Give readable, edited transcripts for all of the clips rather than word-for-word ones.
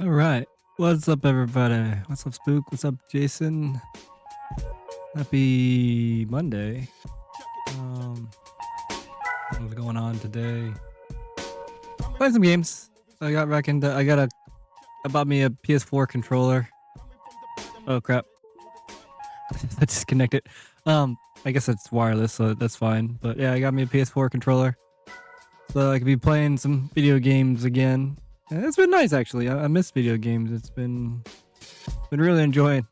All right. What's up, everybody? What's up, Spook? What's up, Jason? Happy Monday. What's going on today? Playing some games. I bought me a PS4 controller. Oh crap! I disconnected. I guess it's wireless, so that's fine. But yeah, I got me a PS4 controller, so I could be playing some video games again. And it's been nice, actually. I miss video games. It's been really enjoying,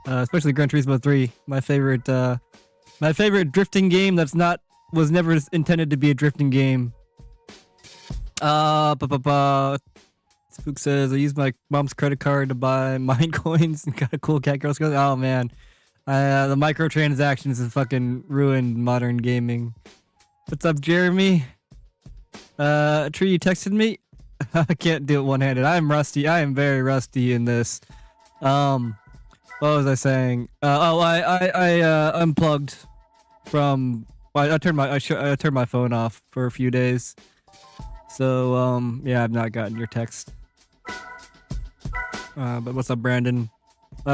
especially Gran Turismo 3. My favorite drifting game was never intended to be a drifting game. Spook says I used my mom's credit card to buy mine coins and got a cool cat girl skin. Oh man, the microtransactions have fucking ruined modern gaming. What's up, Jeremy? Tree, you texted me. I can't do it one-handed. I'm rusty. I am very rusty in this. What was I saying? I unplugged from. I turned my phone off for a few days. So yeah, I've not gotten your text. But what's up, Brandon?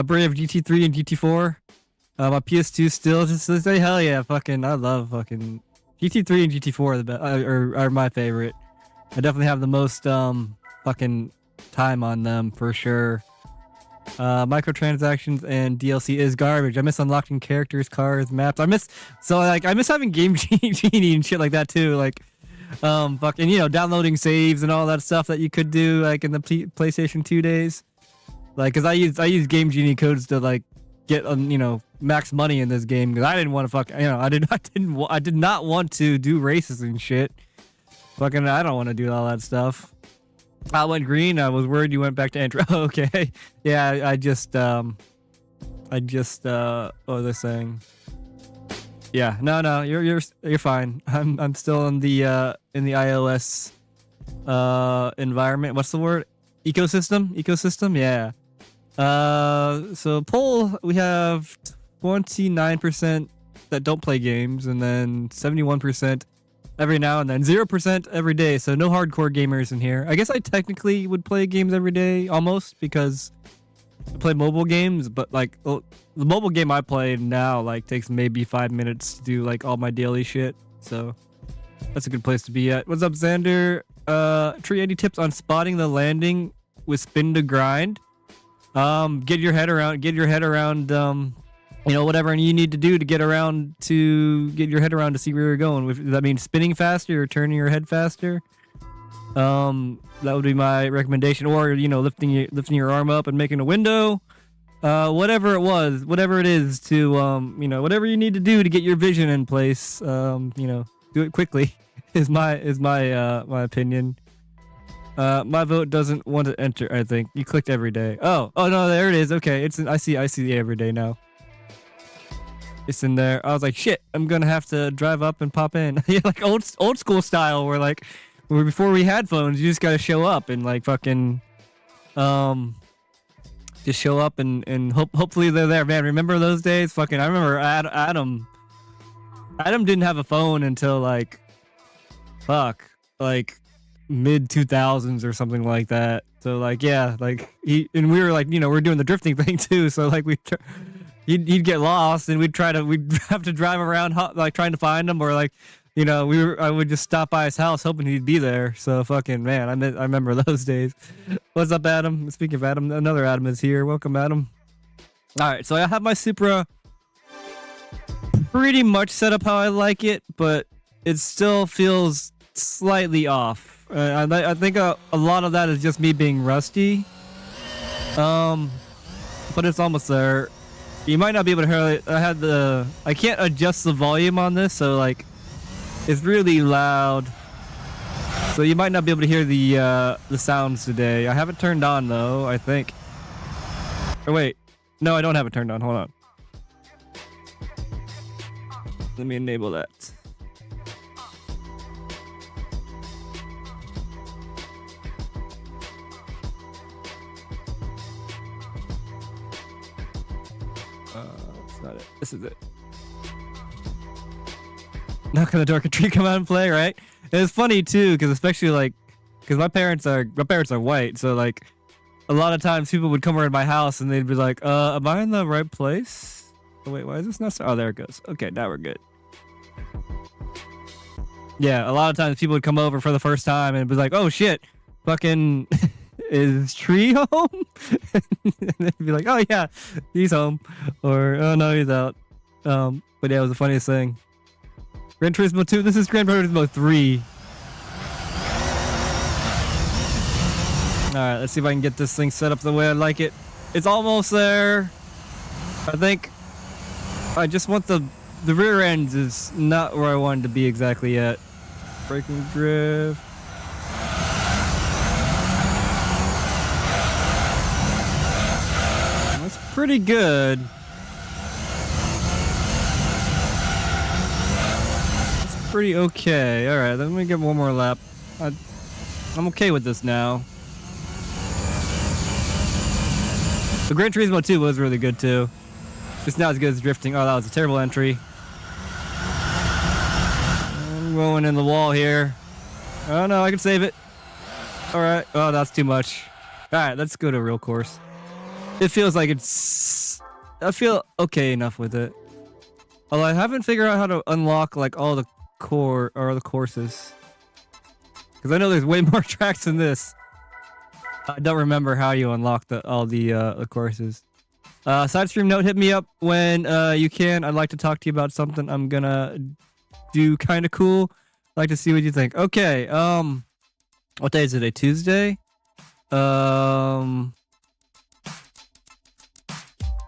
Brave GT3 and GT4. My PS2 still just to say hell yeah, fucking I love fucking GT3 and GT4 are my favorite. I definitely have the most fucking time on them for sure. Microtransactions and DLC is garbage. I miss unlocking characters, cars, maps. I miss having Game Genie and shit like that too. Like fucking downloading saves and all that stuff that you could do like in the PlayStation 2 days. Like, cause I use Game Genie codes to like get max money in this game because I didn't want to I did not want to do races and shit. Fucking, I don't want to do all that stuff. I went green. I was worried you went back to Android. Okay, yeah. I just what was I saying? Yeah, no, you're fine. I'm still in the iOS environment. What's the word? Ecosystem. Yeah. So poll, we have 29% that don't play games, and then 71%. Every now and then, 0% every day. So no hardcore gamers in here. I guess I technically would play games every day, almost, because I play mobile games. But like the mobile game I play now, like takes maybe 5 minutes to do like all my daily shit. So that's a good place to be at. What's up, Xander? Tree, any tips on spotting the landing with spin to grind? Get your head around. Whatever you need to do to get your head around to see where you're going. Does that mean spinning faster or turning your head faster? That would be my recommendation. Or, lifting your arm up and making a window. Whatever it is to, whatever you need to do to get your vision in place, do it quickly is my opinion. My vote doesn't want to enter, I think. You clicked every day. Oh no, there it is. Okay. I see every day now. It's in there. I was like, shit, I'm gonna have to drive up and pop in. Yeah, like old school style where before we had phones, you just gotta show up and like fucking just show up and hopefully they're there. Man, remember those days? Fucking I remember Adam didn't have a phone until like mid 2000s or something like that. So like yeah, like we were like, we're doing the drifting thing too, so like he'd get lost and we'd have to drive around like trying to find him, or like I would just stop by his house hoping he'd be there. So fucking man, I remember those days. What's up, Adam? Speaking of Adam, another Adam is here. Welcome, Adam. All right, so I have my Supra pretty much set up how I like it, but it still feels slightly off. I think a lot of that is just me being rusty, but it's almost there. You might not be able to hear it. I can't adjust the volume on this, so like it's really loud. So you might not be able to hear the sounds today. I have it turned on though, I think. Or wait, no, I don't have it turned on. Hold on. Let me enable that. That's not it. This is it. Knock on the door, could Tree come out and play, right? It's funny too, because especially like, because my parents are white, so like, a lot of times people would come around my house and they'd be like, am I in the right place? Oh, wait, why is this not? Oh, there it goes. Okay, now we're good. Yeah, a lot of times people would come over for the first time and be like, oh shit, fucking is Tree home? And they'd be like, oh yeah, he's home. Or, oh no, he's out. But yeah, it was the funniest thing. Gran Turismo 2, this is Gran Turismo 3. Alright, let's see if I can get this thing set up the way I like it. It's almost there. I think I just want the rear end is not where I wanted to be exactly yet. Braking drift. That's pretty good. That's pretty okay. Alright, let me get one more lap. I'm okay with this now. The Gran Turismo 2 was really good too. Just not as good as drifting. Oh, that was a terrible entry. I'm going in the wall here. Oh no, I can save it. Alright. Oh, that's too much. Alright, let's go to a real course. It feels like it's... I feel okay enough with it. Although I haven't figured out how to unlock like all the courses. Because I know there's way more tracks than this. I don't remember how you unlock all the courses. Sidestream note, hit me up when you can. I'd like to talk to you about something I'm gonna do kind of cool. I'd like to see what you think. Okay, what day is it? Tuesday?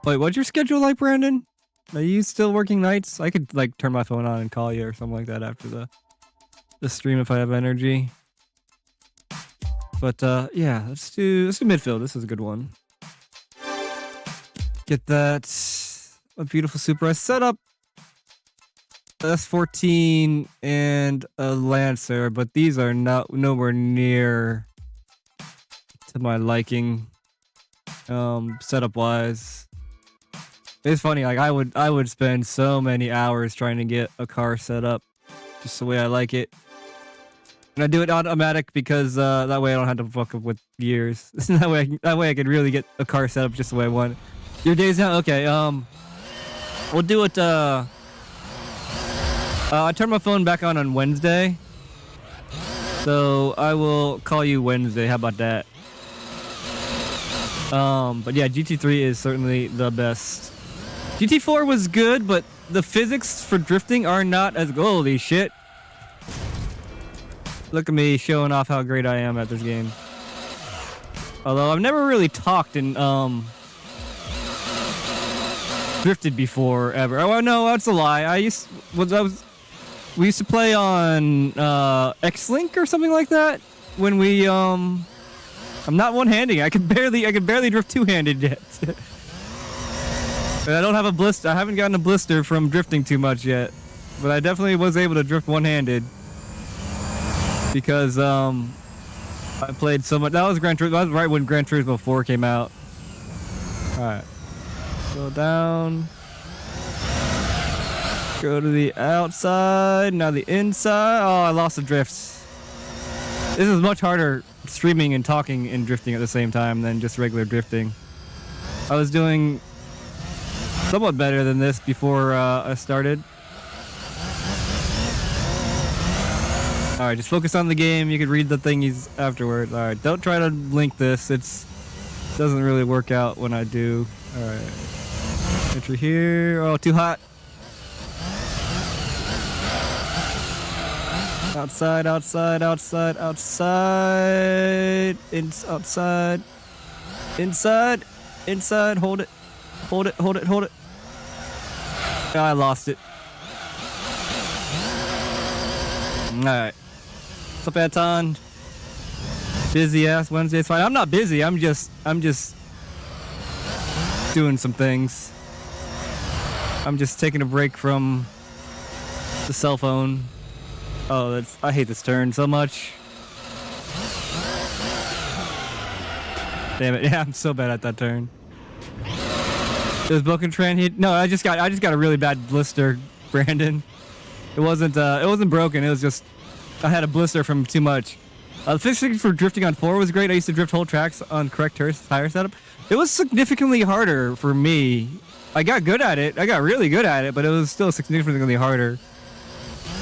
Wait, what's your schedule like, Brandon? Are you still working nights? I could like turn my phone on and call you or something like that after the stream if I have energy. But yeah, let's do midfield. This is a good one. Get that a beautiful Supra set up. S14 and a Lancer, but these are nowhere near to my liking. Setup wise, it's funny. Like I would spend so many hours trying to get a car set up just the way I like it. And I do it automatic because that way I don't have to fuck up with gears. that way I could really get a car set up just the way I want. Your day's now? Okay, we'll do it, I turned my phone back on Wednesday. So I will call you Wednesday, how about that? But yeah, GT3 is certainly the best. GT4 was good, but the physics for drifting are not as... Holy shit. Look at me showing off how great I am at this game. Although I've never really talked and drifted before ever. Oh no, that's a lie. We used to play on X-Link or something like that when we I'm not one-handing. I could barely drift two-handed yet. And I don't have a blister. I haven't gotten a blister from drifting too much yet, but I definitely was able to drift one-handed. Because I played so much. That was That was right when Gran Turismo 4 came out. All right, go down. Go to the outside. Now the inside. Oh, I lost the drifts. This is much harder streaming and talking and drifting at the same time than just regular drifting. I was doing somewhat better than this before I started. Alright, just focus on the game. You can read the thingies afterwards. Alright, don't try to link this. It doesn't really work out when I do. Alright. Entry here. Oh, too hot. Outside, outside, outside, outside. Outside. Inside. Inside. Hold it. Hold it, hold it, hold it. Oh, I lost it. Alright. What's up, Anton? Busy ass Wednesday. It's fine. I'm not busy. I'm just doing some things. I'm just taking a break from the cell phone. Oh, I hate this turn so much. Damn it. Yeah, I'm so bad at that turn. It was broken train. No, I just got a really bad blister, Brandon. It wasn't broken. It was just I had a blister from too much The physics for drifting on 4 was great. I used to drift whole tracks on correct tire setup. It was significantly harder for me. I got good at it. I got really good at it, but it was still significantly harder.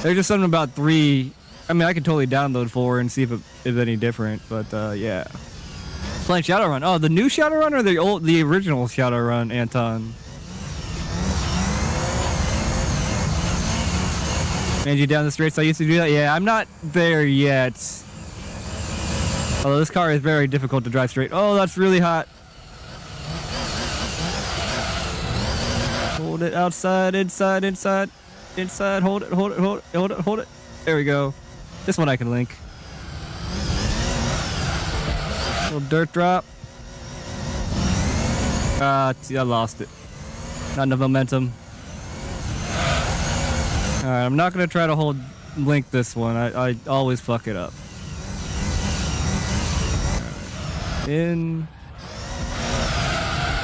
There's just something about 3. I mean, I could totally download 4 and see if it's any different, but yeah. Playing Shadowrun. Oh, the new Shadowrun or the original Shadowrun, Anton? And you down the straights. I used to do that. Yeah, I'm not there yet. Although this car is very difficult to drive straight. Oh, that's really hot. Hold it outside, inside, inside, inside. Hold it, hold it, hold it, hold it, hold it. There we go. This one I can link. Little dirt drop. I lost it. Not enough momentum. Alright, I'm not gonna try to link this one. I always fuck it up. Right. In.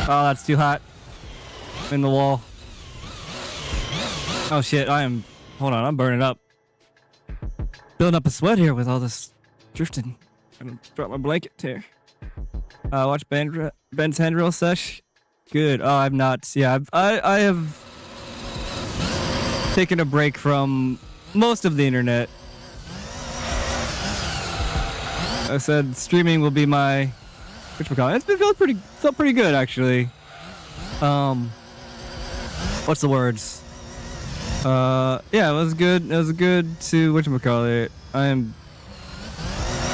Oh, that's too hot. In the wall. Oh shit, hold on, I'm burning up. Building up a sweat here with all this drifting. I'm gonna drop my blanket here. Watch Ben's handrail sesh. Good. Oh, I've not. Yeah, I have taken a break from most of the internet. I said streaming will be my. It's been felt pretty good actually. What's the words? Yeah, it was good. It was good to whatchamacallit. I am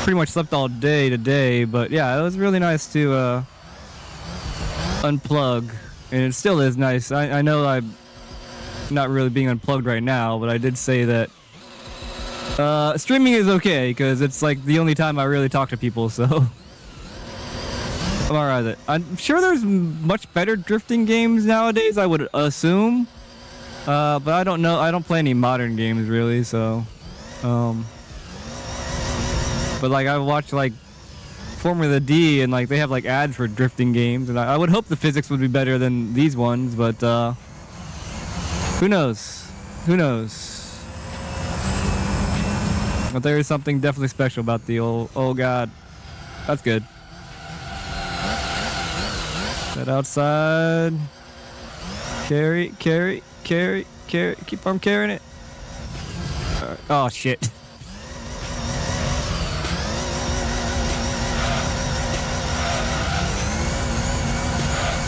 pretty much slept all day today, but yeah, it was really nice to unplug, and it still is nice. I know I'm not really being unplugged right now, but I did say that streaming is okay because it's like the only time I really talk to people, so I'm alright with it. I'm sure there's much better drifting games nowadays, I would assume, but I don't know. I don't play any modern games really, so but like I watched like Formula D, and like they have like ads for drifting games, and I would hope the physics would be better than these ones, but who knows? Who knows? But there is something definitely special about the old. Oh god, that's good. That outside. Carry, carry, carry, carry. Keep on carrying it. Right. Oh shit.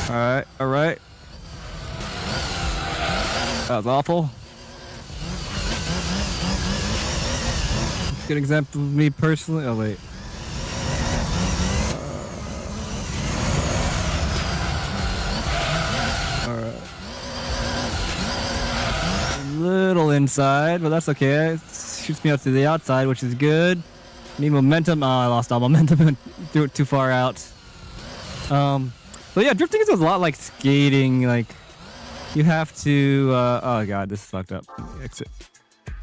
Alright, alright. That was awful. Good example of me personally. Oh, wait. Alright. A little inside, but that's okay. It shoots me out to the outside, which is good. Need momentum. Oh, I lost all momentum and threw it too far out. But yeah, drifting is a lot like skating. Like, you have to. Oh god, this is fucked up. Exit.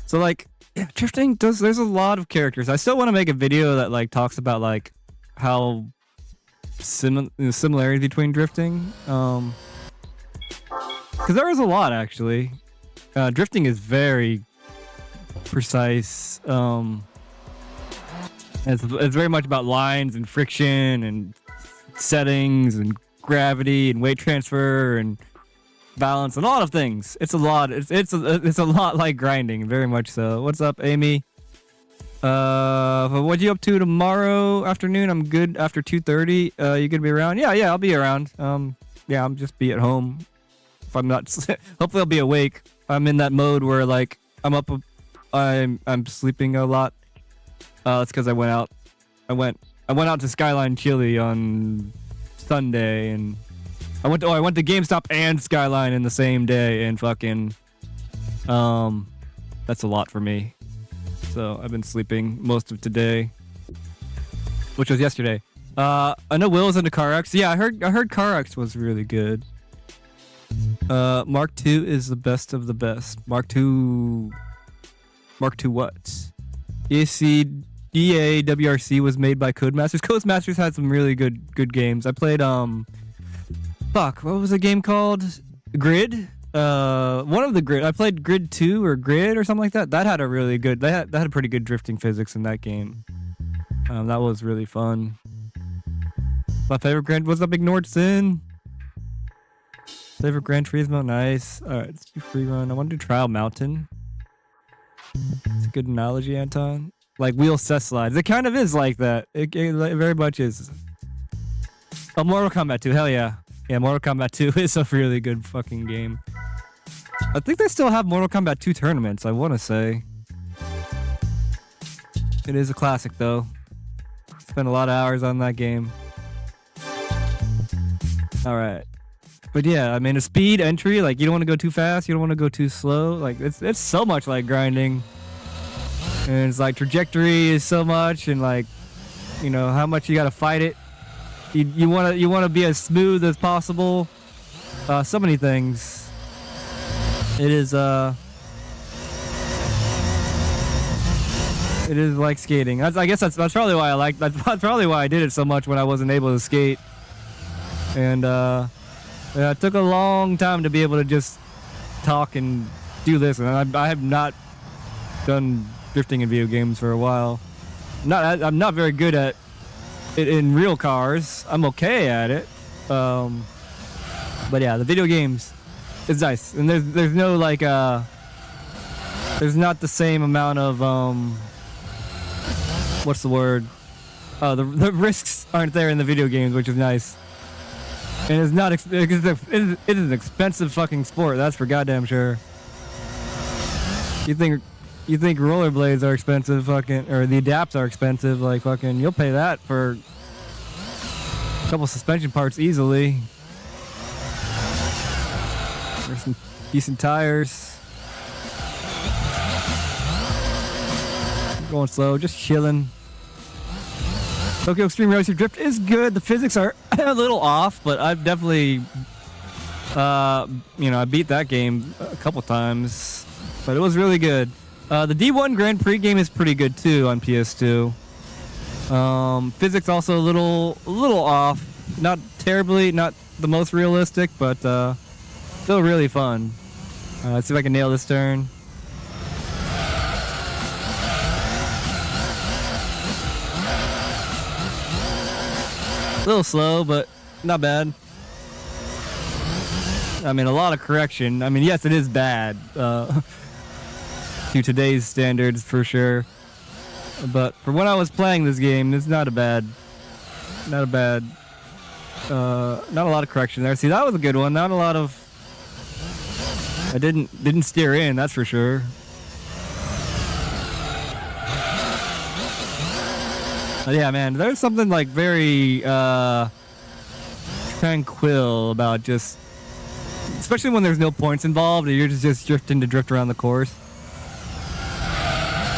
So like, yeah, drifting does. There's a lot of characters. I still want to make a video that like talks about like how similarity between drifting. Because there is a lot actually. Drifting is very precise. It's very much about lines and friction and settings and gravity and weight transfer and balance and a lot of things. It's a lot. It's a lot like grinding, very much so. What's up, Amy? What you up to tomorrow afternoon? I'm good after 2:30. You gonna be around? Yeah, I'll be around. Yeah, I'm just be at home. If I'm not, hopefully I'll be awake. I'm in that mode where like I'm up, I'm sleeping a lot. That's because I went out. I went out to Skyline Chili on Sunday, and I went to GameStop and Skyline in the same day, and fucking that's a lot for me. So I've been sleeping most of today, which was yesterday. I know Will was into CarX. Yeah, I heard CarX was really good. Mark II is the best of the best. Mark II what? EA WRC was made by Codemasters. Codemasters had some really good games. I played what was the game called? Grid? One of the Grid. I played Grid 2 or Grid or something like that. That had a really good. That had pretty good drifting physics in that game. That was really fun. My favorite Gran... What's up, Ignored Sin? Favorite Gran Turismo? Nice. Alright, let's do free run. I want to do Trial Mountain. It's a good analogy, Anton. Like wheel set slides. It kind of is like that. It very much is. Oh, Mortal Kombat 2. Hell yeah. Yeah, Mortal Kombat 2 is a really good fucking game. I think they still have Mortal Kombat 2 tournaments, I want to say. It is a classic, though. Spent a lot of hours on that game. Alright. But yeah, I mean, a speed entry, like, you don't want to go too fast, you don't want to go too slow. Like, it's so much like grinding. And it's like, trajectory is so much, and like, you know, how much you gotta fight it. You wanna be as smooth as possible. So many things. It is like skating. I guess that's probably why I like. That's probably why I did it so much when I wasn't able to skate. And yeah, it took a long time to be able to just talk and do this. And I have not done drifting in video games for a while. I'm not very good at it in real cars. I'm okay at it. But yeah, the video games is nice. And there's no like there's not the same amount of what's the word? Oh, the risks aren't there in the video games, which is nice. And it's not it is an expensive fucking sport, that's for goddamn sure. You think rollerblades are expensive, fucking, or the adapts are expensive, like fucking, you'll pay that for a couple suspension parts easily. There's some decent tires. Going slow, just chilling. Tokyo Extreme Racer Drift is good. The physics are a little off, but I've definitely, I beat that game a couple times, but it was really good. The D1 Grand Prix game is pretty good too on PS2. Physics also a little off, not terribly, not the most realistic, but still really fun. Let's see if I can nail this turn. A little slow, but not bad. I mean, a lot of correction. I mean, yes, it is bad to today's standards for sure. But for when I was playing this game, it's not a lot of correction there. See, that was a good one. Not a lot of. I didn't steer in, that's for sure. But yeah, man, there's something like very tranquil about just, especially when there's no points involved and you're just drifting to drift around the course.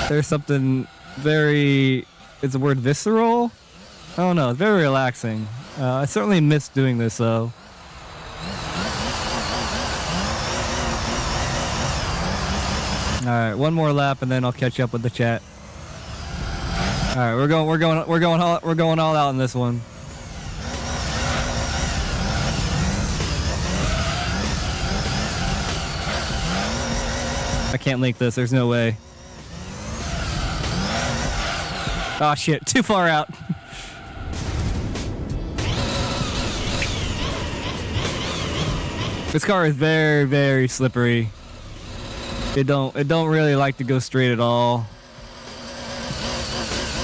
There's something very, is the word visceral? I don't know, it's very relaxing. I certainly miss doing this though. Alright, one more lap and then I'll catch up with the chat. Alright, we're going all out in this one. I can't link this, there's no way. Oh shit, too far out. This car is very, very slippery. It don't really like to go straight at all.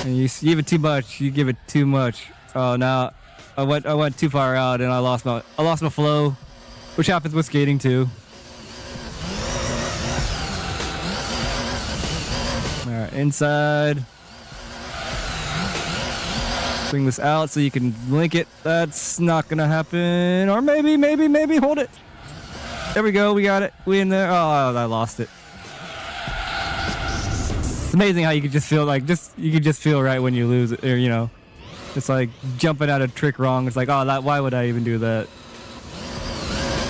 And you give it too much, you give it too much. Oh, now I went too far out and I lost my flow, which happens with skating too. All right, inside. Bring this out so you can link it. That's not gonna happen. Or maybe, hold it. There we go, we got it. We in there. Oh, I lost it. It's amazing how you could just feel like, you could just feel right when you lose it, or, you know, just like jumping at a trick wrong. It's like, oh, why would I even do that?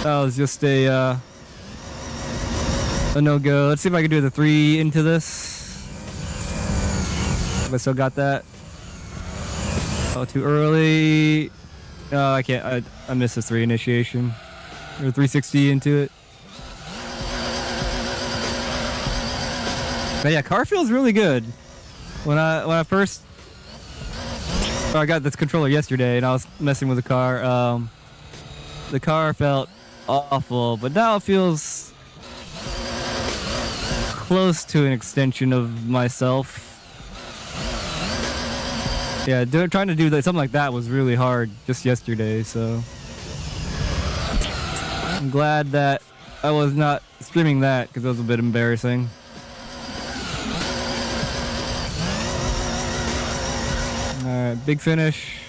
That was just a no-go. Let's see if I can do the 3 into this. If I still got that. Oh, too early. No, I can't. I missed the 3 initiation. Or 360 into it. But yeah, car feels really good. When I first Or I got this controller yesterday, and I was messing with the car. The car felt awful, but now it feels close to an extension of myself. Yeah, trying to do something like that was really hard just yesterday, so I'm glad that I was not streaming that because it was a bit embarrassing. Alright, big finish.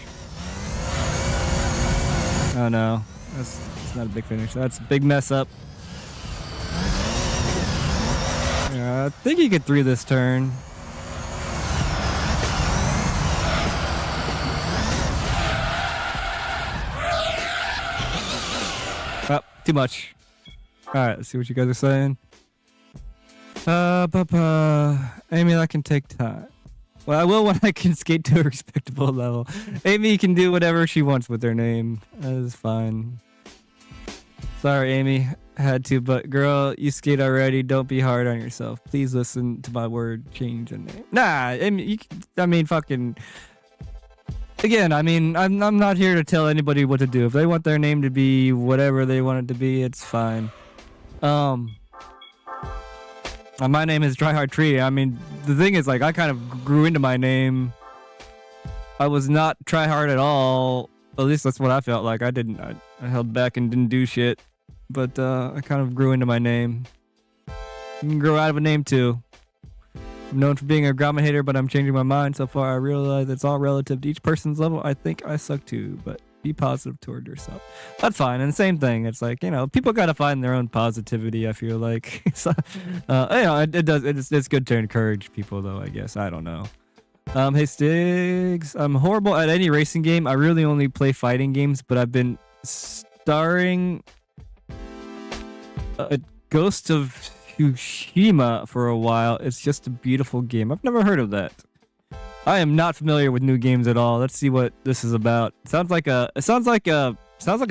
Oh no, that's not a big finish. That's a big mess up. Yeah, I think you get through this turn. Oh, too much. Alright, let's see what you guys are saying. Amy, that can take time. Well, I will when I can skate to a respectable level. Amy can do whatever she wants with her name. That is fine. Sorry, Amy. Had to, but girl, you skate already. Don't be hard on yourself. Please listen to my word. Change the name. Nah, I mean, fucking... Again, I mean, I'm not here to tell anybody what to do. If they want their name to be whatever they want it to be, it's fine. My name is Tryhard Tree. I mean, the thing is, like, I kind of grew into my name. I was not tryhard at all. At least that's what I felt like. I held back and didn't do shit. But I kind of grew into my name. You can grow out of a name too. I'm known for being a grommet hater, but I'm changing my mind. So far, I realize it's all relative to each person's level. I think I suck too, but be positive toward yourself. That's fine. And the same thing. It's like, you know, people got to find their own positivity, I feel like. So, you know, it's good to encourage people, though, I guess. I don't know. Hey, Stiggs. I'm horrible at any racing game. I really only play fighting games, but I've been starring a Ghost of Tsushima for a while. It's just a beautiful game. I've never heard of that. I am not familiar with new games at all. Let's see what this is about. It sounds like a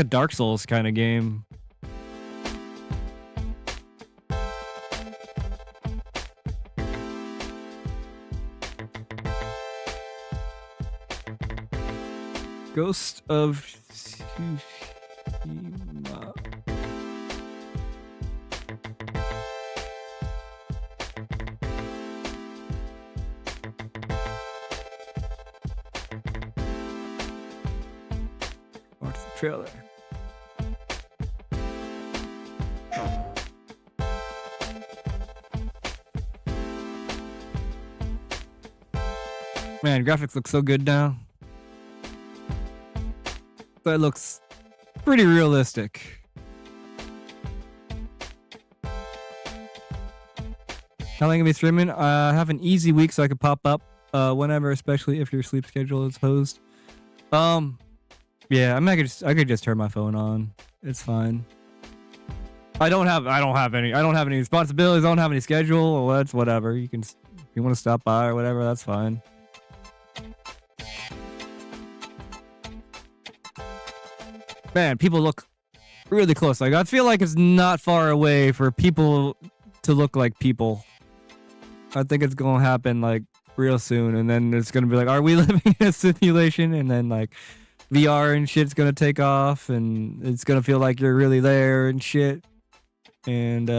Dark Souls kind of game. Ghost of Tsushima. Watch the trailer. Man, graphics look so good now. That looks pretty realistic. How long are you gonna be streaming? I have an easy week, so I could pop up whenever, especially if your sleep schedule is posed. Yeah, I mean, I could just turn my phone on. It's fine. I don't have any responsibilities. I don't have any schedule. Or that's whatever. If you want to stop by or whatever, that's fine. Man, people look really close. Like, I feel like it's not far away for people to look like people. I think it's gonna happen like real soon, and then it's gonna be like, are we living in a simulation? And then like VR and shit's gonna take off, and it's gonna feel like you're really there and shit. And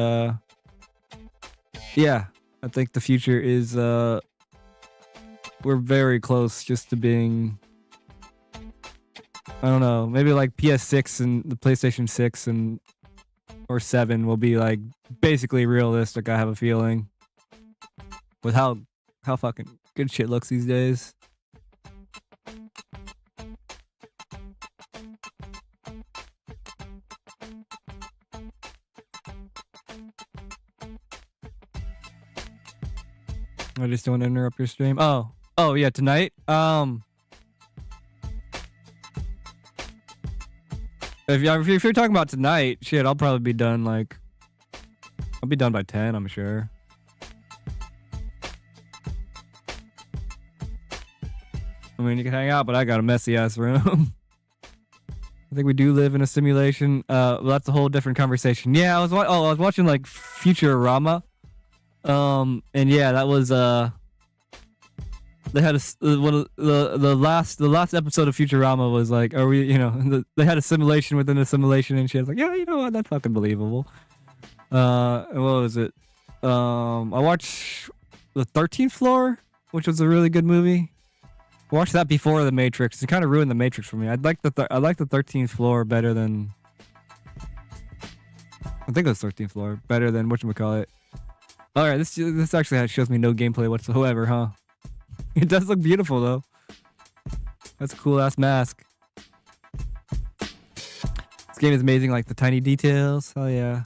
yeah, I think the future is we're very close just to being, I don't know, maybe like PS6 and the PlayStation 6 and or 7 will be like basically realistic, I have a feeling. With how fucking good shit looks these days. I just don't want to interrupt your stream. Oh yeah, tonight. If you're talking about tonight, shit, I'll probably be done I'll be done by 10, I'm sure. I mean, you can hang out, but I got a messy ass room. I think we do live in a simulation. Well, that's a whole different conversation. Yeah, I was watching like Futurama. And yeah, that was they had one of the last episode of Futurama was like, are we, they had a simulation within a simulation, and she was like, yeah, you know what, that's fucking believable. What was it? I watched the 13th Floor, which was a really good movie. I watched that before The Matrix. It kind of ruined The Matrix for me. I like the 13th Floor better than. I think it was 13th Floor better than whatchamacallit. All right, this actually shows me no gameplay whatsoever, huh? It does look beautiful though. That's a cool ass mask. This game is amazing, like the tiny details. Oh yeah.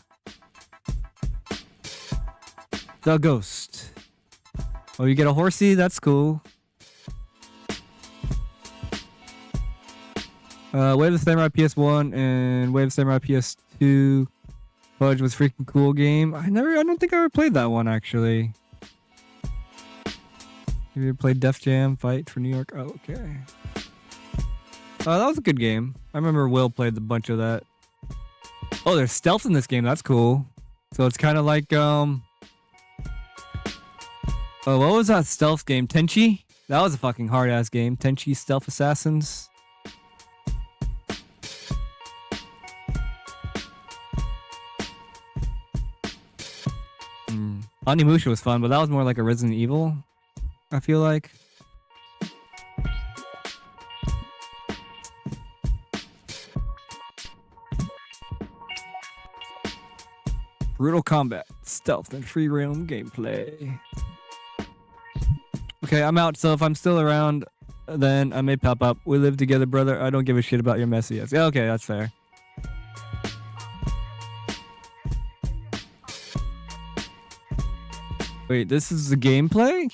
The Ghost. Oh, you get a horsey? That's cool. Wave of the Samurai PS1 and Wave of the Samurai PS2. Fudge was freaking cool game. I don't think I ever played that one actually. Have you ever played Def Jam Fight for New York? Oh, okay. That was a good game. I remember Will played a bunch of that. Oh, there's stealth in this game. That's cool. So it's kind of like oh, what was that stealth game? Tenchi? That was a fucking hard ass game. Tenchi Stealth Assassins. Onimusha was fun, but that was more like a Resident Evil, I feel like. Brutal combat, stealth, and free roam gameplay. Okay, I'm out, so if I'm still around, then I may pop up. We live together, brother. I don't give a shit about your messy ass. Yeah, okay, that's fair. Wait, this is the gameplay?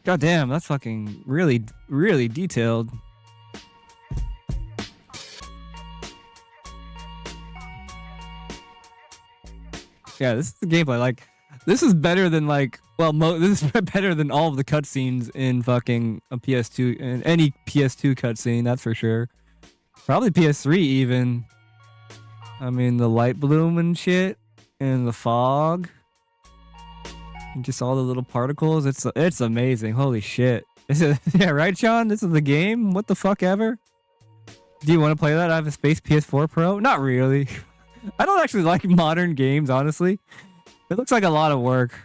God damn, that's fucking really, really detailed. Yeah, this is the gameplay. Like, this is better than like, well, this is better than all of the cutscenes in fucking a PS2, in any PS2 cutscene, that's for sure. Probably PS3 even. I mean, the light bloom and shit, and the fog. And just all the little particles. It's amazing. Holy shit. Yeah, right, Sean? This is the game? What the fuck ever? Do you want to play that? I have a Space PS4 Pro? Not really. I don't actually like modern games, honestly. It looks like a lot of work.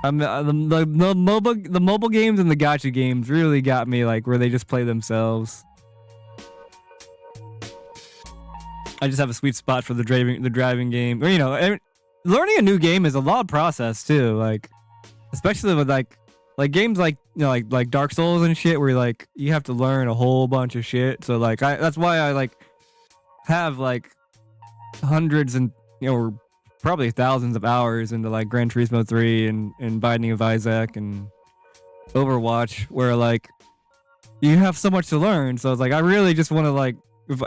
The mobile games and the gacha games really got me, like, where they just play themselves. I just have a sweet spot for the driving game. Or, learning a new game is a lot of process too. Like, especially with like games like like Dark Souls and shit, where like you have to learn a whole bunch of shit. So like that's why I like have like hundreds and or probably thousands of hours into like Gran Turismo 3 and Binding of Isaac and Overwatch, where like you have so much to learn. So it's like I really just want to like.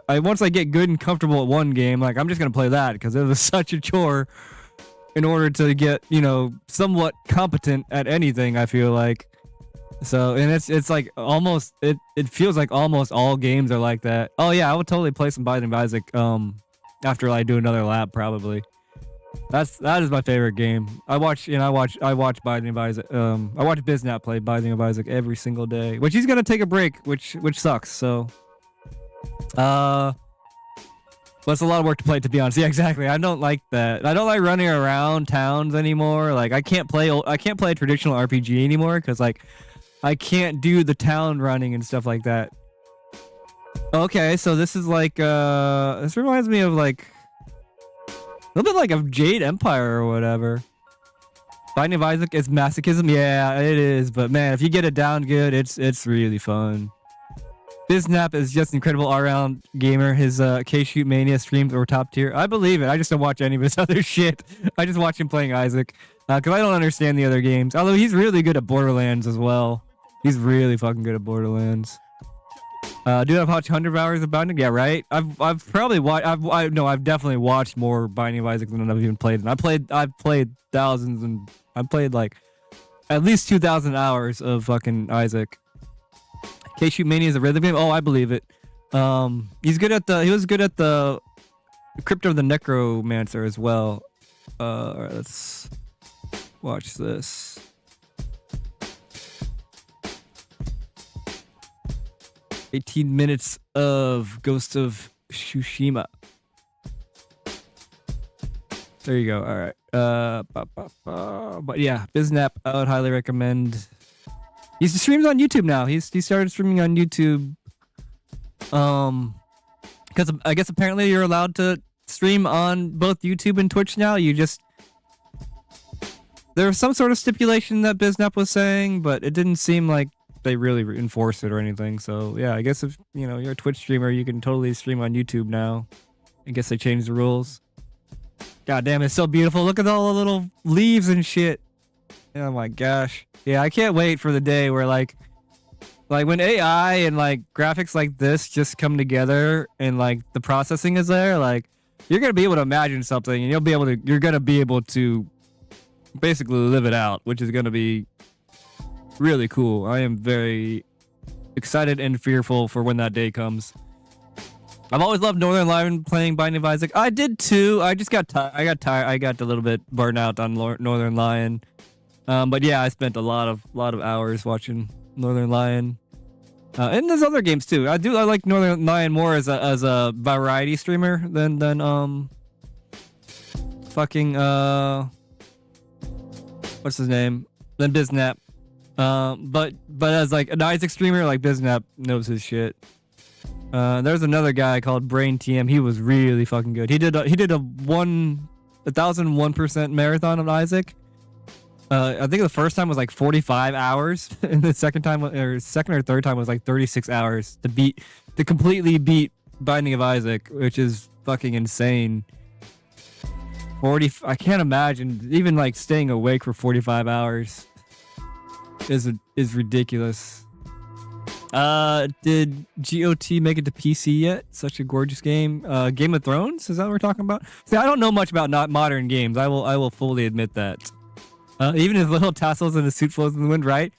Once I get good and comfortable at one game, like I'm just gonna play that because it was such a chore in order to get somewhat competent at anything. I feel like so, and it's like almost it feels like almost all games are like that. Oh yeah, I would totally play some Binding of Isaac after I do another lap probably. That is my favorite game. I watch Binding of Isaac. I watch Biznat play Binding of Isaac every single day, which he's gonna take a break, which sucks. So. Well, it's a lot of work to play, to be honest. Yeah, exactly. I don't like that. I don't like running around towns anymore. Like, I can't play a traditional RPG anymore because like I can't do the town running and stuff like that. Okay, so this is like this reminds me of like a little bit like of Jade Empire or whatever. Binding of Isaac is masochism. Yeah, it is. But man, if you get it down good, it's really fun. Biznap is just an incredible all-around gamer. His K-Shoot Mania streams were top tier. I believe it. I just don't watch any of his other shit. I just watch him playing Isaac because I don't understand the other games. Although he's really good at Borderlands as well. He's really fucking good at Borderlands. Dude, I've watched 100 hours of Binding. Yeah, right. I've probably watched. I've definitely watched more Binding of Isaac than I've even played. And I've played thousands, and I've played like at least 2,000 hours of fucking Isaac. K-Shoot Mania is a rhythm game. Oh, I believe it. He was good at the Crypt of the Necromancer as well. All right, Watch this. "18 minutes of Ghost of Tsushima." There you go. All right. But yeah, Biznap, I would highly recommend. He streams on YouTube now. He started streaming on YouTube. Because I guess apparently you're allowed to stream on both YouTube and Twitch now. There was some sort of stipulation that Biznap was saying, but it didn't seem like they really enforced it or anything. So yeah, I guess if you're a Twitch streamer, you can totally stream on YouTube now. I guess they changed the rules. God damn, it's so beautiful. Look at all the little leaves and shit. Oh my gosh. Yeah, I can't wait for the day where like when AI and like graphics like this just come together and like the processing is there, like you're gonna be able to imagine something and you're gonna be able to basically live it out, which is gonna be really cool. I am very excited and fearful for when that day comes. I've always loved Northern Lion playing Binding of Isaac. I did too. I just got tired. I got a little bit burnt out on Northern Lion. But yeah, I spent a lot of hours watching Northern Lion. And there's other games too. I like Northern Lion more as a variety streamer than fucking what's his name? Than Biznap. But as like an Isaac streamer, like Biznap knows his shit. There's another guy called Brain TM. He was really fucking good. He did a 1,001% marathon of Isaac. I think the first time was like 45 hours, and the second or third time was like 36 hours to completely beat Binding of Isaac, which is fucking insane. I can't imagine even like staying awake for 45 hours. Is ridiculous. Did GOT make it to PC yet? Such a gorgeous game. Game of Thrones? Is that what we're talking about? See, I don't know much about not modern games. I will fully admit that. Even his little tassels and his suit flows in the wind, right?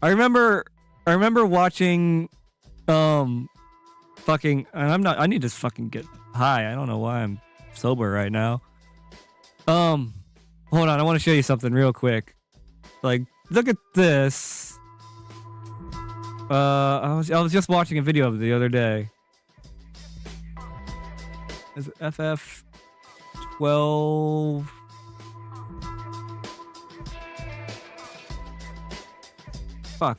I remember watching fucking, and I need to fucking get high. I don't know why I'm sober right now. Hold on, I want to show you something real quick. Like, look at this. I was just watching a video of it the other day. Is it FF12? Fuck.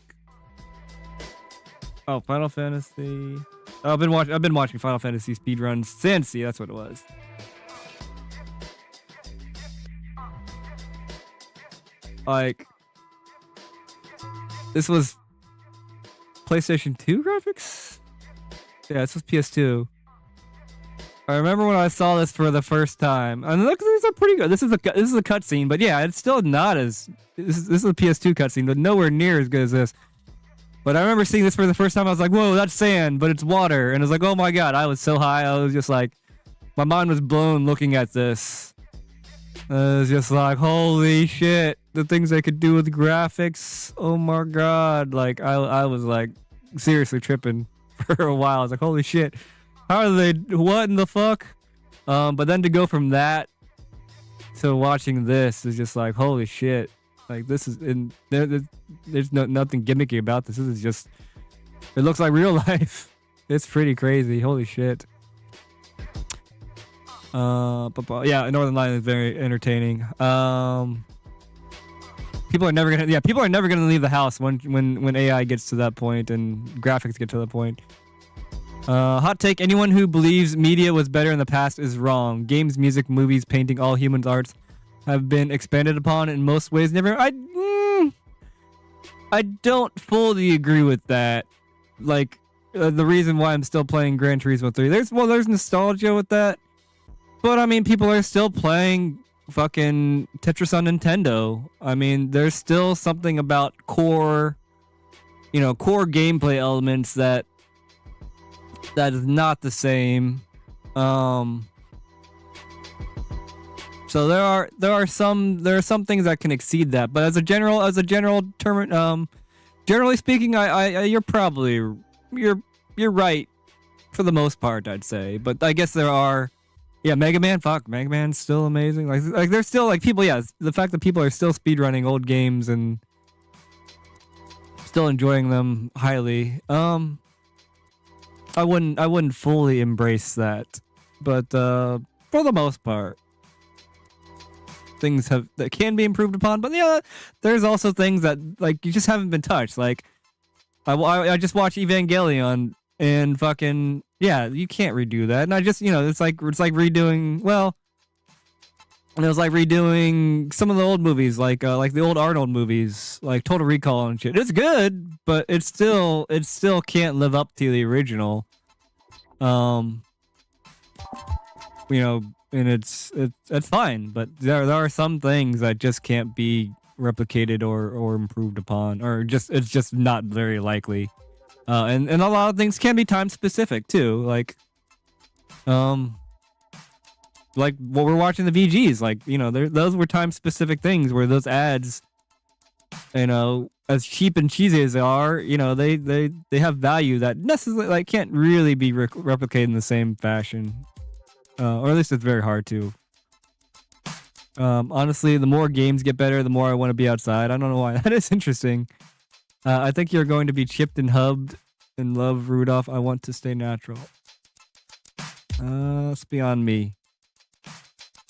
Oh, Final Fantasy. Oh, I've been watching Final Fantasy speedruns since. See, that's what it was. Like, this was PlayStation 2 graphics? Yeah, this was PS2. I remember when I saw this for the first time. And look, these are pretty good. This is a cutscene, but yeah, it's still not as... This is a PS2 cutscene, but nowhere near as good as this. But I remember seeing this for the first time. I was like, whoa, that's sand, but it's water. And I was like, oh my god, I was so high. I was just like... My mind was blown looking at this. I was just like, holy shit. The things they could do with graphics. Oh my god. Like, I was like seriously tripping for a while. I was like, holy shit. How are they? What in the fuck? But then to go from that to watching this is just like, holy shit. Like, this is there's nothing gimmicky about this. This is just, it looks like real life. It's pretty crazy. Holy shit. But yeah, Northern Lion is very entertaining. People are never gonna leave the house when AI gets to that point and graphics get to that point. Hot take: anyone who believes media was better in the past is wrong. Games, music, movies, painting, all human arts have been expanded upon in most ways. I don't fully agree with that. Like, the reason why I'm still playing Gran Turismo 3, there's nostalgia with that. But I mean, people are still playing fucking Tetris on Nintendo. I mean, there's still something about core gameplay elements that is not the same. So there are some things that can exceed that. But as a general term, generally speaking, you're probably you're right for the most part, I'd say. But I guess there are Yeah, Mega Man. Fuck, Mega Man's still amazing. Like there's still like people. Yeah, the fact that people are still speedrunning old games and still enjoying them highly. I wouldn't fully embrace that, but for the most part, things that can be improved upon. But yeah, there's also things that like you just haven't been touched. Like I just watched Evangelion and fucking yeah, you can't redo that. And I just it's like redoing and it was like redoing some of the old movies, like the old Arnold movies, like Total Recall and shit. It's good, but it still can't live up to the original. And it's fine, but there are some things that just can't be replicated or improved upon, or it's just not very likely. And a lot of things can be time specific too, like what we're watching the VGs, like those were time specific things where those ads, as cheap and cheesy as they are, they have value that necessarily like can't really be replicated in the same fashion, or at least it's very hard to. Honestly, the more games get better, the more I want to be outside. I don't know why. That is interesting. I think you're going to be chipped and hubbed and love Rudolph. I want to stay natural. It's beyond me.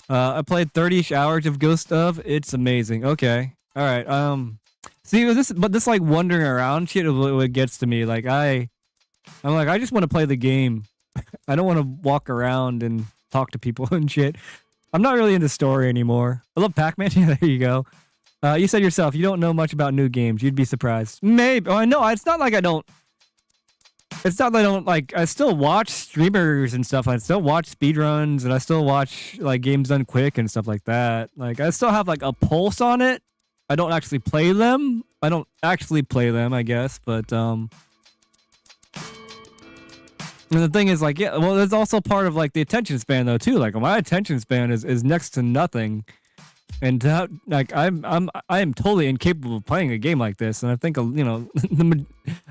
I played 30-ish hours of Ghost of. It's amazing. Okay. All right. See this like wandering around shit is what gets to me. Like I'm like, I just want to play the game. I don't want to walk around and talk to people and shit. I'm not really into story anymore. I love Pac-Man. Yeah, there you go. You said yourself you don't know much about new games. You'd be surprised. Maybe. Oh, no, it's not like I don't. It's not that I don't like. I still watch streamers and stuff. I still watch speedruns and I still watch like games done quick and stuff like that. Like I still have like a pulse on it. I don't actually play them. I guess, but and the thing is like, yeah, well, there's also part of like the attention span though too. Like my attention span is next to nothing. And I am totally incapable of playing a game like this, and I think the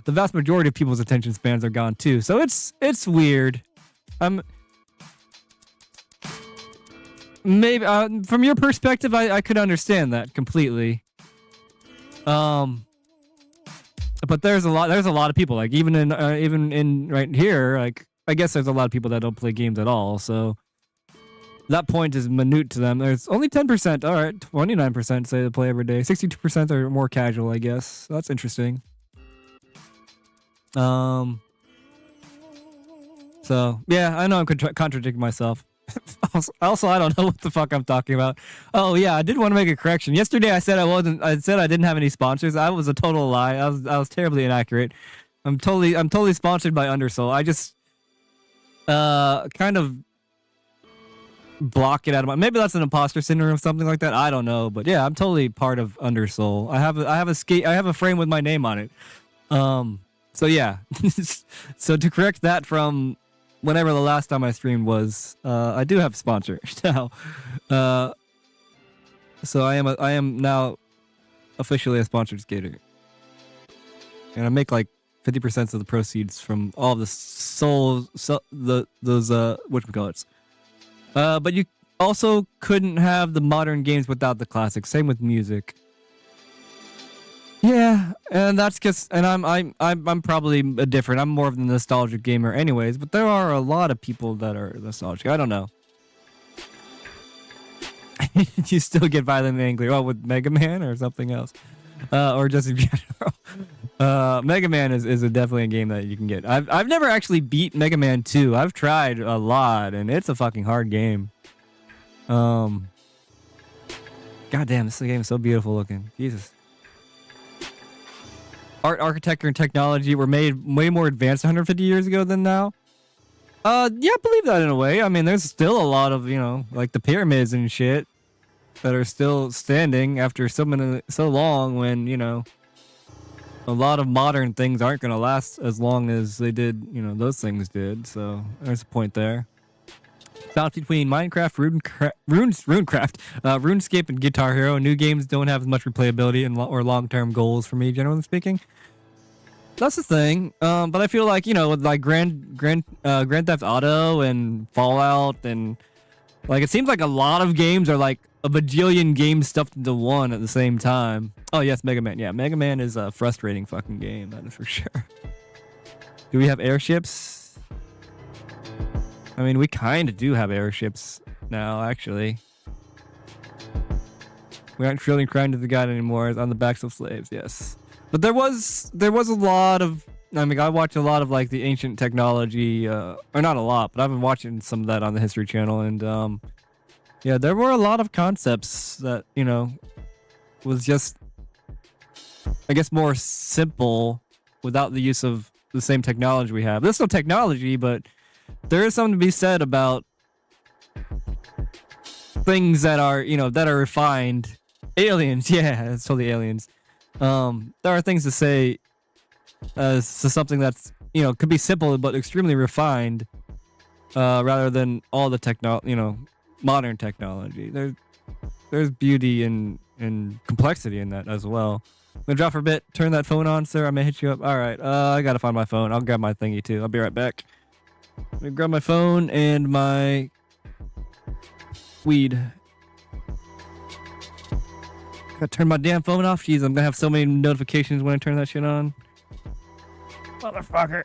vast majority of people's attention spans are gone too. So it's weird. Maybe from your perspective, I could understand that completely. But there's a lot of people like even in right here, like I guess there's a lot of people that don't play games at all. So. That point is minute to them. There's only 10%. All right, 29% say they play every day. 62% are more casual, I guess. So that's interesting. So yeah, I know I'm contradicting myself. Also, I don't know what the fuck I'm talking about. Oh yeah, I did want to make a correction. Yesterday, I said I said I didn't have any sponsors. That was a total lie. I was terribly inaccurate. I'm totally sponsored by Undersoul. I just kind of block it out of my. Maybe that's an imposter syndrome or something like that. I don't know, but yeah, I'm totally part of Undersoul. I have a frame with my name on it. So yeah. So to correct that from whenever the last time I streamed was, I do have sponsors now. So I am now officially a sponsored skater, and I make like 50% of the proceeds from all of the those whatchamacallits. But you also couldn't have the modern games without the classics. Same with music. Yeah, and that's just, and I'm probably different. I'm more of the nostalgic gamer, anyways. But there are a lot of people that are nostalgic. I don't know. You still get violently angry. Oh, with Mega Man or something else, or just in general. Mega Man is definitely a game that you can get. I've never actually beat Mega Man 2. I've tried a lot, and it's a fucking hard game. God damn, this game is so beautiful looking. Jesus. Art, architecture, and technology were made way more advanced 150 years ago than now. Yeah, I believe that in a way. I mean, there's still a lot of, like the pyramids and shit that are still standing after so long when, a lot of modern things aren't going to last as long as they did, those things did. So there's a point there. Balance between Minecraft, RuneScape, and Guitar Hero. New games don't have as much replayability or long-term goals for me, generally speaking. That's the thing. But I feel like, with like Grand Theft Auto and Fallout and Like, it seems like a lot of games are like a bajillion games stuffed into one at the same time. Oh, yes, Mega Man. Yeah, Mega Man is a frustrating fucking game, that is for sure. Do we have airships? I mean, we kind of do have airships now, actually. We aren't feeling crying to the god anymore. It's on the backs of slaves, yes. But there was a lot of... I mean, I watched a lot of like the ancient technology, or not a lot, but I've been watching some of that on the History Channel, and yeah, there were a lot of concepts that, you know, was just, I guess, more simple without the use of the same technology we have. There's no technology, but there is something to be said about things that are, you know, that are refined. Aliens, yeah, it's totally aliens. There are things to say as to something that's, you know, could be simple but extremely refined, rather than all the you know, modern technology. There's beauty and complexity in that as well. I'm gonna drop for a bit. Turn that phone on, sir. I may hit you up. All right. I gotta find my phone. I'll grab my thingy too. I'll be right back. Let me grab my phone and my weed. Gotta turn my damn phone off. Jeez, I'm gonna have so many notifications when I turn that shit on. Motherfucker.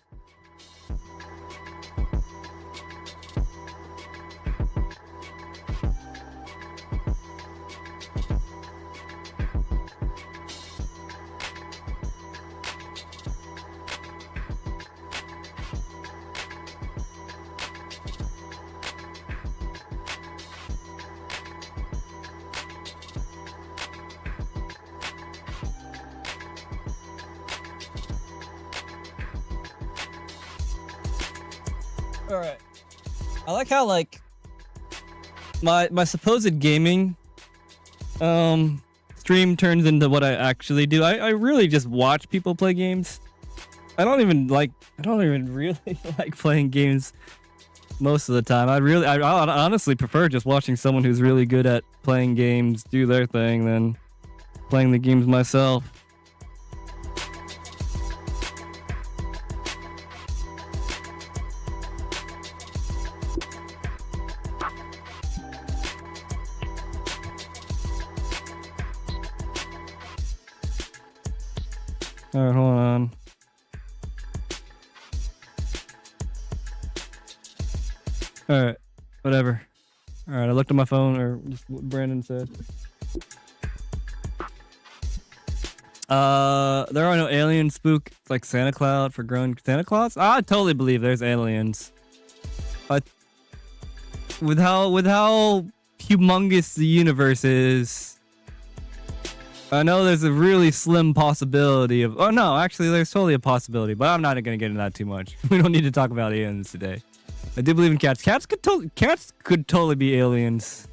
All right. I like how like my supposed gaming stream turns into what I actually do. I really just watch people play games. I don't even really like playing games most of the time. I honestly prefer just watching someone who's really good at playing games do their thing than playing the games myself. All right, hold on. All right, whatever. All right, I looked at my phone, or just what Brandon said. There are no alien spook like Santa Claus for grown Santa Claus. I totally believe there's aliens. But with how humongous the universe is, I know there's a really slim possibility of... Oh, no, actually, there's totally a possibility, but I'm not going to get into that too much. We don't need to talk about aliens today. I do believe in cats. Cats could totally be aliens.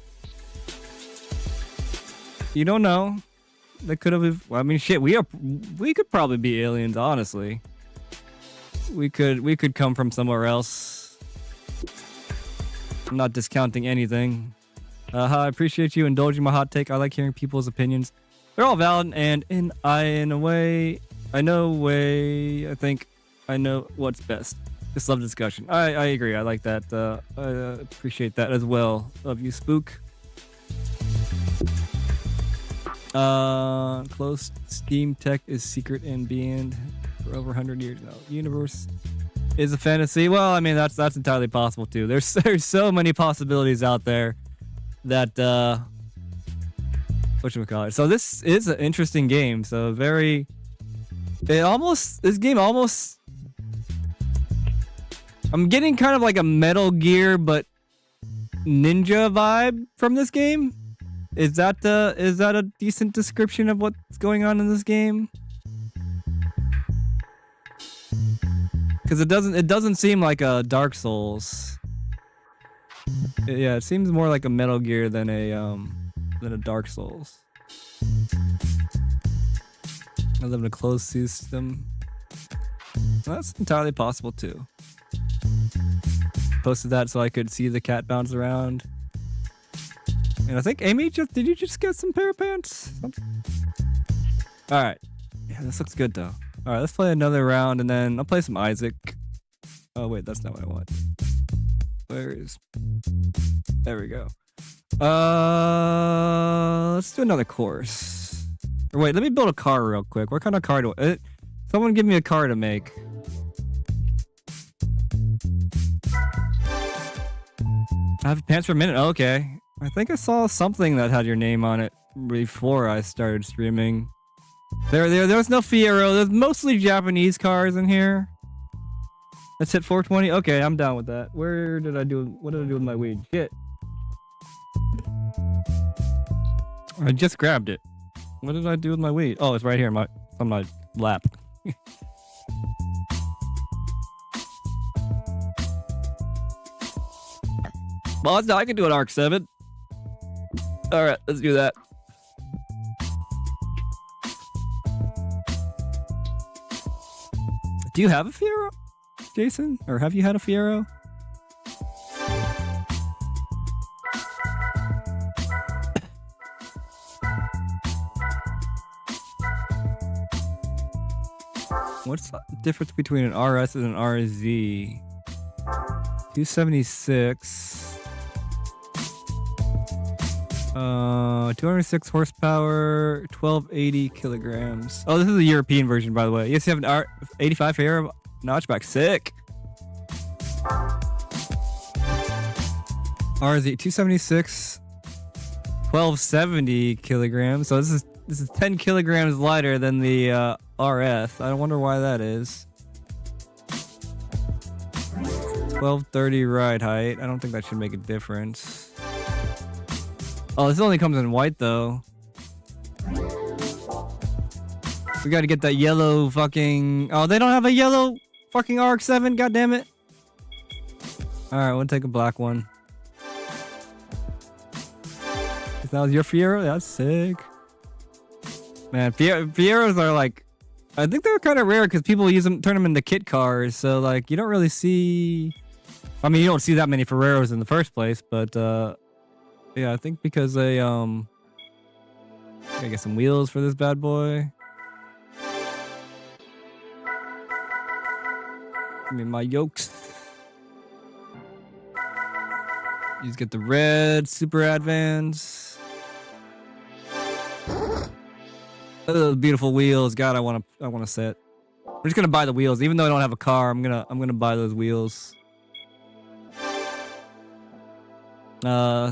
You don't know. They could have... Well, I mean, shit, we could probably be aliens, honestly. We could come from somewhere else. I'm not discounting anything. I appreciate you indulging my hot take. I like hearing people's opinions. They're all valid, and I think I know what's best. Just love discussion. I agree. I like that. I appreciate that as well. Love you, Spook. Close Steam tech is secret and banned for over 100 years now. Universe is a fantasy. Well, I mean that's entirely possible too. There's so many possibilities out there that whatchamacallit. So this is an interesting game. So this game almost I'm getting kind of like a Metal Gear but ninja vibe from this game. Is that a decent description of what's going on in this game? Because it doesn't seem like a Dark Souls. Yeah, it seems more like a Metal Gear than a Dark Souls. I live in a closed system. Well, that's entirely possible too. Posted that so I could see the cat bounce around. And I think Amy, did you just get some pair of pants? All right. Yeah, this looks good though. All right, let's play another round and then I'll play some Isaac. Oh wait, that's not what I want. Where is? There we go. Let's do another course. Or wait, let me build a car real quick. What kind of car do I... someone give me a car to make. I have pants for a minute. Oh, okay. I think I saw something that had your name on it before I started streaming. There was no Fiero. There's mostly Japanese cars in here. Let's hit 420. Okay, I'm down with that. What did I do with my weed? Shit. I just grabbed it. What did I do with my weed? Oh, it's right here on my lap. Well, I can do an Arc 7. Alright, let's do that. Do you have a Fiero, Jason? Or have you had a Fiero? What's the difference between an RS and an RZ? 276. 206 horsepower, 1280 kilograms. Oh, this is the European version, by the way. Yes, you have an 85 Fiero notchback. Sick. RZ 276, 1270 kilograms. So this is 10 kilograms lighter than the RS. I wonder why that is. 1230 ride height. I don't think that should make a difference. Oh, this only comes in white though. We gotta get that yellow fucking... Oh, they don't have a yellow fucking RX-7? God damn it. Alright, we'll take a black one. If that was your Fiero? That's sick. Man, Fieros are like... I think they're kind of rare because people use them, turn them into kit cars. So like, you don't really see... I mean, you don't see that many Ferreros in the first place, but yeah, I think because they gotta get some wheels for this bad boy. Give me my yokes. You just get the red Super Advance. Oh, those beautiful wheels. God, I want to set. I'm just gonna buy the wheels, even though I don't have a car. I'm gonna buy those wheels.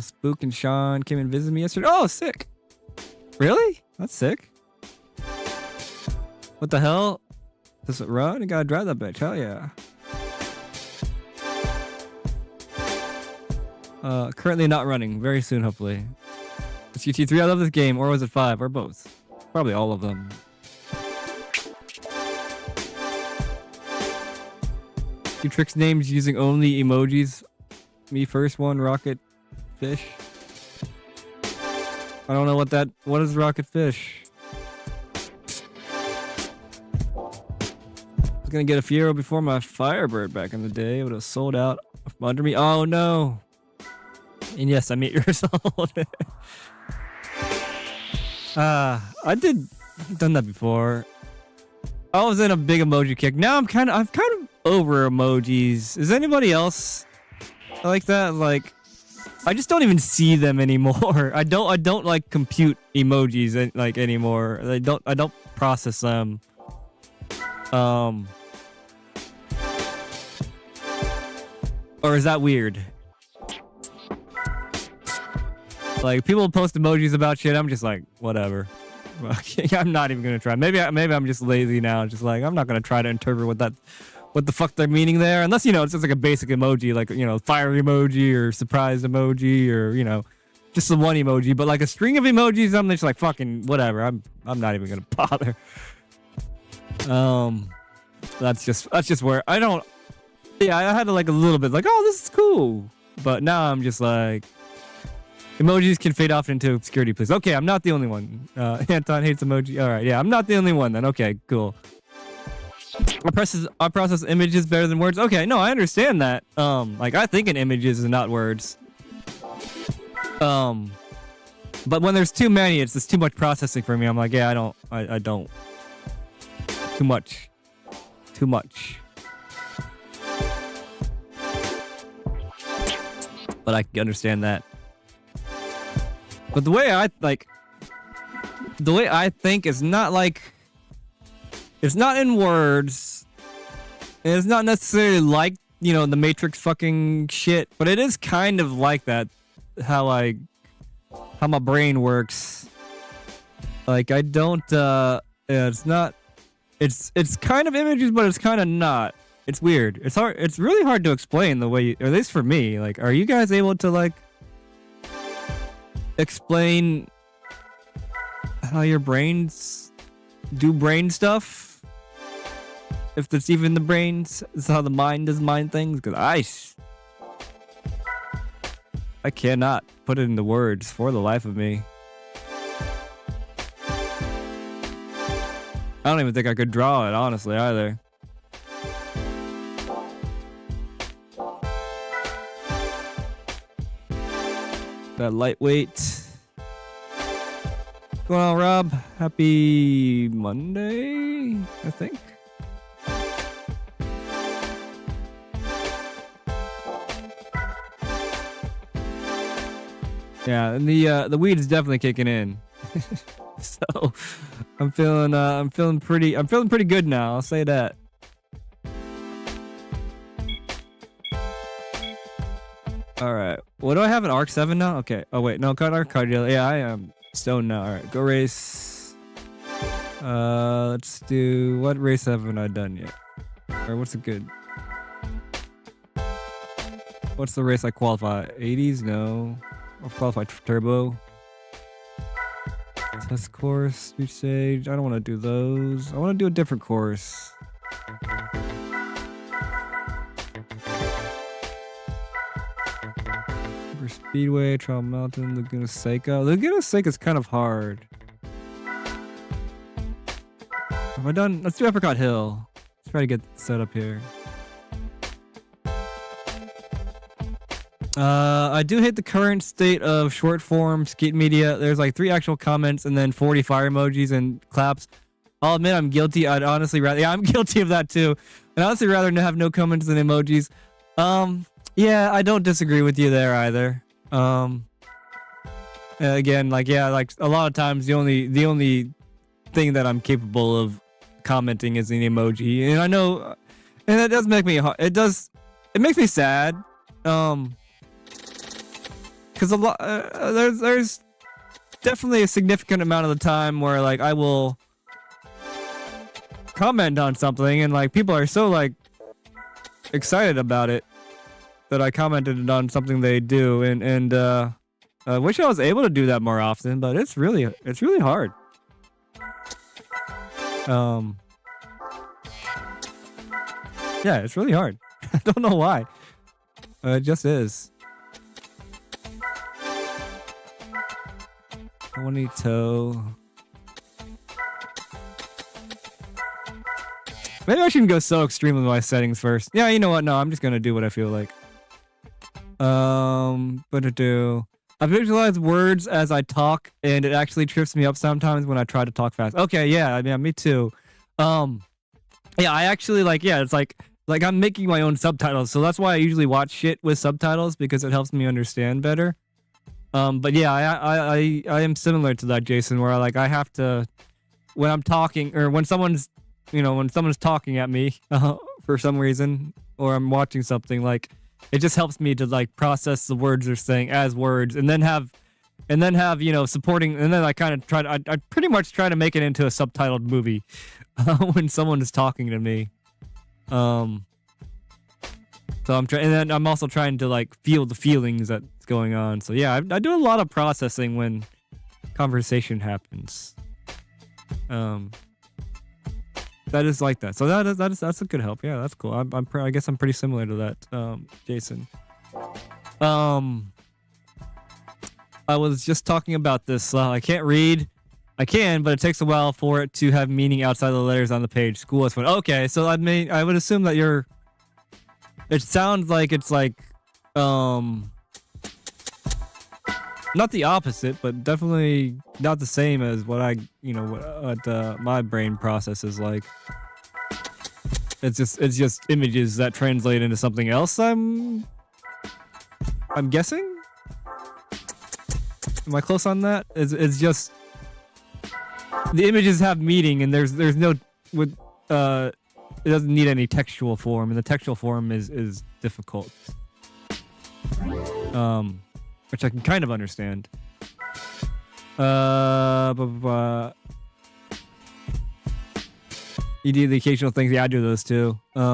Spook and Sean came and visited me yesterday. Oh, sick. Really? That's sick. What the hell? Does it run? You gotta drive that bitch. Hell yeah. Currently not running. Very soon, hopefully. It's UT3. I love this game. Or was it 5? Or both? Probably all of them. Two tricks names using only emojis. Me first one, Rocket Fish. I don't know what is Rocket Fish? I was gonna get a Fiero before my Firebird back in the day. It would have sold out under me. Oh no. And yes, I'm 8 years old. I've done that before. I was in a big emoji kick. Now I'm kind of over emojis. Is anybody else like that? Like, I just don't even see them anymore. I don't like compute emojis like anymore. I don't process them. Or is that weird? Like, people post emojis about shit. I'm just like, whatever. I'm not even gonna try. Maybe I'm just lazy now. Just like, I'm not gonna try to interpret what the fuck they're meaning there, unless, you know, it's just like a basic emoji, like, you know, fire emoji or surprise emoji, or, you know, just the one emoji. But like a string of emojis, I'm just like, fucking whatever. I'm not even gonna bother. That's just where I don't. Yeah, I had like a little bit like, oh, this is cool, but now I'm just like, emojis can fade off into obscurity, please. Okay, I'm not the only one. Anton hates emoji. All right, yeah, I'm not the only one then. Okay, cool. I process images better than words. Okay, no, I understand that. Like, I think in images and not words. But when there's too many, it's just too much processing for me. I'm like, yeah, I don't. Too much. but I can understand that. But the way I think is not like, it's not in words, and it's not necessarily like, you know, the Matrix fucking shit, but it is kind of like that, how my brain works. Like, I don't, it's not, it's kind of images, but it's kind of not. It's weird. It's hard. It's really hard to explain the way you, or at least for me. Like, are you guys able to like explain how your brains do brain stuff? If it's even the brains, it's how the mind does mind things. Because I cannot put it into words for the life of me. I don't even think I could draw it, honestly, either. That lightweight. What's going on, Rob? Happy Monday, I think. Yeah, and the weed is definitely kicking in. So I'm feeling pretty good now. I'll say that. All right. What do I have, an Arc 7 now? Okay. Oh wait, no, Arc card. Yeah, I am stoned now. All right, go race. Let's do, what race haven't I done yet? Or what's a good? What's the race I qualify? 80s? No. I'll qualify turbo. Test course, speech stage. I don't want to do those. I want to do a different course. Super Speedway, Trial Mountain, Laguna Seca. Laguna Seca is kind of hard. Have I done? Let's do Apricot Hill. Let's try to get set up here. I do hate the current state of short form skate media. There's like 3 actual comments and then 40 fire emojis and claps. I'll admit I'm guilty. I'd honestly rather, yeah, I'm guilty of that too. I'd honestly rather have no comments than emojis. Yeah, I don't disagree with you there either. Again, like, yeah, like a lot of times the only thing that I'm capable of commenting is an emoji, and I know, and that does make me, it makes me sad. Because a lot, there's definitely a significant amount of the time where like I will comment on something and like people are so like excited about it that I commented on something they do, and I wish I was able to do that more often, but it's really hard. Yeah, it's really hard. I don't know why. It just is. Juanito. Maybe I shouldn't go so extreme with my settings first. Yeah, you know what? No, I'm just gonna do what I feel like. I visualize words as I talk, and it actually trips me up sometimes when I try to talk fast. Okay, yeah, me too. Yeah, I actually like, yeah, it's like I'm making my own subtitles, so that's why I usually watch shit with subtitles, because it helps me understand better. But yeah, I am similar to that, Jason, where I have to, when I'm talking, or when someone's talking at me for some reason, or I'm watching something, like it just helps me to like process the words they're saying as words, and then have supporting, and then I kind of I pretty much try to make it into a subtitled movie when someone is talking to me. So I'm trying, and then I'm also trying to like feel the feelings that's going on. So yeah, I do a lot of processing when conversation happens. That is like that. So that's a good help. Yeah, that's cool. I guess I'm pretty similar to that, Jason. I was just talking about this. I can't read. I can, but it takes a while for it to have meaning outside of the letters on the page. School is fun. Okay, so I would assume that you're. It sounds like it's like, not the opposite, but definitely not the same as what what my brain processes like. It's just images that translate into something else. I'm I'm guessing. Am I close on that? It's just the images have meaning, and there's no with it doesn't need any textual form, and the textual form is difficult. Which I can kind of understand. You do the occasional things. Yeah, I do those too. Where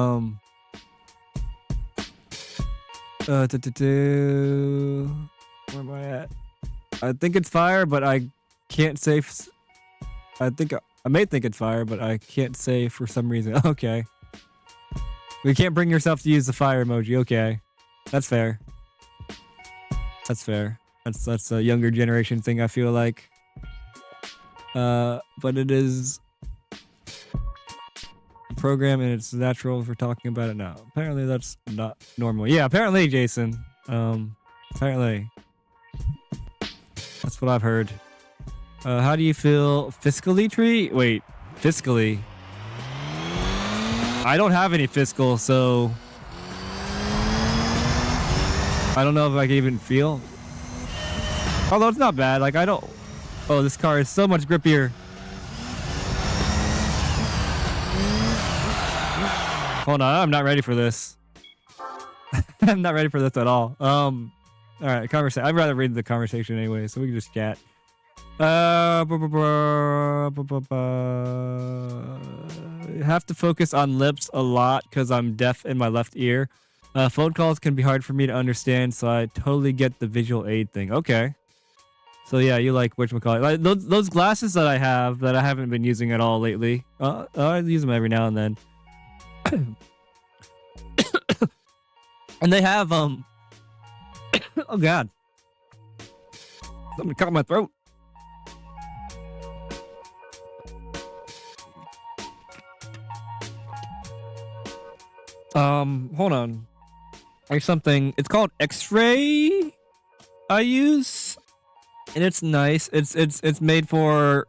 am I at? I think it's fire, but I can't say. I may think it's fire, but I can't say for some reason. Okay. We can't bring yourself to use the fire emoji. Okay. That's fair. That's fair. That's a younger generation thing, I feel like. But it is a program and it's natural for talking about it now. Apparently that's not normal. Yeah, apparently, Jason. Apparently. That's what I've heard. How do you feel fiscally, Tree? Wait, fiscally? I don't have any fiscal, so I don't know if I can even feel. Although it's not bad. Like, I don't... Oh, this car is so much grippier. Hold on, I'm not ready for this. I'm not ready for this at all. All right, conversation. I'd rather read the conversation anyway, so we can just chat. Have to focus on lips a lot because I'm deaf in my left ear. Phone calls can be hard for me to understand, so I totally get the visual aid thing. Okay. So yeah, you like whatchamacallit. Like those glasses that I have that I haven't been using at all lately. I use them every now and then. And they have oh god. Something caught my throat. Hold on. There's something. It's called X-ray. I use, and it's nice. It's made for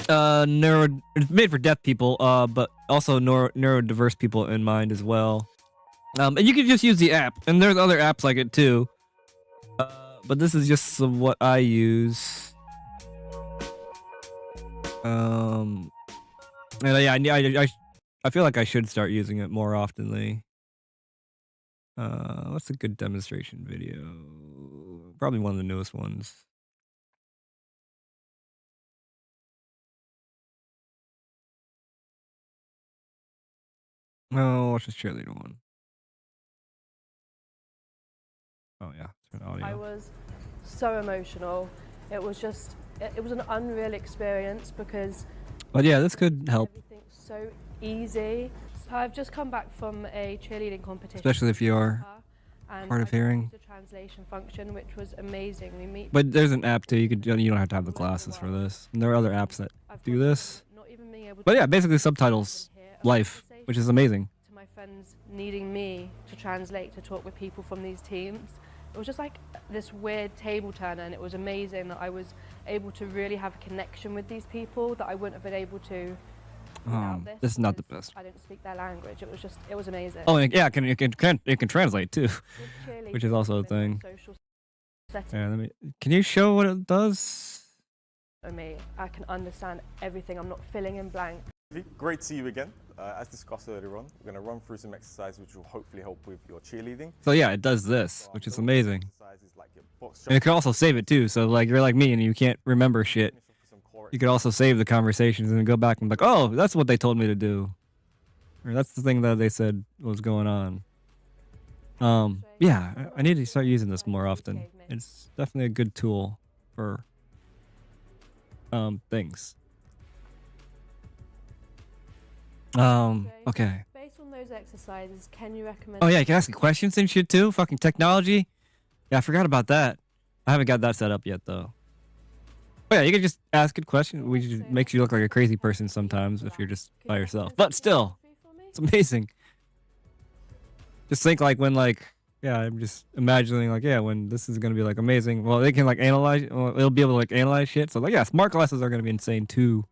It's made for deaf people. But also neurodiverse people in mind as well. And you can just use the app, and there's other apps like it too. But this is just what I use. And yeah, I feel like I should start using it more oftenly. What's a good demonstration video? Probably one of the newest ones. No, watch this cheerleader one. Oh yeah, turn audio. I was so emotional. It was an unreal experience because. But yeah, this could help. Everything's so easy. I've just come back from a cheerleading competition. Especially if you are hard of hearing. The translation function, which was amazing. But there's an app too. You don't have to have the glasses for this. And there are other apps that do this. But yeah, basically subtitles life, which is amazing. To my friends needing me to translate, to talk with people from these teams. It was just like this weird table turner, and it was amazing that I was able to really have a connection with these people that I wouldn't have been able to. This is not the best. I didn't speak their language. It was amazing. Oh yeah, it can translate too, which is also a thing. Yeah, can you show what it does? I can understand everything. I'm not filling in blank. Great to see you again. As discussed earlier on, we're going to run through some exercises which will hopefully help with your cheerleading. So yeah, it does this, which is amazing. And it can also save it too. So like you're like me and you can't remember shit. You could also save the conversations and then go back and be like, oh, that's what they told me to do. Or that's the thing that they said was going on. Yeah, I need to start using this more often. It's definitely a good tool for things. Okay. Based on those exercises, can you recommend? Oh yeah, you can ask questions and shit too. Fucking technology. Yeah, I forgot about that. I haven't got that set up yet though. Oh yeah, you can just ask a question, which makes you look like a crazy person sometimes if you're just by yourself. But still, it's amazing. Just think like when yeah, I'm just imagining when this is gonna be like amazing. Well, they can analyze. Well, it'll be able to analyze shit. So yeah, smart glasses are gonna be insane too.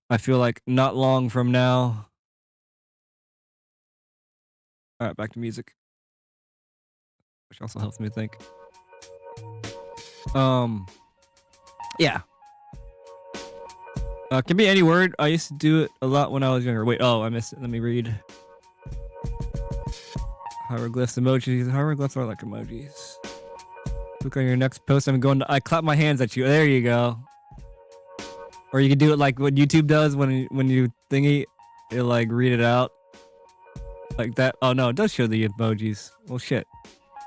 I feel like not long from now. All right, back to music. which also helps me think. Yeah. Can be any word. I used to do it a lot when I was younger. Wait, I missed it. Let me read. Hieroglyphs, emojis. Hieroglyphs are like emojis. Look on your next post. I clap my hands at you. There you go. Or you can do it like what YouTube does when you thingy. It'll like read it out. Like that. Oh no, it does show the emojis. Well shit.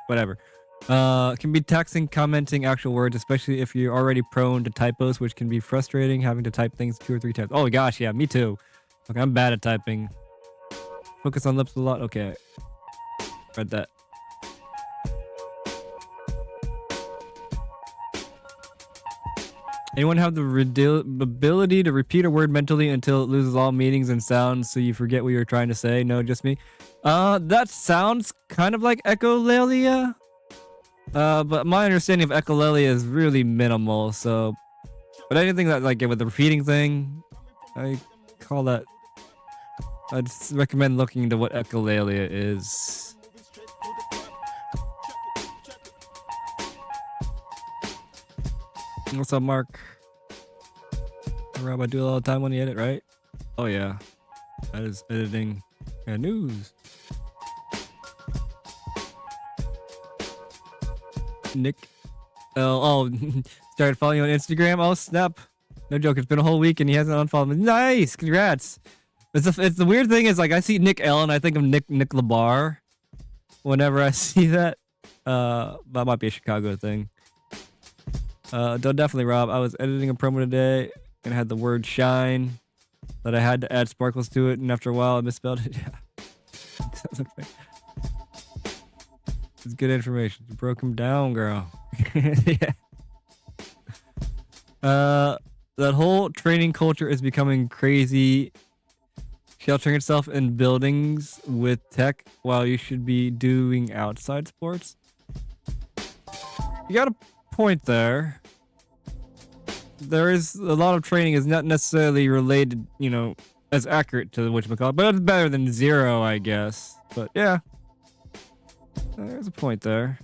Whatever. Can be texting, commenting actual words, especially if you're already prone to typos, which can be frustrating having to type things 2 or 3 times. Oh gosh, yeah, me too. Okay, I'm bad at typing. Focus on lips a lot. Okay. Read that. Anyone have the ability to repeat a word mentally until it loses all meanings and sounds so you forget what you're trying to say? No, just me. That sounds kind of like echolalia. But my understanding of echolalia is really minimal, so... But anything that, like, with the repeating thing, I call that... I'd recommend looking into what echolalia is. What's up, Mark? Rob, I do it all the time when you edit, right? Oh, yeah. That is editing. Yeah, news. Nick. Started following you on Instagram. Oh, snap. No joke. It's been a whole week and he hasn't unfollowed me. Nice. Congrats. It's the weird thing is, like, I see Nick L and I think of Nick Labar whenever I see that. That might be a Chicago thing. Definitely, Rob. I was editing a promo today and had the word shine that I had to add sparkles to it, and after a while I misspelled it. Yeah. It's good information. You broke him down, girl. Yeah. That whole training culture is becoming crazy. Sheltering itself in buildings with tech while you should be doing outside sports. You got a point there. There is a lot of training is not necessarily related, as accurate to whatchamacallit, but it's better than zero, I guess. But yeah, there's a point there.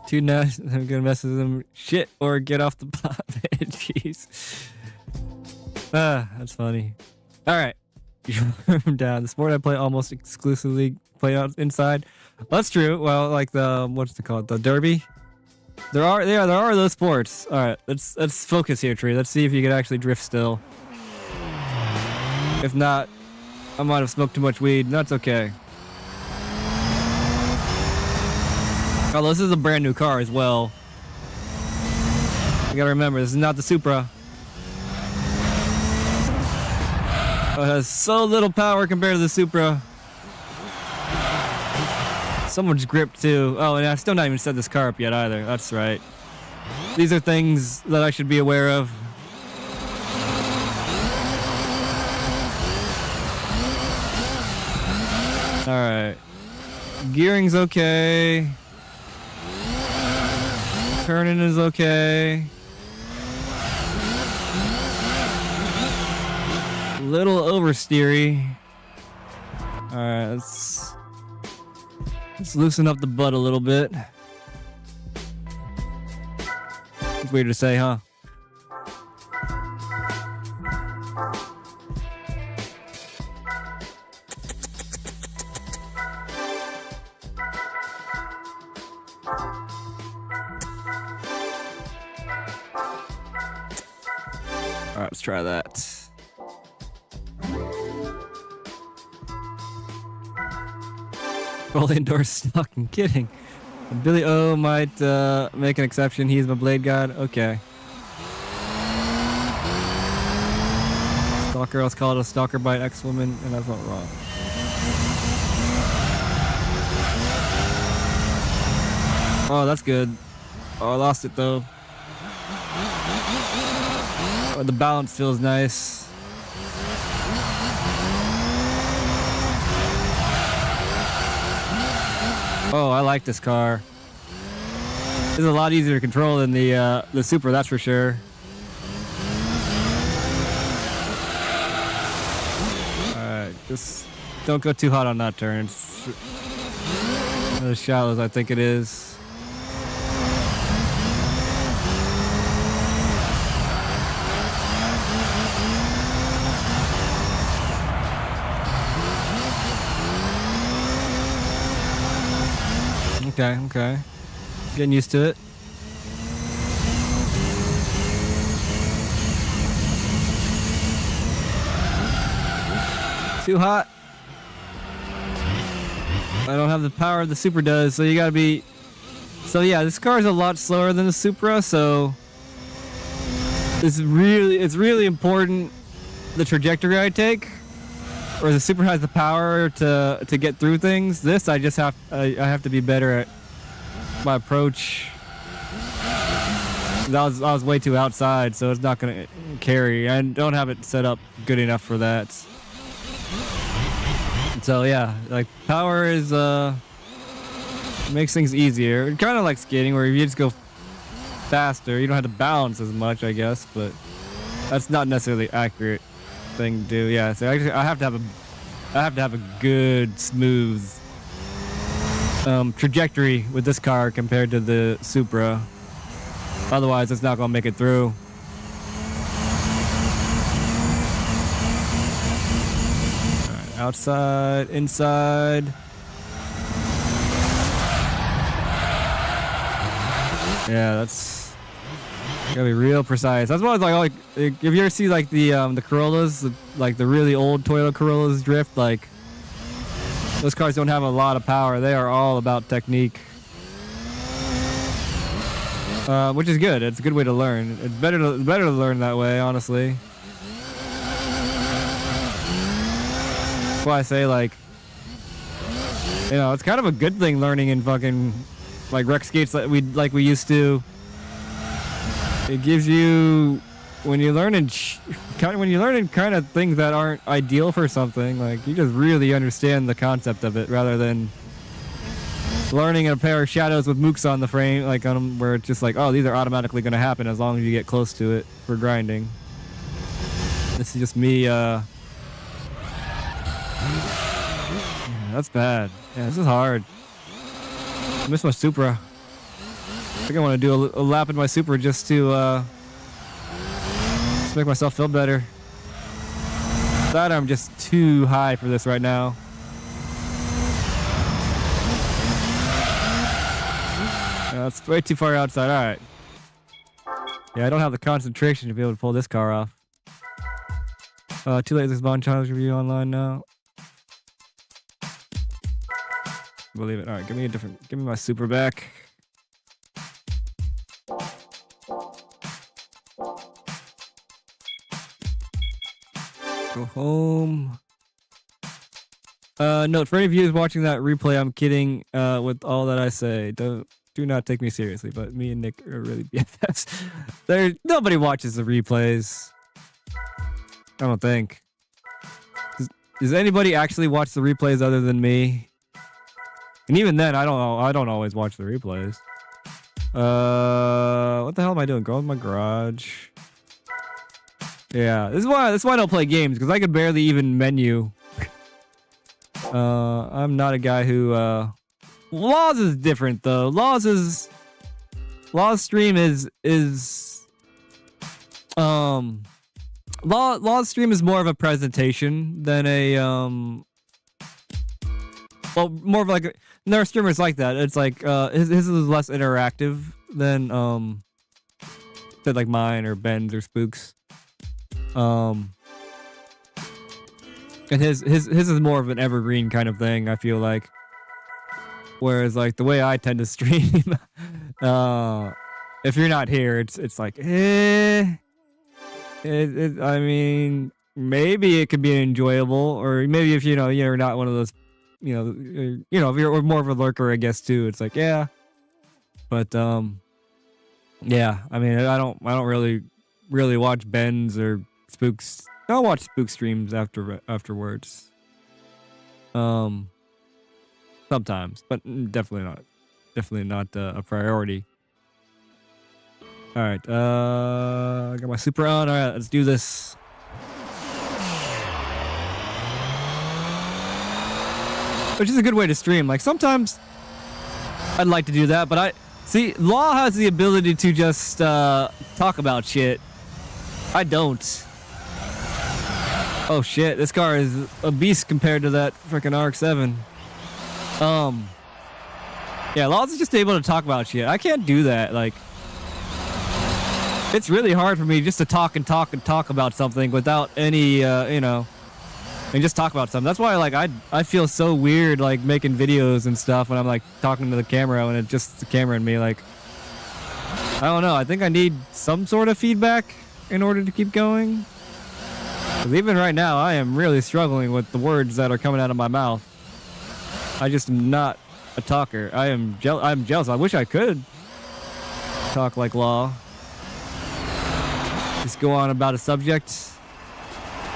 Too nice. I'm gonna mess with them. Shit, or get off the pot. Jeez. That's funny. All right, I'm down. The sport I play almost exclusively play out inside. That's true. Well, like what's it called? The derby. There are those sports. All right, let's focus here, Tree. Let's see if you can actually drift still. If not, I might have smoked too much weed. That's okay. Oh, this is a brand new car as well. You gotta remember, this is not the Supra. Oh, it has so little power compared to the Supra. So much grip too. Oh, and I still not even set this car up yet either. That's right. These are things that I should be aware of. Alright. Gearing's okay. Turning is okay. Little oversteery. Alright, let's loosen up the butt a little bit. It's weird to say, huh? Alright, let's try that. Fully endorsed stock. I'm kidding. Billy O might make an exception. He's my blade god. Okay. Stalker, let's call it a stalker by an ex-woman, and that's not wrong. Oh, that's good. Oh, I lost it though. Oh, the balance feels nice. Oh, I like this car. This is a lot easier to control than the Supra, that's for sure. Alright, just don't go too hot on that turn. The shallows, I think it is. Okay, okay. Getting used to it. Too hot. I don't have the power the Supra does, so you gotta be... So yeah, this car is a lot slower than the Supra, so... It's really important the trajectory I take. Or the Supra has the power to get through things. This, I just have... I have to be better at my approach. I was way too outside, so it's not gonna carry. I don't have it set up good enough for that. So yeah, like power is makes things easier. Kind of like skating, where if you just go faster, you don't have to bounce as much, I guess. But that's not necessarily accurate thing to do. Yeah, so actually, I have to have a good, smooth trajectory with this car compared to the Supra. Otherwise, it's not gonna make it through. Outside, inside. Yeah, that's gotta be real precise. That's why I was like, if you ever see like the Corollas, like the really old Toyota Corollas drift, like those cars don't have a lot of power. They are all about technique, which is good. It's a good way to learn. It's better to learn that way, honestly. Why I say, like, you know, it's kind of a good thing learning in fucking like rec skates that we used to. It gives you, when you learn in kind of things that aren't ideal for something, like you just really understand the concept of it, rather than learning a pair of shadows with mooks on the frame, like on them, where it's just like, oh, these are automatically going to happen as long as you get close to it for grinding. This is just me. Yeah, that's bad. Yeah, this is hard. I miss my Supra. I think I want to do a lap in my Supra just to make myself feel better. That I'm just too high for this right now. It's way too far outside. All right. Yeah, I don't have the concentration to be able to pull this car off. Too late. This Bond challenge review online now. Believe it. All right, give me my Supra back. Go home. Note for any viewers watching that replay, I'm kidding with all that I say. Do not take me seriously, but me and Nick are really BFFs. Nobody watches the replays. I don't think. Does anybody actually watch the replays other than me? And even then, I don't know. I don't always watch the replays. What the hell am I doing? Going in my garage. Yeah, this is why I don't play games, because I could barely even menu. I'm not a guy who. Laws is different though. Laws stream is Law's stream is more of a presentation than a well, more of like there are streamers like that. It's like his is less interactive than like mine or Ben's or Spook's. And his is more of an evergreen kind of thing, I feel like. Whereas like the way I tend to stream, if you're not here, it's like I mean, maybe it could be enjoyable, or maybe if you're not one of those, if you're more of a lurker, I guess too. It's like yeah, but yeah. I mean, I don't really watch Ben's or Spook's. I'll watch Spook streams afterwards. Sometimes, but definitely not a priority. All right, I got my Supra on. All right, let's do this. Which is a good way to stream. Like sometimes I'd like to do that, but see, Law has the ability to just talk about shit. I don't. Oh shit, this car is a beast compared to that freaking RX-7. Yeah, Law's is just able to talk about shit. I can't do that. Like, it's really hard for me just to talk and talk and talk about something without any, you know, and just talk about something. That's why, like, I feel so weird, like, making videos and stuff when I'm, like, talking to the camera when it's just the camera and me. Like, I don't know. I think I need some sort of feedback in order to keep going. 'Cause even right now, I am really struggling with the words that are coming out of my mouth. I just am not a talker. I'm jealous. I wish I could talk like Law. Just go on about a subject.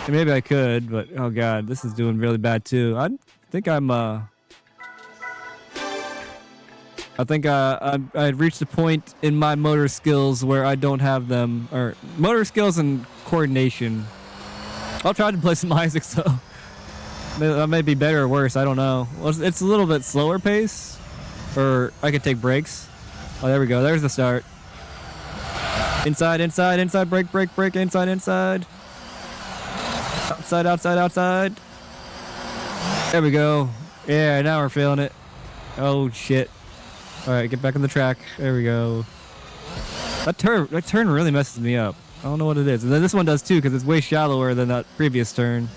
And maybe I could, but oh god, this is doing really bad too. I think I've reached a point in my motor skills where I don't have them, or motor skills and coordination. I'll try to play some Isaacs though. That may be better or worse, I don't know. Well, it's a little bit slower pace, or I could take breaks. Oh, there we go. There's the start. Inside, inside, inside, break, break, break, inside, inside. Outside, outside, outside. There we go. Yeah, now we're feeling it. Oh shit. Alright, get back on the track. There we go. That turn really messes me up. I don't know what it is. And then this one does too, because it's way shallower than that previous turn.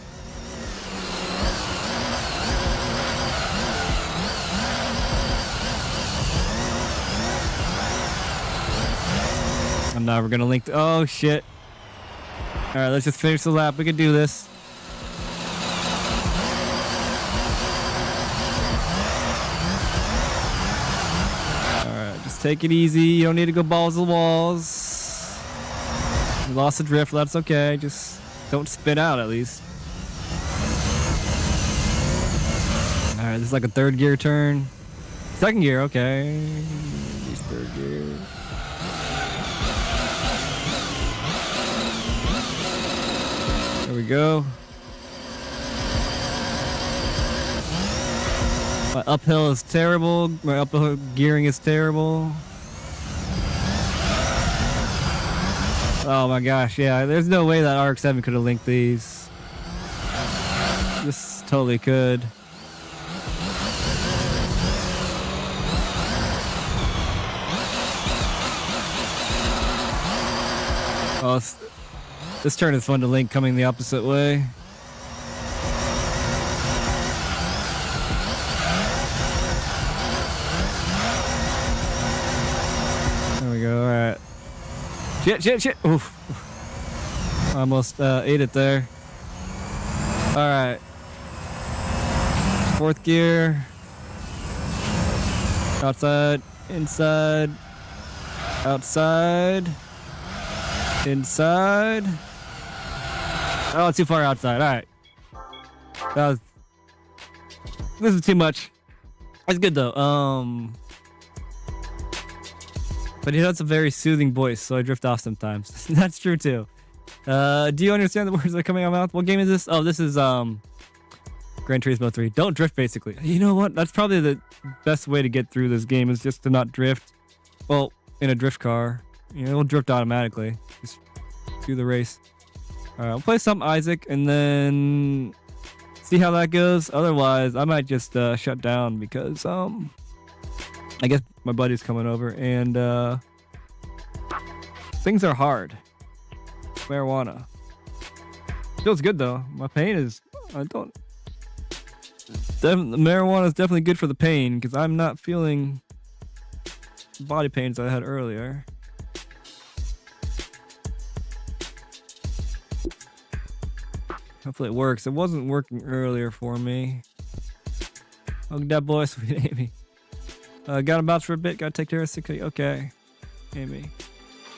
And now we're gonna link. Oh shit. Alright, let's just finish the lap. We can do this. Alright, just take it easy. You don't need to go balls to the walls. You lost the drift, that's okay. Just don't spin out at least. Alright, this is like a third gear turn. Second gear, okay. Use third gear. There we go. My uphill is terrible. My uphill gearing is terrible. Oh my gosh, yeah. There's no way that RX-7 could have linked these. This totally could. Oh, this turn is fun to link coming the opposite way. There we go, alright. Shit, shit, shit! Oof. Almost ate it there. Alright. Fourth gear. Outside, inside, outside, inside. Oh, too far outside. Alright. This is too much. It's good though. But he has a very soothing voice, so I drift off sometimes. That's true too. Do you understand the words that are coming out of my mouth? What game is this? Oh, this is Gran Turismo 3. Don't drift, basically. You know what? That's probably the best way to get through this game, is just to not drift. Well, in a drift car. You know, it'll drift automatically. Just do the race. Alright, I'll play some Isaac and then see how that goes. Otherwise, I might just shut down because I guess my buddy's coming over and things are hard. Marijuana. Feels good though. My pain is marijuana is definitely good for the pain because I'm not feeling body pains I had earlier. Hopefully it works. It wasn't working earlier for me. Hug that boy, sweet Amy. Got him bounce for a bit. Gotta take care of 6. Okay, Amy.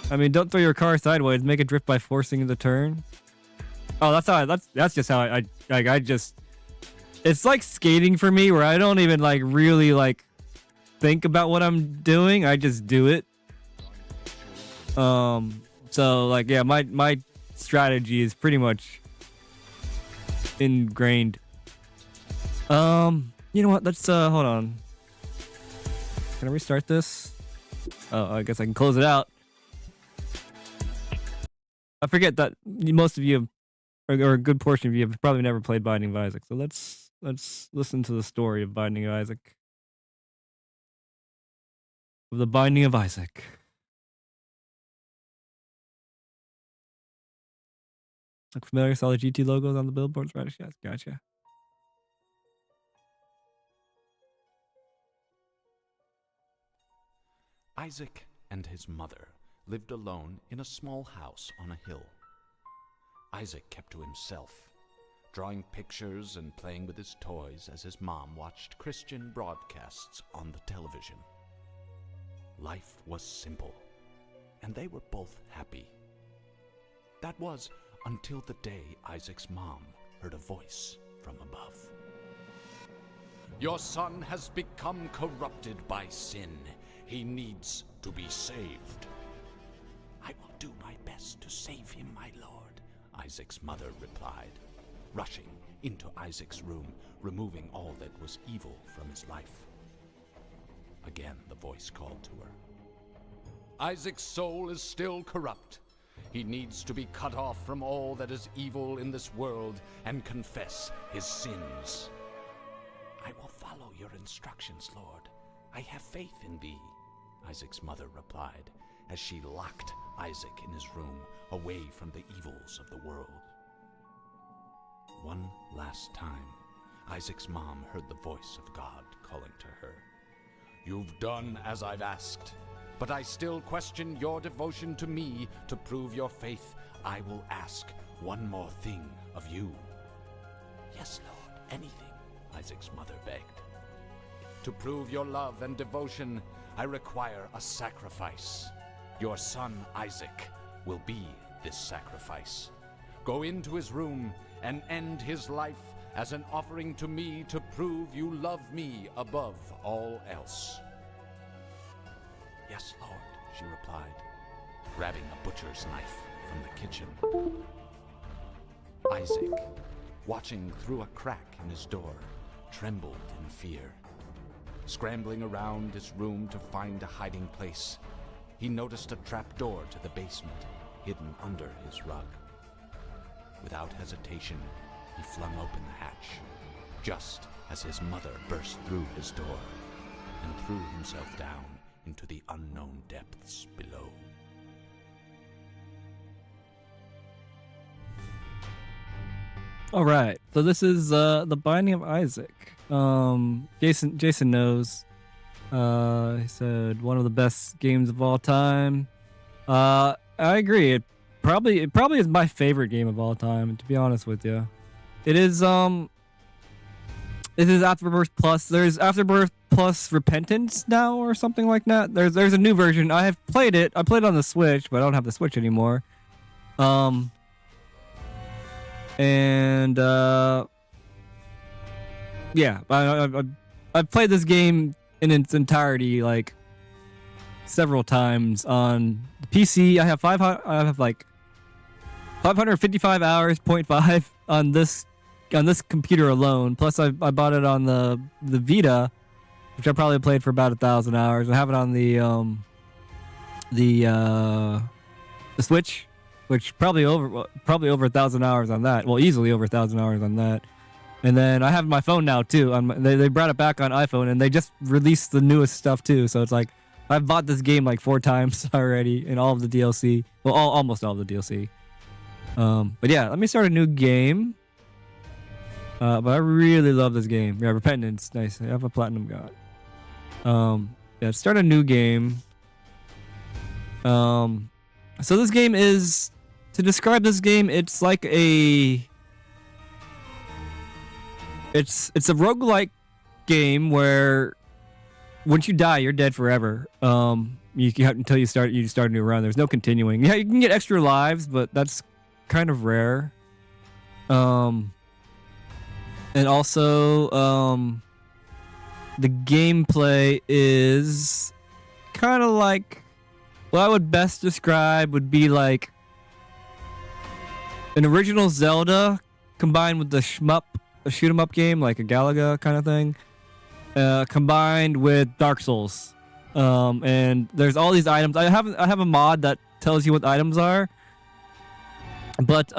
I mean, don't throw your car sideways. Make it drift by forcing the turn. Oh, that's just how I just. It's like skating for me, where I don't even like really like think about what I'm doing. I just do it. So like yeah, my strategy is pretty much ingrained. You know what? Let's hold on. Can I restart this? Oh, I guess I can close it out. I forget that most of you, or a good portion of you, have probably never played Binding of Isaac. So let's listen to the story of Binding of Isaac. Of the Binding of Isaac. Look familiar? Saw the GT logos on the billboards, right? Yes, gotcha. Isaac and his mother lived alone in a small house on a hill. Isaac kept to himself, drawing pictures and playing with his toys as his mom watched Christian broadcasts on the television. Life was simple, and they were both happy. That was until the day Isaac's mom heard a voice from above. "Your son has become corrupted by sin. He needs to be saved." "I will do my best to save him, my lord," Isaac's mother replied, rushing into Isaac's room, removing all that was evil from his life. Again, the voice called to her. "Isaac's soul is still corrupt. He needs to be cut off from all that is evil in this world and confess his sins." "I will follow your instructions, Lord. I have faith in thee," Isaac's mother replied, as she locked Isaac in his room, away from the evils of the world. One last time, Isaac's mom heard the voice of God calling to her. "You've done as I've asked, but I still question your devotion to me. To prove your faith, I will ask one more thing of you." "Yes, Lord, anything," Isaac's mother begged. "To prove your love and devotion, I require a sacrifice. Your son Isaac will be this sacrifice. Go into his room and end his life as an offering to me to prove you love me above all else." "Yes, Lord," she replied, grabbing a butcher's knife from the kitchen. Isaac, watching through a crack in his door, trembled in fear. Scrambling around his room to find a hiding place, he noticed a trap door to the basement hidden under his rug. Without hesitation, he flung open the hatch, just as his mother burst through his door and threw himself down into the unknown depths below. All right, so this is the Binding of Isaac. Jason knows. He said one of the best games of all time. I agree. It probably is my favorite game of all time. To be honest with you, it is. It is Afterbirth Plus. There's Afterbirth Plus Repentance now, or something like that. There's a new version. I have played it. I played it on the Switch, but I don't have the Switch anymore. Yeah, I've played this game in its entirety like several times on the PC. I have like 555 hours, 0.5 on this computer alone. Plus, I bought it on the Vita, which I probably played for about 1,000 hours. I have it on the Switch, which probably over 1,000 hours on that. Well, easily over 1,000 hours on that. And then I have my phone now too. They brought it back on iPhone, and they just released the newest stuff too. So it's like I've bought this game like 4 times already, in all of the DLC. Well, almost all of the DLC. But yeah, let me start a new game. But I really love this game. Yeah, Repentance, nice. I have a platinum god. Yeah, start a new game. So this game is, to describe this game, it's like it's a roguelike game where once you die, you're dead forever. You have until you start a new run. There's no continuing. Yeah, you can get extra lives, but that's kind of rare. And also, the gameplay is kind of like, what I would best describe would be like an original Zelda combined with the shoot 'em up game, like a Galaga kind of thing, combined with Dark Souls. And there's all these items. I have a mod that tells you what items are, but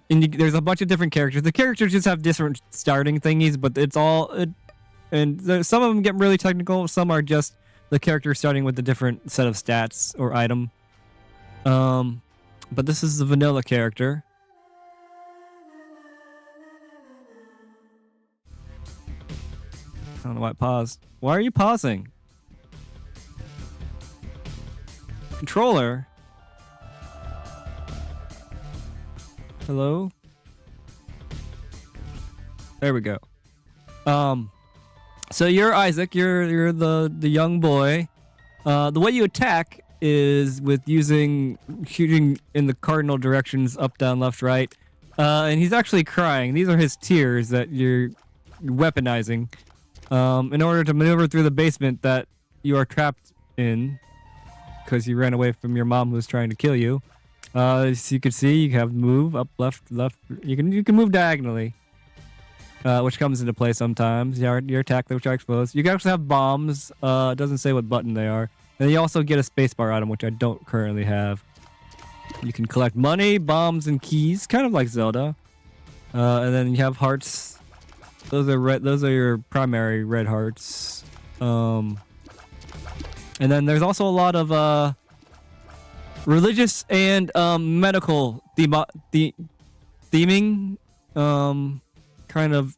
there's a bunch of different characters. The characters just have different starting thingies, but some of them get really technical. Some are just the character starting with a different set of stats or item. But this is the vanilla character. I don't know why I paused. Why are you pausing? Controller? Hello? There we go. So you're Isaac, you're the young boy. The way you attack is with shooting in the cardinal directions, up, down, left, right. And he's actually crying. These are his tears that you're weaponizing in order to maneuver through the basement that you are trapped in because you ran away from your mom who was trying to kill you. As you can see, you have move up, left. You can move diagonally, which comes into play sometimes. Your attack, which I exposed. You can actually have bombs. It doesn't say what button they are. And you also get a spacebar item, which I don't currently have. You can collect money, bombs, and keys, kind of like Zelda. And then you have hearts. Those are red. Those are your primary red hearts. And then there's also a lot of religious and medical theming, kind of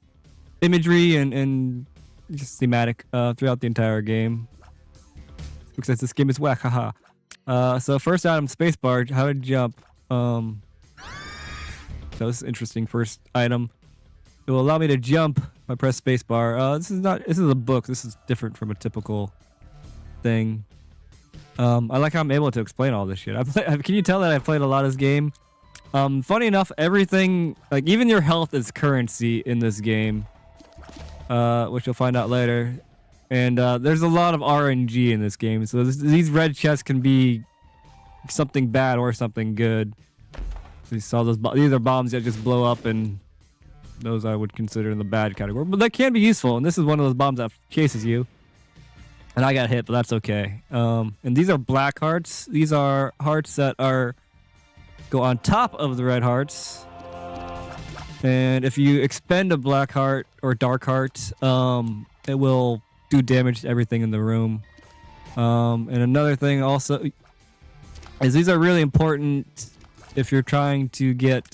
imagery and just thematic throughout the entire game. Because this game is whack, haha. So first item, spacebar, how to jump. That was interesting. First item, it will allow me to jump if I press spacebar. This is a book. This is different from a typical thing. I like how I'm able to explain all this shit. Can you tell that I've played a lot of this game? Funny enough, everything, like even your health is currency in this game, which you'll find out later. And there's a lot of RNG in this game, so these red chests can be something bad or something good. You saw those. These are bombs that just blow up, and those I would consider in the bad category. But they can be useful, and this is one of those bombs that chases you. And I got hit, but that's okay. And these are black hearts. These are hearts that go on top of the red hearts. And if you expend a black heart or dark heart, it will do damage to everything in the room. And another thing also is these are really important if you're trying to get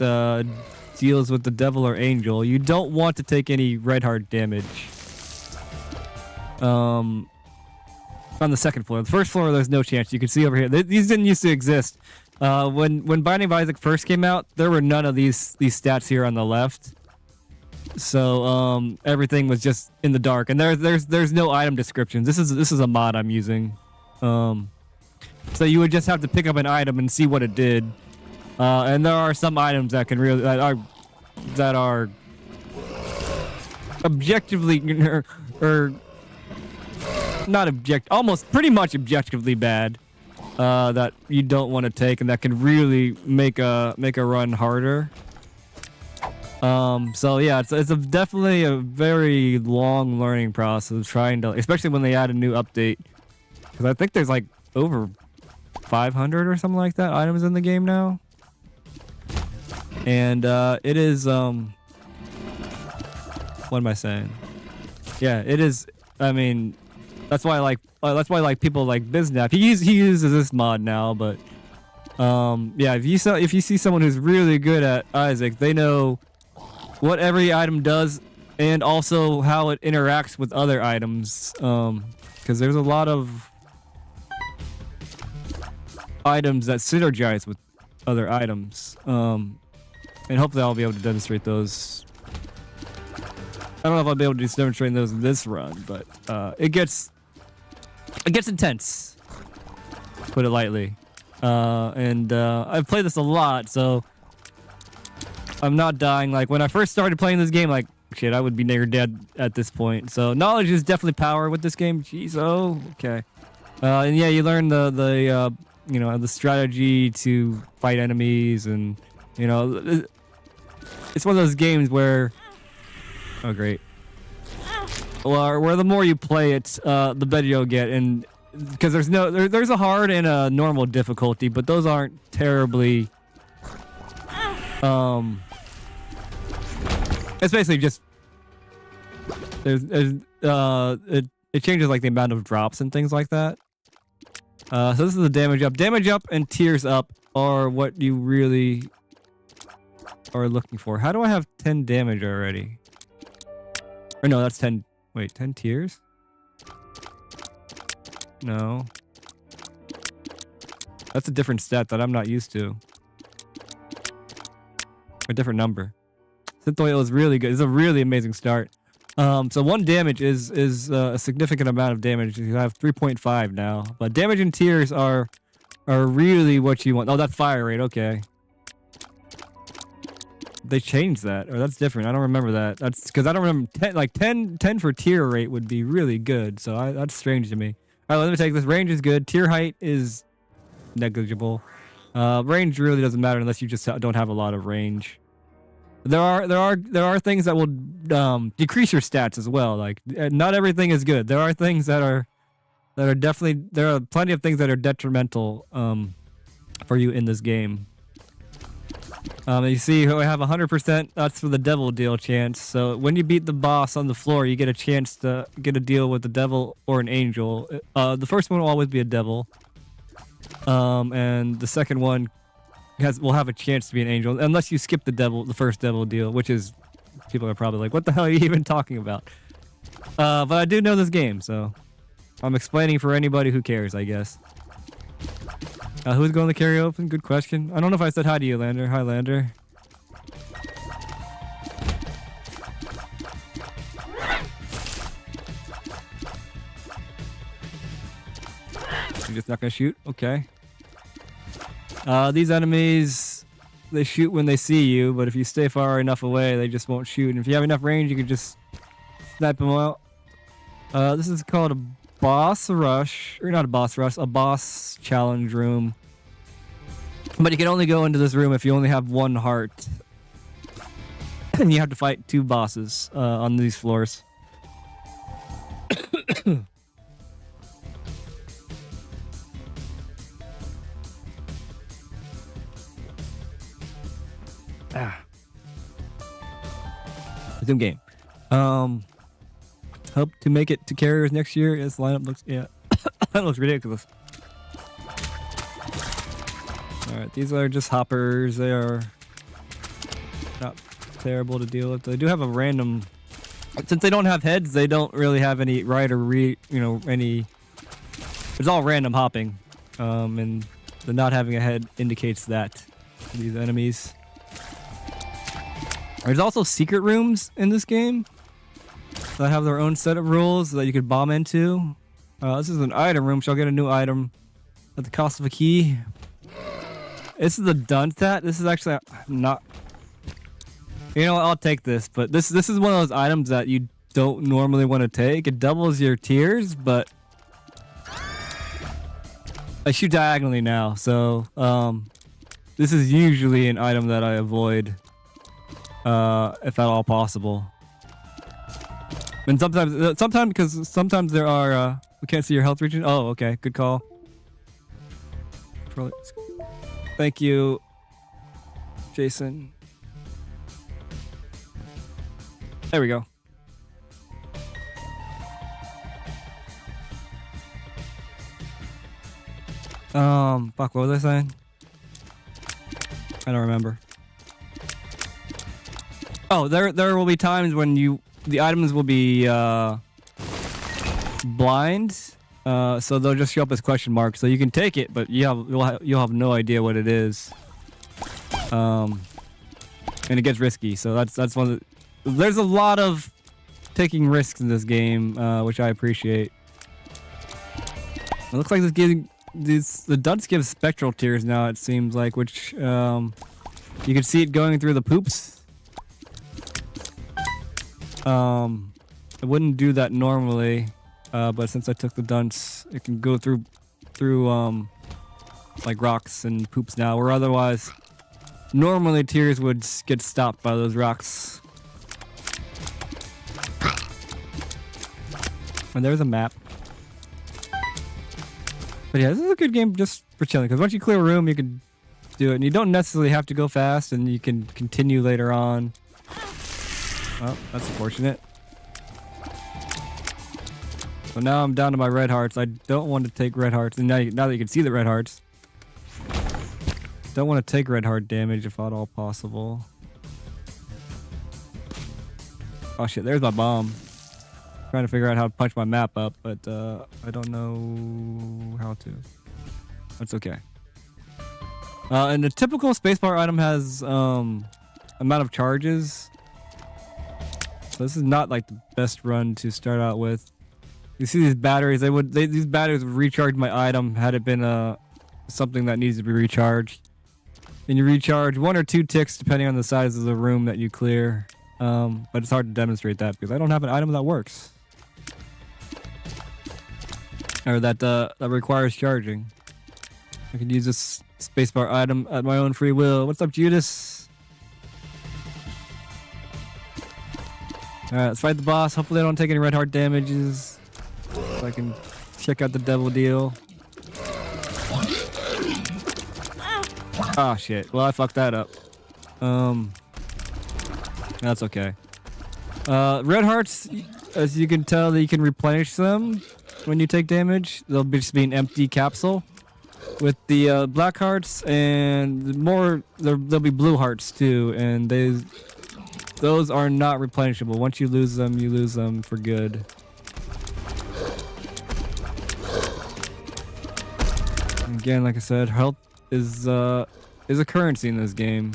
deals with the devil or angel. You don't want to take any red heart damage. On the second floor. The first floor, there's no chance. You can see over here. These didn't used to exist. When Binding of Isaac first came out, there were none of these stats here on the left. So everything was just in the dark, and there's no item descriptions. This is a mod I'm using. So you would just have to pick up an item and see what it did. And there are some items that can really that are objectively or not almost pretty much objectively bad, that you don't want to take, and that can really make a run harder. So yeah, it's definitely a very long learning process trying to, especially when they add a new update, because I think there's like over 500 or something like that items in the game now, and it is what am I saying? Yeah, it is. I mean, that's why people like Biznap. He uses this mod now, but yeah, if you see someone who's really good at Isaac, they know what every item does and also how it interacts with other items, because there's a lot of items that synergize with other items, and hopefully I'll be able to demonstrate those. I don't know if I'll be able to demonstrate those in this run, but it gets intense, to put it lightly. And I've played this a lot, so I'm not dying. Like when I first started playing this game, like shit, I would be near dead at this point. So knowledge is definitely power with this game. Jeez, oh, okay. And yeah, you learn the strategy to fight enemies, and it's one of those games where, oh great, where the more you play it, the better you'll get. And because there's a hard and a normal difficulty, but those aren't terribly. It's basically just it changes like the amount of drops and things like that. So this is the damage up. Damage up and tears up are what you really are looking for. How do I have 10 damage already? Or no, that's 10. Wait, 10 tears? No. That's a different stat that I'm not used to. A different number. Synth oil is really good. It's a really amazing start. So 1 damage is a significant amount of damage. You have 3.5 now. But damage and tears are really what you want. Oh, that's fire rate. Okay. They changed that. Or that's different. I don't remember that. That's because I don't remember 10 for tier rate would be really good. So that's strange to me. All right, let me take this. Range is good. Tier height is negligible. Range really doesn't matter unless you just don't have a lot of range. There are things that will decrease your stats as well. Like not everything is good. There are things that are definitely, there are plenty of things that are detrimental for you in this game. You see, I have 100%. That's for the devil deal chance. So when you beat the boss on the floor, you get a chance to get a deal with the devil or an angel. The first one will always be a devil, and the second one will have a chance to be an angel, unless you skip the first devil deal, which is, people are probably like, what the hell are you even talking about? But I do know this game, so I'm explaining for anybody who cares, I guess. Who's going to carry open? Good question. I don't know if I said hi to you, Lander. Hi, Lander. You're just not gonna shoot? Okay. These enemies, they shoot when they see you, but if you stay far enough away, they just won't shoot. And if you have enough range, you can just snipe them out. This is called a boss rush, or not a boss rush, a boss challenge room. But you can only go into this room if you only have 1 heart. And you have to fight 2 bosses on these floors. Resume game. Hope to make it to carriers next year. This lineup looks, yeah, that looks ridiculous. All right, these are just hoppers. They are not terrible to deal with. They do have a random, since they don't have heads, they don't really have any right or any. It's all random hopping, and the not having a head indicates that to these enemies. There's also secret rooms in this game that have their own set of rules that you could bomb into. This is an item room, so I'll get a new item at the cost of a key. This is the Dunstat. This is actually not. You know what? I'll take this, but this is one of those items that you don't normally want to take. It doubles your tiers, but I shoot diagonally now, so this is usually an item that I avoid. If at all possible. And sometimes there are, we can't see your health region. Oh, okay, good call. Thank you, Jason. There we go. Fuck, what was I saying? I don't remember. Oh, there will be times when the items will be blind, so they'll just show up as question marks. So you can take it, but you'll have no idea what it is, and it gets risky. So that's one of the, there's a lot of taking risks in this game, which I appreciate. It looks like the dunce gives spectral tears now. It seems like, which you can see it going through the poops. It wouldn't do that normally, but since I took the dunce, it can go through like rocks and poops now, where otherwise normally tears would get stopped by those rocks. And there's a map. But yeah, this is a good game just for chilling, because once you clear a room, you can do it. And you don't necessarily have to go fast, and you can continue later on. Well, that's unfortunate. So now I'm down to my red hearts. I don't want to take red hearts. And now that you can see the red hearts, don't want to take red heart damage if at all possible. Oh shit, there's my bomb. Trying to figure out how to punch my map up, but I don't know how to. That's okay. And the typical spacebar item has amount of charges. So this is not like the best run to start out with. You see these batteries? These batteries would recharge my item had it been something that needs to be recharged. And you recharge 1 or 2 ticks depending on the size of the room that you clear. But it's hard to demonstrate that because I don't have an item that works. Or that requires charging. I can use this spacebar item at my own free will. What's up, Judas? Alright, let's fight the boss. Hopefully I don't take any red heart damages. So I can check out the devil deal. Oh shit. Well, I fucked that up. That's okay. Red hearts, as you can tell, you can replenish them when you take damage. They'll just be an empty capsule. With the black hearts and more, there'll be blue hearts too, and those are not replenishable. Once you lose them for good. Again, like I said, health is a currency in this game.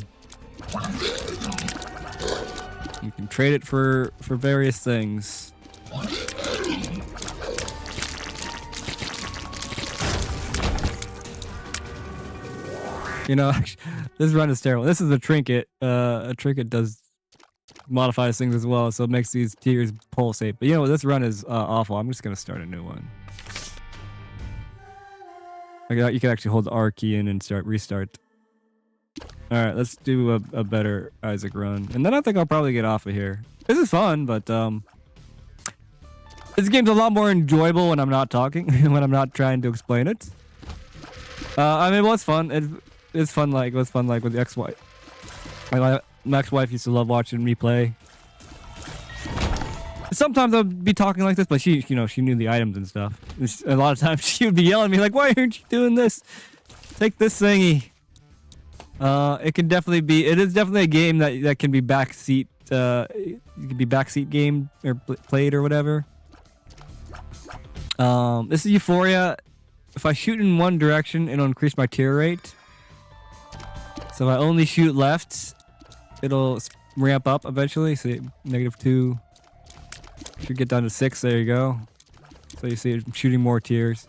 You can trade it for various things. You know, this run is terrible. This is a trinket. A trinket does modifies things as well, so it makes these tiers pulsate. But you know what? This run is awful. I'm just gonna start a new one. You can actually hold the R key in and restart. All right, let's do a better Isaac run, and then I think I'll probably get off of here. This is fun, but this game's a lot more enjoyable when I'm not talking, when I'm not trying to explain it. I mean, it was fun. It's fun like with the ex-wife. My ex-wife used to love watching me play. Sometimes I'd be talking like this, but she knew the items and stuff. A lot of times she would be yelling at me like, "Why aren't you doing this? Take this thingy." It is definitely a game that can be backseat. It can be backseat game or played or whatever. This is Euphoria. If I shoot in one direction, it'll increase my tear rate. So if I only shoot left, it'll ramp up eventually. So -2 should get down to 6. There you go. So you see it shooting more tiers.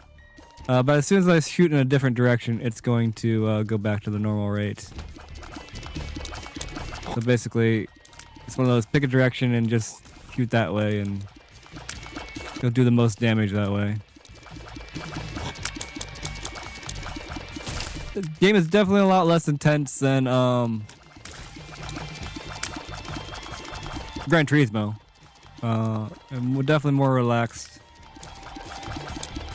But as soon as I shoot in a different direction, it's going to go back to the normal rate. So basically, it's one of those, pick a direction and just shoot that way, and you'll do the most damage that way. The game is definitely a lot less intense than Gran Turismo. And we're definitely more relaxed.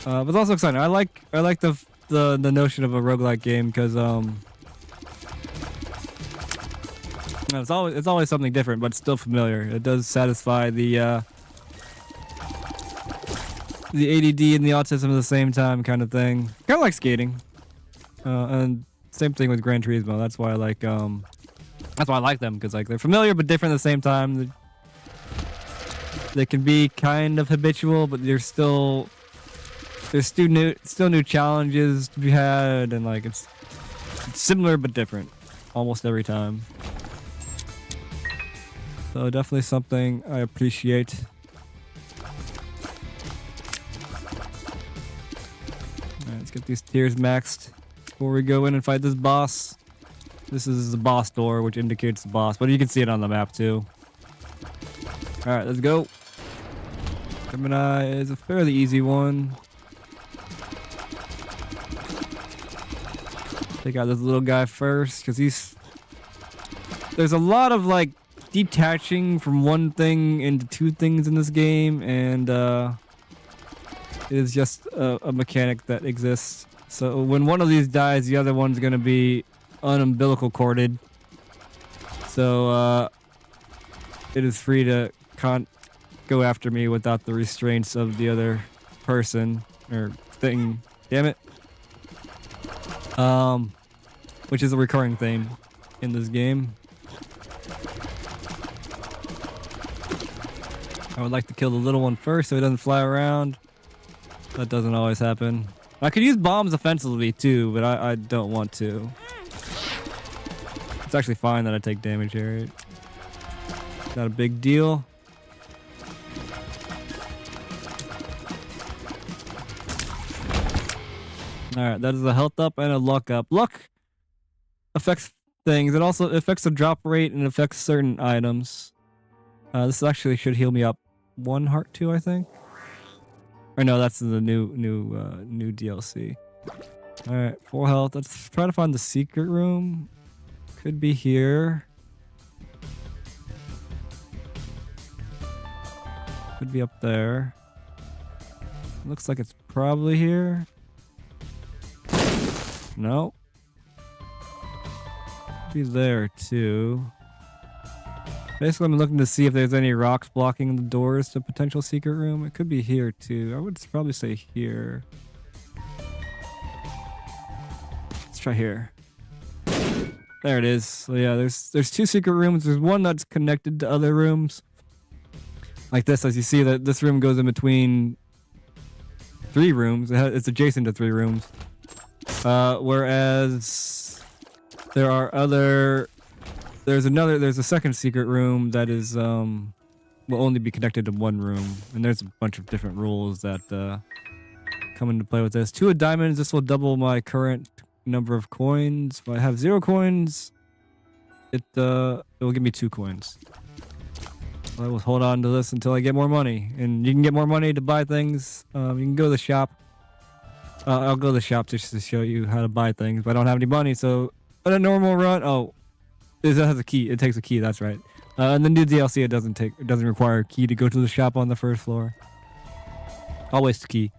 But it's also exciting. I like the notion of a roguelike game because it's always something different, but still familiar. It does satisfy the ADD and the autism at the same time kind of thing. Kind of like skating. And same thing with Gran Turismo. That's why I like them, because like they're familiar but different at the same time. They can be kind of habitual, but there's still new challenges to be had, and like it's similar but different almost every time. So definitely something I appreciate. Alright, let's get these tiers maxed before we go in and fight this boss. This is the boss door, which indicates the boss, but you can see it on the map too. Alright, let's go. Gemini is a fairly easy one. Take out this little guy first, because there's a lot of like detaching from one thing into two things in this game, and It is just a mechanic that exists. So when one of these dies, the other one's gonna be unumbilical corded. So it is free to go after me without the restraints of the other person or thing. Damn it. Which is a recurring theme in this game. I would like to kill the little one first so it doesn't fly around. That doesn't always happen. I could use bombs offensively too, but I don't want to. It's actually fine that I take damage here. Not a big deal. Alright, that is a health up and a luck up. Luck affects things. It also affects the drop rate and affects certain items. This actually should heal me up 1 heart too, I think. Or no, that's the new DLC. Alright, 4 health. Let's try to find the secret room. Could be here. Could be up there. Looks like it's probably here. No. Could be there too. Basically, I'm looking to see if there's any rocks blocking the doors to potential secret room. It could be here too. I would probably say here. Let's try here. There it is. So yeah, there's 2 secret rooms. There's one that's connected to other rooms. Like this, as you see that this room goes in between 3 rooms. It's adjacent to 3 rooms. Whereas there are other... There's a second secret room that is will only be connected to 1 room, and there's a bunch of different rules that come into play with this. 2 of diamonds. This will double my current number of coins. If I have 0 coins, it will give me 2 coins. I will hold on to this until I get more money, and you can get more money to buy things. You can go to the shop. I'll go to the shop just to show you how to buy things, but I don't have any money, so on a normal run, it has a key. It takes a key. That's right. And the new DLC, it doesn't require a key to go to the shop on the first floor. I'll waste a key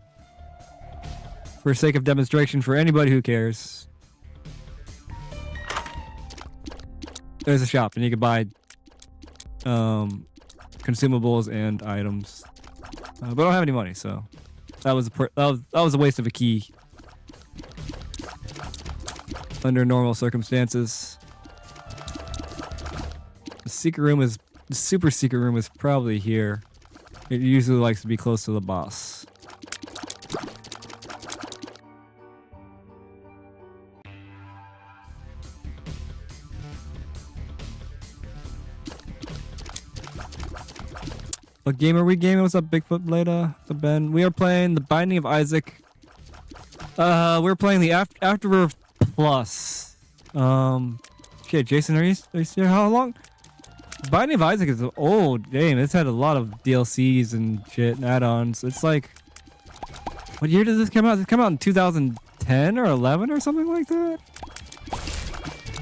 for sake of demonstration for anybody who cares. There's a shop, and you can buy consumables and items. But I don't have any money, so that was a waste of a key under normal circumstances. The super secret room is probably here. It usually likes to be close to the boss. What game are we gaming? What's up, Bigfoot Blada? What's up, Ben? We are playing The Binding of Isaac. We're playing the Afterbirth Plus. Okay, Jason, are you still how long? Binding of Isaac is an old game. It's had a lot of DLCs and shit and add-ons. It's like, what year did this come out? Did it come out in 2010 or 11 or something like that?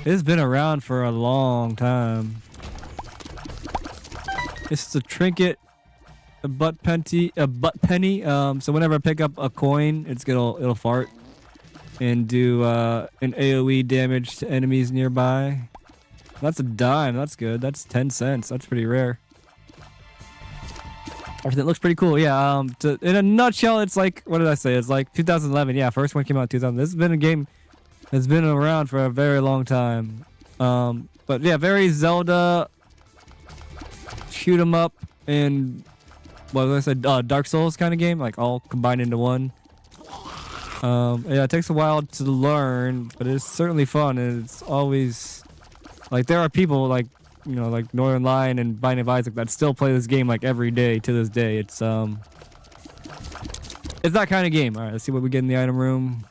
It's been around for a long time. It's a trinket, a butt penny. So whenever I pick up a coin, it'll fart and do an AOE damage to enemies nearby. That's a dime. That's good. That's 10 cents. That's pretty rare. Everything looks pretty cool. Yeah. In a nutshell, it's like, what did I say? It's like 2011. Yeah, first one came out in 2000. This has been a game that's been around for a very long time. But yeah, very Zelda, shoot 'em up, and what did I say? Dark Souls kind of game, like all combined into one. Yeah, it takes a while to learn, but it's certainly fun, and it's always like there are people like like Northern Lion and Binding of Isaac that still play this game like every day to this day. It's that kind of game. All right, let's see what we get in the item room.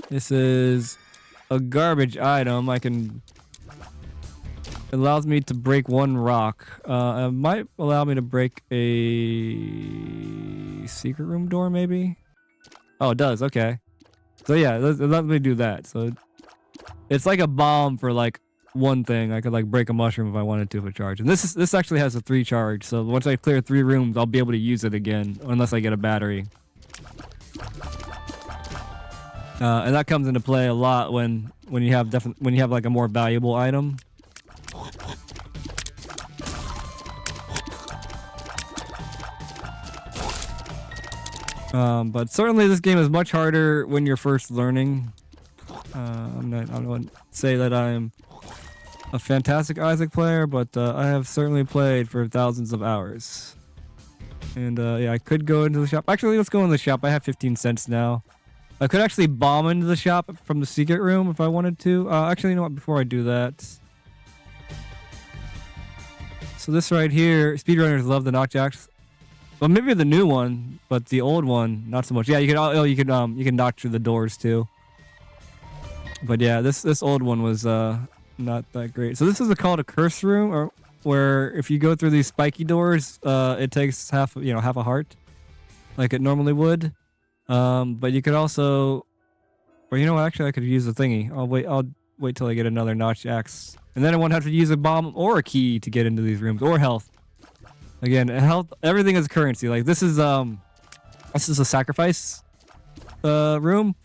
This is a garbage item. It allows me to break 1 rock. It might allow me to break a secret room door, maybe. Oh, it does. Okay. So yeah, it lets me do that. So it's like a bomb for like one thing. I could like break a mushroom if I wanted to with charge. And this actually has a 3 charge, so once I clear 3 rooms, I'll be able to use it again unless I get a battery. And that comes into play a lot when you have like a more valuable item. But certainly this game is much harder when you're first learning. I don't want to say that I'm a fantastic Isaac player, but I have certainly played for thousands of hours. And yeah, I could go into the shop. Actually, let's go in the shop. I have 15 cents now. I could actually bomb into the shop from the secret room if I wanted to. Actually, you know what? Before I do that. So this right here, speedrunners love the knockjacks. Well, maybe the new one, but the old one, not so much. Yeah, you can knock through the doors too. But yeah, this old one was not that great. So this is called a curse room, or where if you go through these spiky doors, it takes half a heart, like it normally would. But you could also, or you know what? Actually, I could use the thingy. I'll wait till I get another notch axe, and then I won't have to use a bomb or a key to get into these rooms, or health. Again, health, everything is currency. Like this is a sacrifice room.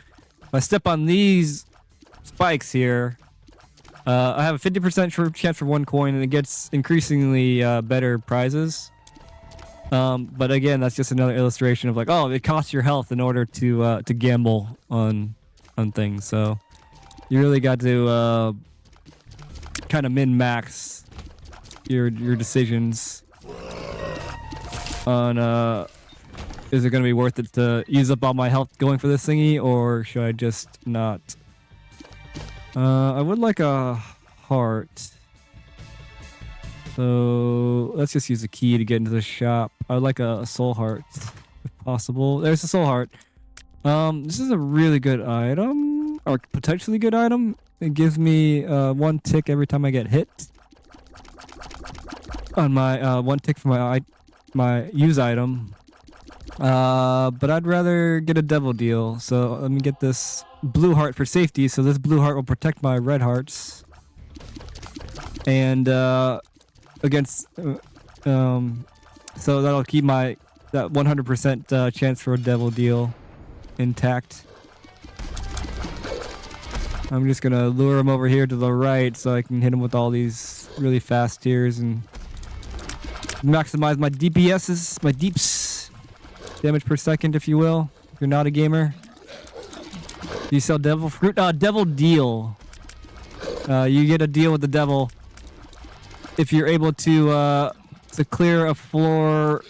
If I step on these spikes here, I have a 50% chance for 1 coin, and it gets increasingly better prizes. But again, that's just another illustration of like, oh, it costs your health in order to gamble on things. So you really got to kind of min-max your decisions on is it going to be worth it to use up all my health going for this thingy, or should I just not? I would like a heart. So let's just use a key to get into the shop. I would like a soul heart, if possible. There's a soul heart. This is a really good item, or potentially good item. It gives me 1 tick every time I get hit. On my 1 tick for my use item. But I'd rather get a devil deal. So let me get this blue heart for safety. So this blue heart will protect my red hearts. And against so that'll keep that 100% chance for a devil deal intact. I'm just gonna lure him over here to the right so I can hit him with all these really fast tiers and maximize my DPSs, my deeps, damage per second, if you will. If you're not a gamer, do you sell devil fruit? Devil deal. You get a deal with the devil if you're able to clear a floor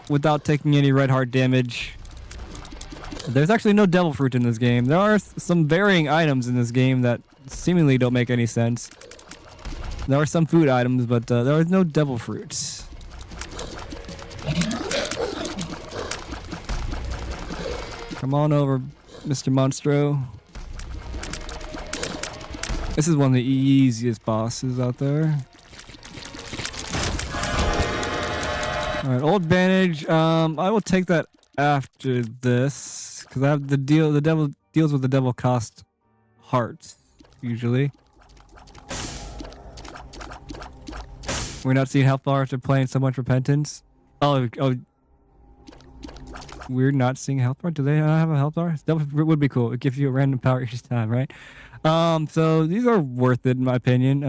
without taking any red heart damage. There's actually no devil fruit in this game. There are some varying items in this game that seemingly don't make any sense. There are some food items, but there is no devil fruits. Come on over, Mr. Monstro. This is one of the easiest bosses out there. Alright, old bandage. I will take that after this, because I have the deal. The devil deals with the devil cost hearts, usually. We're not seeing health bar after playing so much repentance. Oh, we're not seeing a health bar. Do they not have a health bar? That would be cool. It gives you a random power each time, right? So these are worth it in my opinion.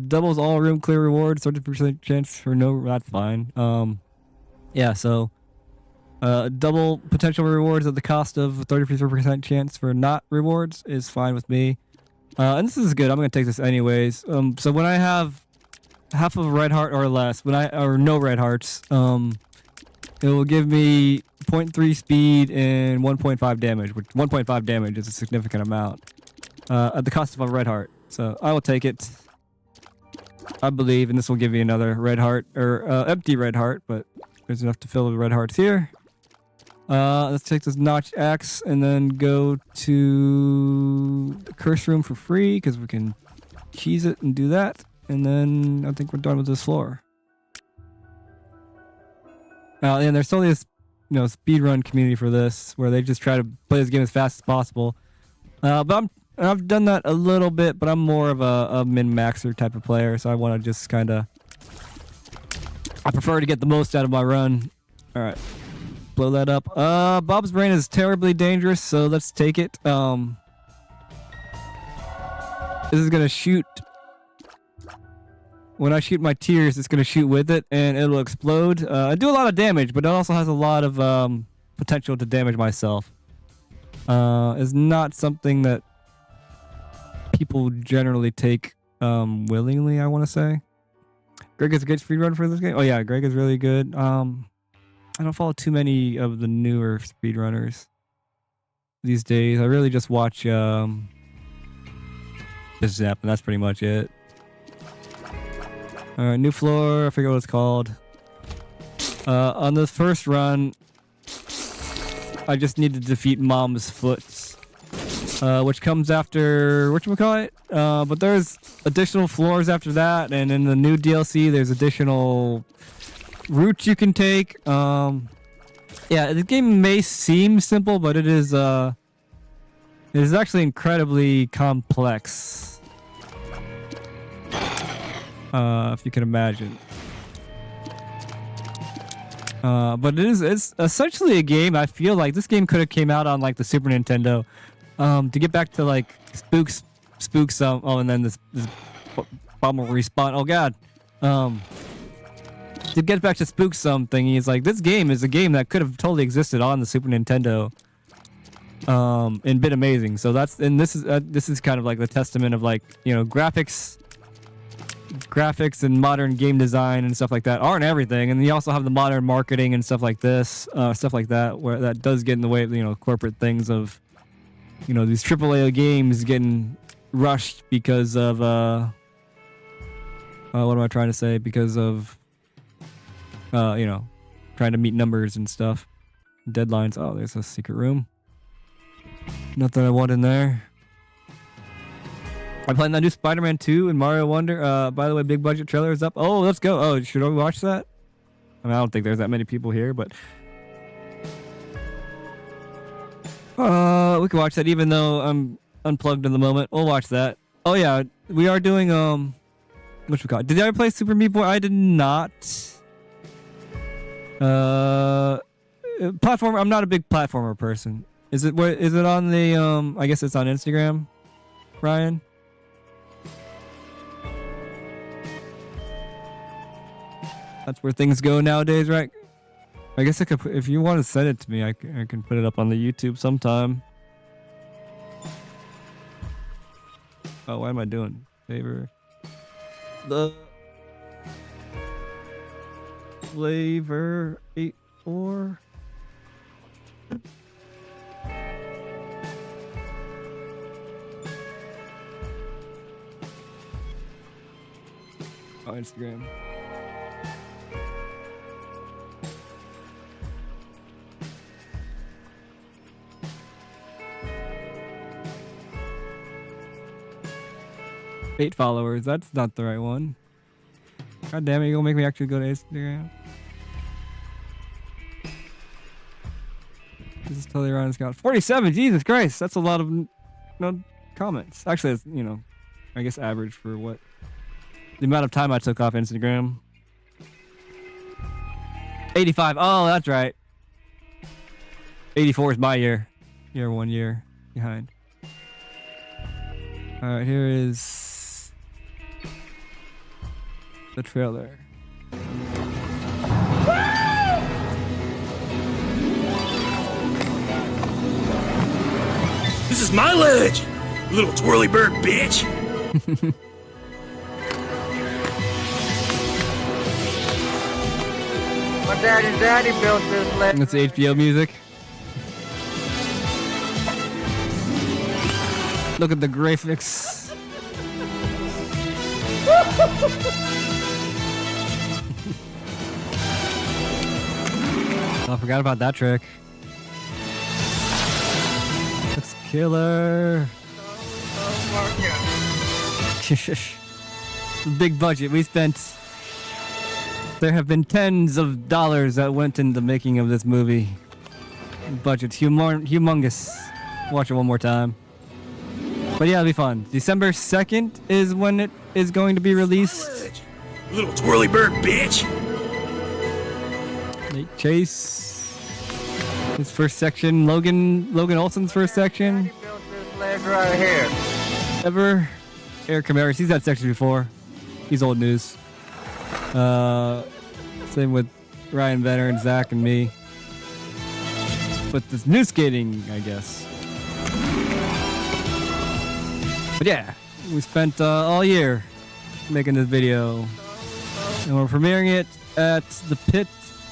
Doubles all room clear rewards, 30% chance for no. That's fine. Yeah. So, double potential rewards at the cost of 33% chance for not rewards is fine with me. And this is good. I'm gonna take this anyways. So when I have half of a red heart or less, or no red hearts, it will give me 0.3 speed and 1.5 damage, which 1.5 damage is a significant amount at the cost of a red heart. So I will take it, I believe, and this will give me another red heart, or empty red heart, but there's enough to fill the red hearts here. Let's take this notch axe and then go to the curse room for free, because we can cheese it and do that. And then I think we're done with this floor. And there's totally this, speedrun community for this, where they just try to play this game as fast as possible. But And I've done that a little bit, but I'm more of a min-maxer type of player, so I want to just kind of... I prefer to get the most out of my run. All right. Blow that up. Bob's brain is terribly dangerous, so let's take it. This is going to shoot... When I shoot my tears, it's going to shoot with it, and it'll explode. I do a lot of damage, but it also has a lot of potential to damage myself. It's not something that people generally take willingly, I want to say. Greg is a good speedrunner for this game. Oh yeah, Greg is really good. I don't follow too many of the newer speedrunners these days. I really just watch this Zap, and that's pretty much it. All right, new floor. I forget what it's called. On the first run, I just need to defeat Mom's Foot, which comes after whatchamacallit. But there's additional floors after that, and in the new DLC, there's additional routes you can take. Yeah, the game may seem simple, but it is actually incredibly complex. If you can imagine. But it's essentially a game. I feel like this game could have came out on like the Super Nintendo. To get back to like spooks. Oh, and then this bomb will respawn. Oh god. To get back to spook something, he's like, this game is a game that could have totally existed on the Super Nintendo. And been amazing. So this is kind of like the testament of like, you know, graphics and modern game design and stuff like that aren't everything, and you also have the modern marketing and stuff like this, stuff like that, where that does get in the way of, you know, corporate things of, you know, these AAA games getting rushed because of what am I trying to say? Because of you know, trying to meet numbers and stuff, deadlines. Oh, there's a secret room. Nothing I want in there. I'm playing that new Spider-Man 2 and Mario Wonder. By the way, big budget trailer is up. Oh, let's go. Oh, should we watch that? I mean, I don't think there's that many people here, but we can watch that even though I'm unplugged in the moment. We'll watch that. Oh yeah, we are doing what you call it? Did you ever play Super Meat Boy? I did not. Platformer. I'm not a big platformer person. Is it on the I guess it's on Instagram, Ryan? That's where things go nowadays, right? I guess I could, if you want to send it to me, I can put it up on the YouTube sometime. Oh, what am I doing? Favor. The flavor 8-4. Oh, Instagram. Eight followers. That's not the right one. God damn it! You're gonna make me actually go to Instagram. This is totally wrong. It's got 47. Jesus Christ, that's a lot of no comments. Actually, it's, you know, I guess average for what the amount of time I took off Instagram. 85. Oh, that's right. 84 is my year. You're 1 year behind. All right, here is the trailer. This is my ledge, you little twirly bird bitch. My daddy built this ledge. That's HBO music. Look at the graphics. I forgot about that trick. That's killer. Big budget. We spent. There have been tens of dollars that went into the making of this movie. Budget's humongous. Watch it one more time. But yeah, it'll be fun. December 2nd is when it is going to be released. Little twirly bird, bitch. Nate Chase, his first section. Logan Olson's first section. Daddy built this ledge right here. Ever. Eric Camaris, he's had sections before. He's old news. Same with Ryan Venner and Zach and me. But this new skating, I guess. But yeah, we spent all year making this video. And we're premiering it at the Pit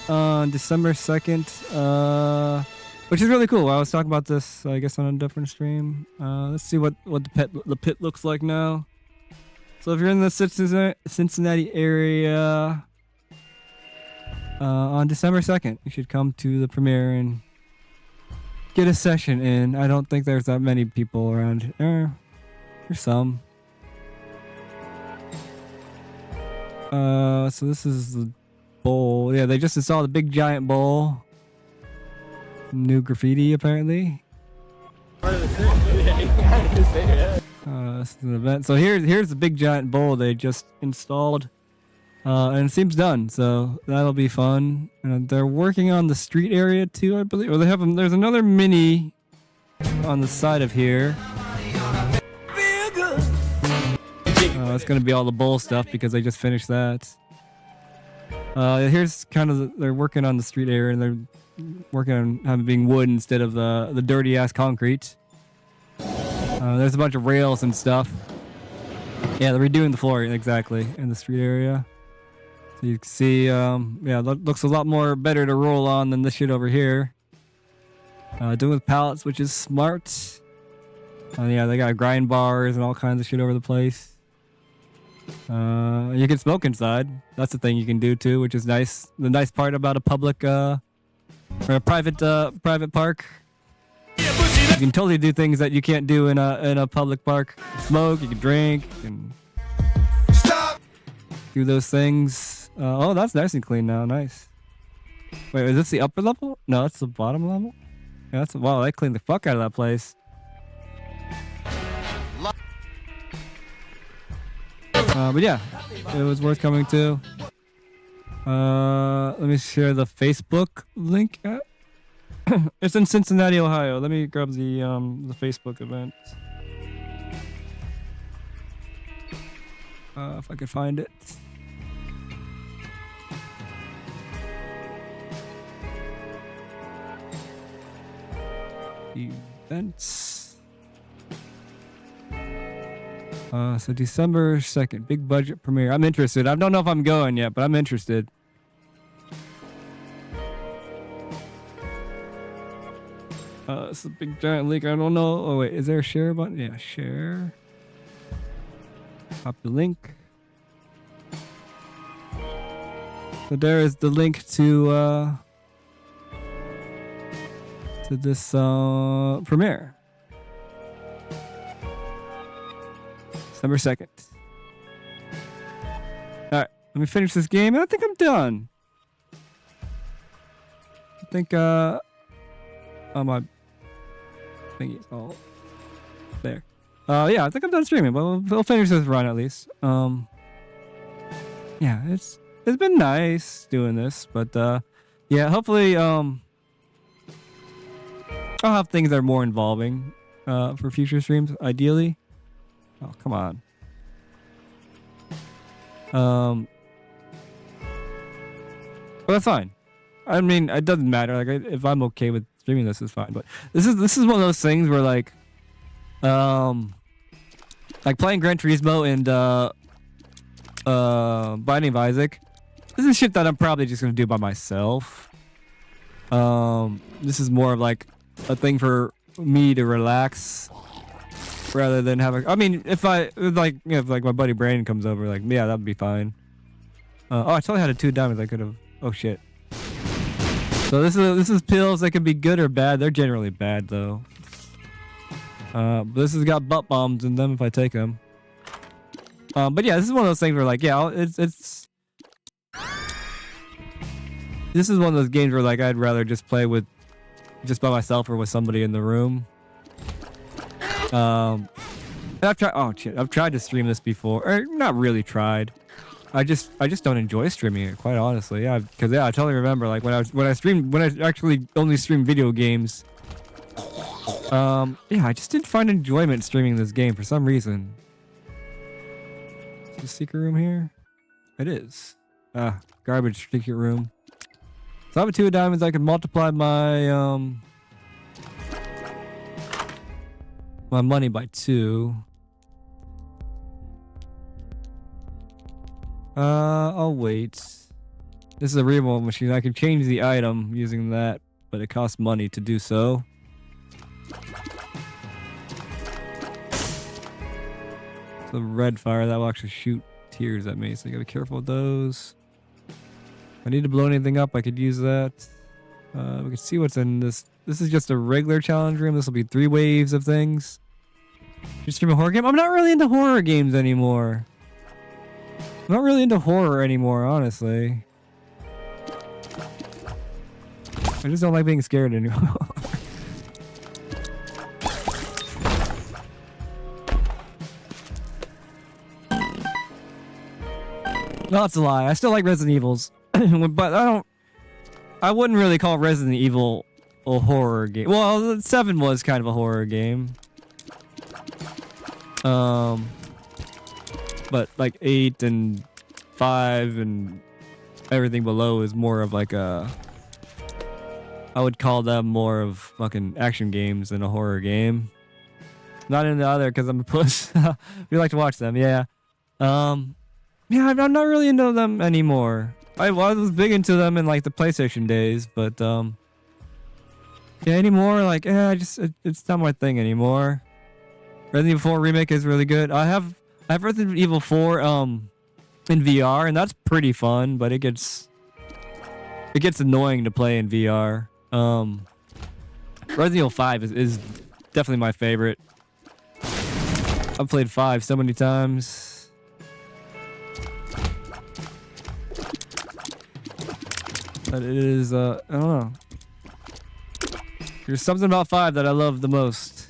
on December 2nd. Which is really cool. I was talking about this, I guess, on a different stream. Let's see what the Pit looks like now. So if you're in the Cincinnati area on December 2nd, you should come to the premiere and get a session in. I don't think there's that many people around. There's some. So this is the bowl. Yeah, they just installed a big giant bowl. New graffiti, apparently. This is an event. So here's the big giant bowl they just installed, and it seems done. So that'll be fun. And they're working on the street area too, I believe. Or they have them. There's another mini on the side of here. It's gonna be all the bowl stuff because they just finished that. Here's kind of they're working on the street area and they're working on having wood instead of the dirty ass concrete. There's a bunch of rails and stuff. Yeah, they're redoing the floor exactly in the street area. So you can see, yeah, looks a lot more better to roll on than this shit over here. Doing with pallets, which is smart. Yeah, they got grind bars and all kinds of shit over the place. You can smoke inside. That's the thing you can do too, which is nice. The nice part about a public, or a private park. You can totally do things that you can't do in a public park. You can smoke, you can drink, you can do those things. Oh, that's nice and clean now. Nice. Wait, is this the upper level? No, that's the bottom level. Yeah, wow. They cleaned the fuck out of that place. But yeah, it was worth coming to. Let me share the Facebook link. It's in Cincinnati, Ohio. Let me grab the Facebook event. If I can find it. Events. So December 2nd, big budget premiere. I'm interested. I don't know if I'm going yet, but I'm interested. It's a big giant link. I don't know. Oh wait, is there a share button? Yeah, share. Copy the link. So there is the link to this premiere. December 2nd. Alright, let me finish this game. I think I'm done. I think my thingy's all there. Yeah, I think I'm done streaming, but we'll finish this run at least. Yeah, it's been nice doing this, but yeah, hopefully I'll have things that are more involving for future streams, ideally. Oh, come on. Well, that's fine. I mean, it doesn't matter. Like, if I'm okay with streaming this, is fine. But this is one of those things where like playing Gran Turismo and Binding of Isaac. This is shit that I'm probably just gonna do by myself. This is more of like a thing for me to relax. Rather than having, I mean, if my buddy Brandon comes over, like, yeah, that'd be fine. Oh, I totally had a 2 diamonds. I could have. Oh shit. So this is pills that can be good or bad. They're generally bad though. But this has got butt bombs in them if I take them. But yeah, this is one of those things where like, yeah, it's. This is one of those games where like I'd rather just play with, just by myself or with somebody in the room. I've tried. Oh shit! I've tried to stream this before. Or not really tried. I just don't enjoy streaming it, quite honestly. Yeah, because I totally remember like when I actually only streamed video games. Yeah, I just didn't find enjoyment streaming this game for some reason. Is the secret room here? It is. Garbage secret room. So I have a 2 of diamonds. I can multiply my my money by 2. I'll wait. This is a removal machine. I can change the item using that, but it costs money to do so. The red fire that will actually shoot tears at me, so you gotta be careful with those. If I need to blow anything up, I could use that. We can see what's in this. This is just a regular challenge room. This will be 3 waves of things. You stream a horror game? I'm not really into horror games anymore. I'm not really into horror anymore, honestly. I just don't like being scared anymore. No, that's a lie. I still like Resident Evils, but I wouldn't really call Resident Evil a horror game. Well, 7 was kind of a horror game. But like 8 and 5 and everything below is more of like a... I would call them more of fucking action games than a horror game. Not in the other because I'm a puss. We like to watch them, yeah. Yeah, I'm not really into them anymore. I was big into them in like the PlayStation days, but yeah, anymore like it's not my thing anymore. Resident Evil 4 remake is really good. I have Resident Evil 4 in VR, and that's pretty fun, but it gets annoying to play in VR. Resident Evil 5 is definitely my favorite. I've played 5 so many times. But it is, I don't know. There's something about 5 that I love the most.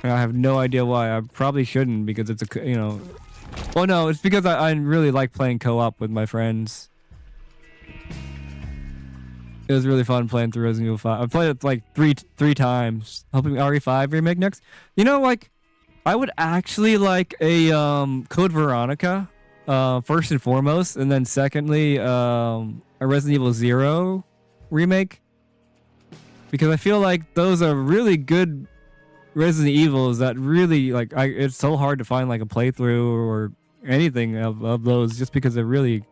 I have no idea why. I probably shouldn't because it's a, you know... Well, no, it's because I really like playing co-op with my friends. It was really fun playing through Resident Evil 5. I played it like three times. Hoping RE5 remake next. You know, like, I would actually like a Code Veronica, first and foremost, and then secondly, a Resident Evil 0 remake. Because I feel like those are really good Resident Evils that really, like, it's so hard to find like a playthrough or anything of those just because they're really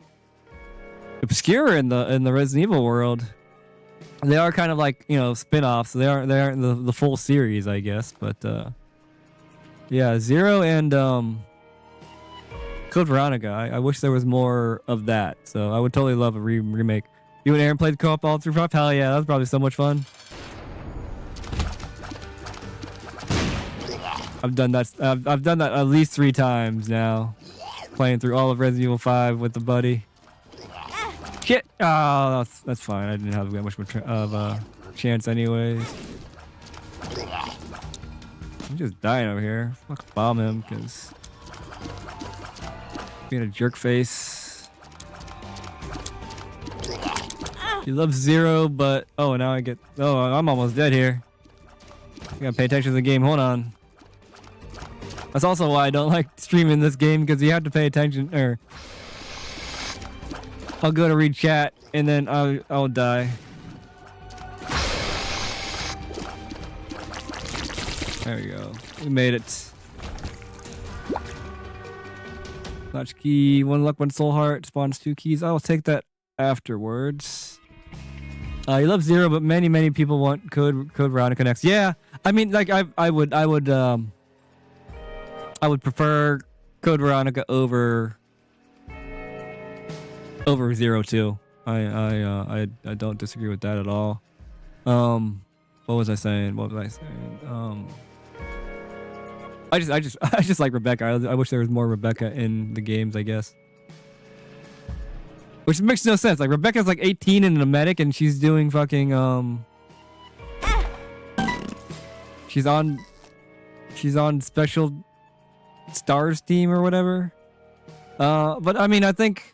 obscure in the Resident Evil world. They are kind of like, you know, spin-offs. They aren't the full series, I guess, but yeah, 0 and Code Veronica. I wish there was more of that. So I would totally love a remake. You and Aaron played co-op all through 5? Hell yeah, that was probably so much fun. I've done that. I've done that at least 3 times now, playing through all of Resident Evil 5 with the buddy. Shit! Oh, that's fine. I didn't have that much of a chance, anyways. I'm just dying over here. Fuck, bomb him, because being a jerk face. He loves 0, but oh, now I get. Oh, I'm almost dead here. You gotta pay attention to the game. Hold on. That's also why I don't like streaming this game, because you have to pay attention. Or I'll go to read chat and then I'll die. There we go. We made it. Notch key, 1 luck, 1 soul heart, spawns 2 keys. I'll take that afterwards. You love 0, but many people want Code Veronica next. Yeah, I mean, like I would prefer Code Veronica over 0 too. I don't disagree with that at all. What was I saying? I just like Rebecca. I wish there was more Rebecca in the games, I guess. Which makes no sense. Like Rebecca's like 18 and a medic, and she's doing fucking she's on special stars team or whatever. But I mean, I think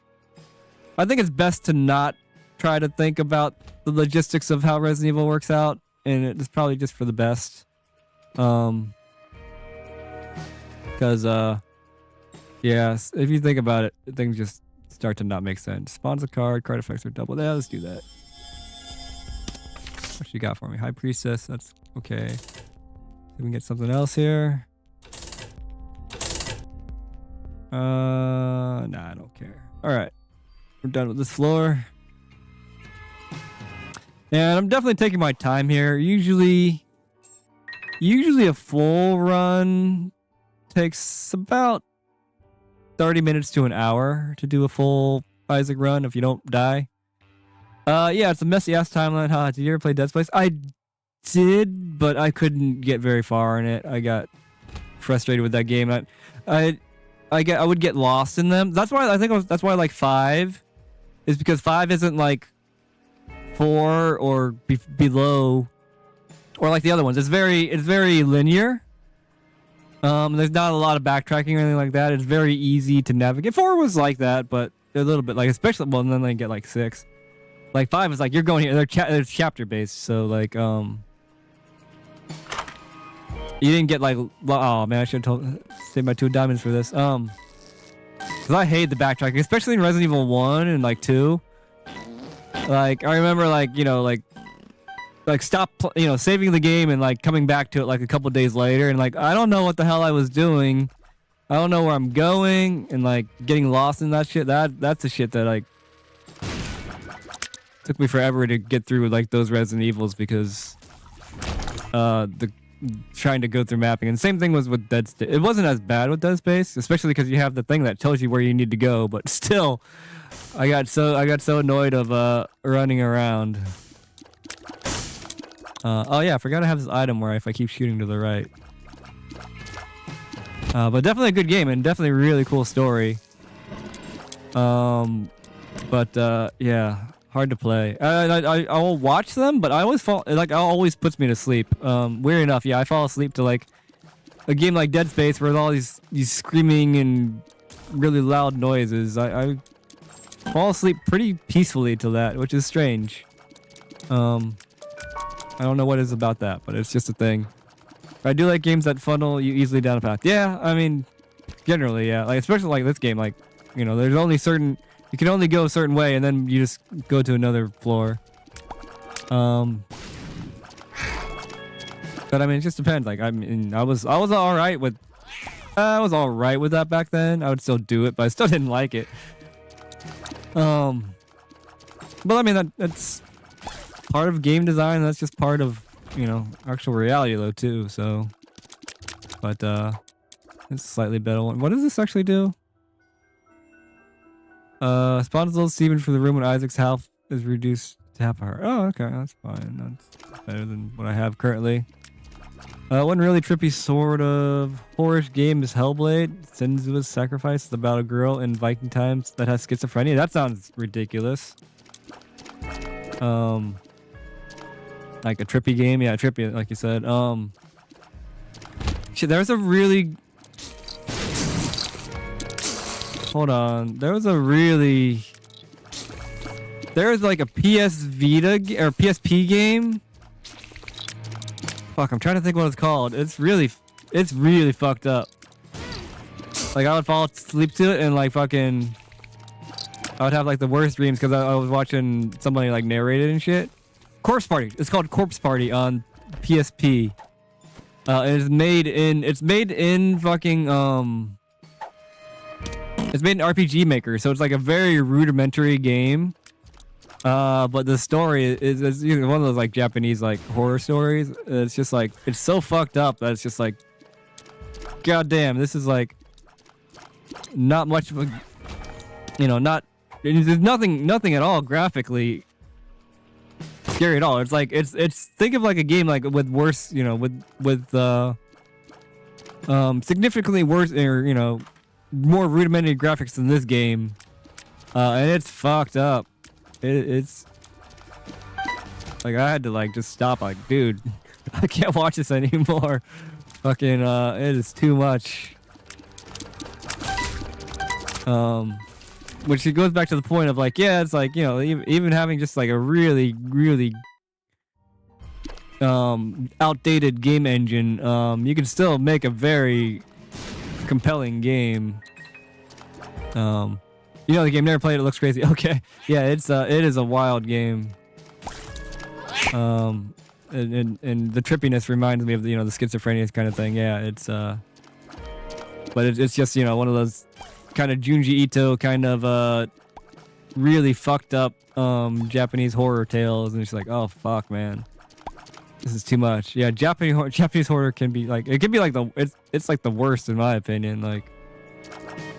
it's best to not try to think about the logistics of how Resident Evil works out, and it's probably just for the best. Because yeah, if you think about it, things just start to not make sense. Spawns a card effects are doubled. Yeah, let's do that. What you got for me? High Priestess, that's okay. See if we can get something else here. Nah, I don't care. Alright. We're done with this floor. And I'm definitely taking my time here. Usually a full run takes about 30 minutes to an hour to do a full Isaac run if you don't die. Yeah, it's a messy ass timeline. Huh? Did you ever play Dead Space? I did, but I couldn't get very far in it. I got frustrated with that game. I would get lost in them. That's why that's why I like 5, is because 5 isn't like 4 or below, or like the other ones. It's very linear. There's not a lot of backtracking or anything like that. It's very easy to navigate. 4 was like that, but a little bit like, especially, well, and then they get like 6. Like 5 is like you're going here. They're chapter based, so like you didn't get like, oh man, I should have saved my 2 diamonds for this. Because I hate the backtracking, especially in Resident Evil 1 and like 2. Like I remember like, you know, like saving the game and like coming back to it like a couple days later, and like I don't know what the hell I was doing. I don't know where I'm going, and like getting lost in that shit. That's the shit that like took me forever to get through like those Resident Evils, because the trying to go through mapping. And same thing was with Dead Space. It wasn't as bad with Dead Space, especially because you have the thing that tells you where you need to go, but still I got so annoyed of running around. Oh yeah, I forgot I have this item where if I keep shooting to the right. But definitely a good game and definitely a really cool story. But yeah, hard to play. I'll watch them, but I always fall, like, it always puts me to sleep. Weird enough, yeah, I fall asleep to like a game like Dead Space where all these screaming and really loud noises. I fall asleep pretty peacefully to that, which is strange. I don't know what it is about that, but it's just a thing. I do like games that funnel you easily down a path. Yeah, I mean, generally, yeah. Like, especially like this game, like, you know, there's only certain, you can only go a certain way, and then you just go to another floor. But I mean, it just depends. Like, I mean, I was all right with that back then. I would still do it, but I still didn't like it. But I mean, that's part of game design. That's just part of, you know, actual reality though too. So, but it's a slightly better one. What does this actually do? Spawns a little semen for the room when Isaac's health is reduced to half of her. Oh, okay, that's fine. That's better than what I have currently. One really trippy sort of horror-ish game is Hellblade. Senzua's Sacrifice is about a girl in Viking times that has schizophrenia. That sounds ridiculous. Like a trippy game, yeah, trippy, like you said. Shit, there's a really. Hold on, there's like a PS Vita or PSP game. Fuck, I'm trying to think what it's called. It's really fucked up. Like, I would fall asleep to it and like fucking, I would have like the worst dreams because I was watching somebody like narrate it and shit. Corpse Party. It's called Corpse Party on PSP. It's made in fucking it's made in RPG Maker, so it's like a very rudimentary game. But the story is one of those like Japanese like horror stories. It's just like, it's so fucked up that it's just like, god damn, this is like not much of a, you know, there's nothing at all graphically scary at all. It's like, it's think of like a game like with worse, you know, with significantly worse, or, you know, more rudimentary graphics than this game. And it's fucked up. It's like I had to like just stop. Like, dude, I can't watch this anymore. Fucking, it is too much. Which it goes back to the point of like, yeah, it's like, you know, even having just like a really, really outdated game engine, you can still make a very compelling game. You know the game, never played it, looks crazy. Okay, yeah, it is a wild game. And the trippiness reminds me of the, you know, the schizophrenia kind of thing. Yeah, it's but it's just, you know, one of those kind of Junji Ito kind of really fucked up Japanese horror tales, and it's like, oh fuck, man, this is too much. Yeah, Japanese horror can be like, it can be like it's like the worst in my opinion. Like,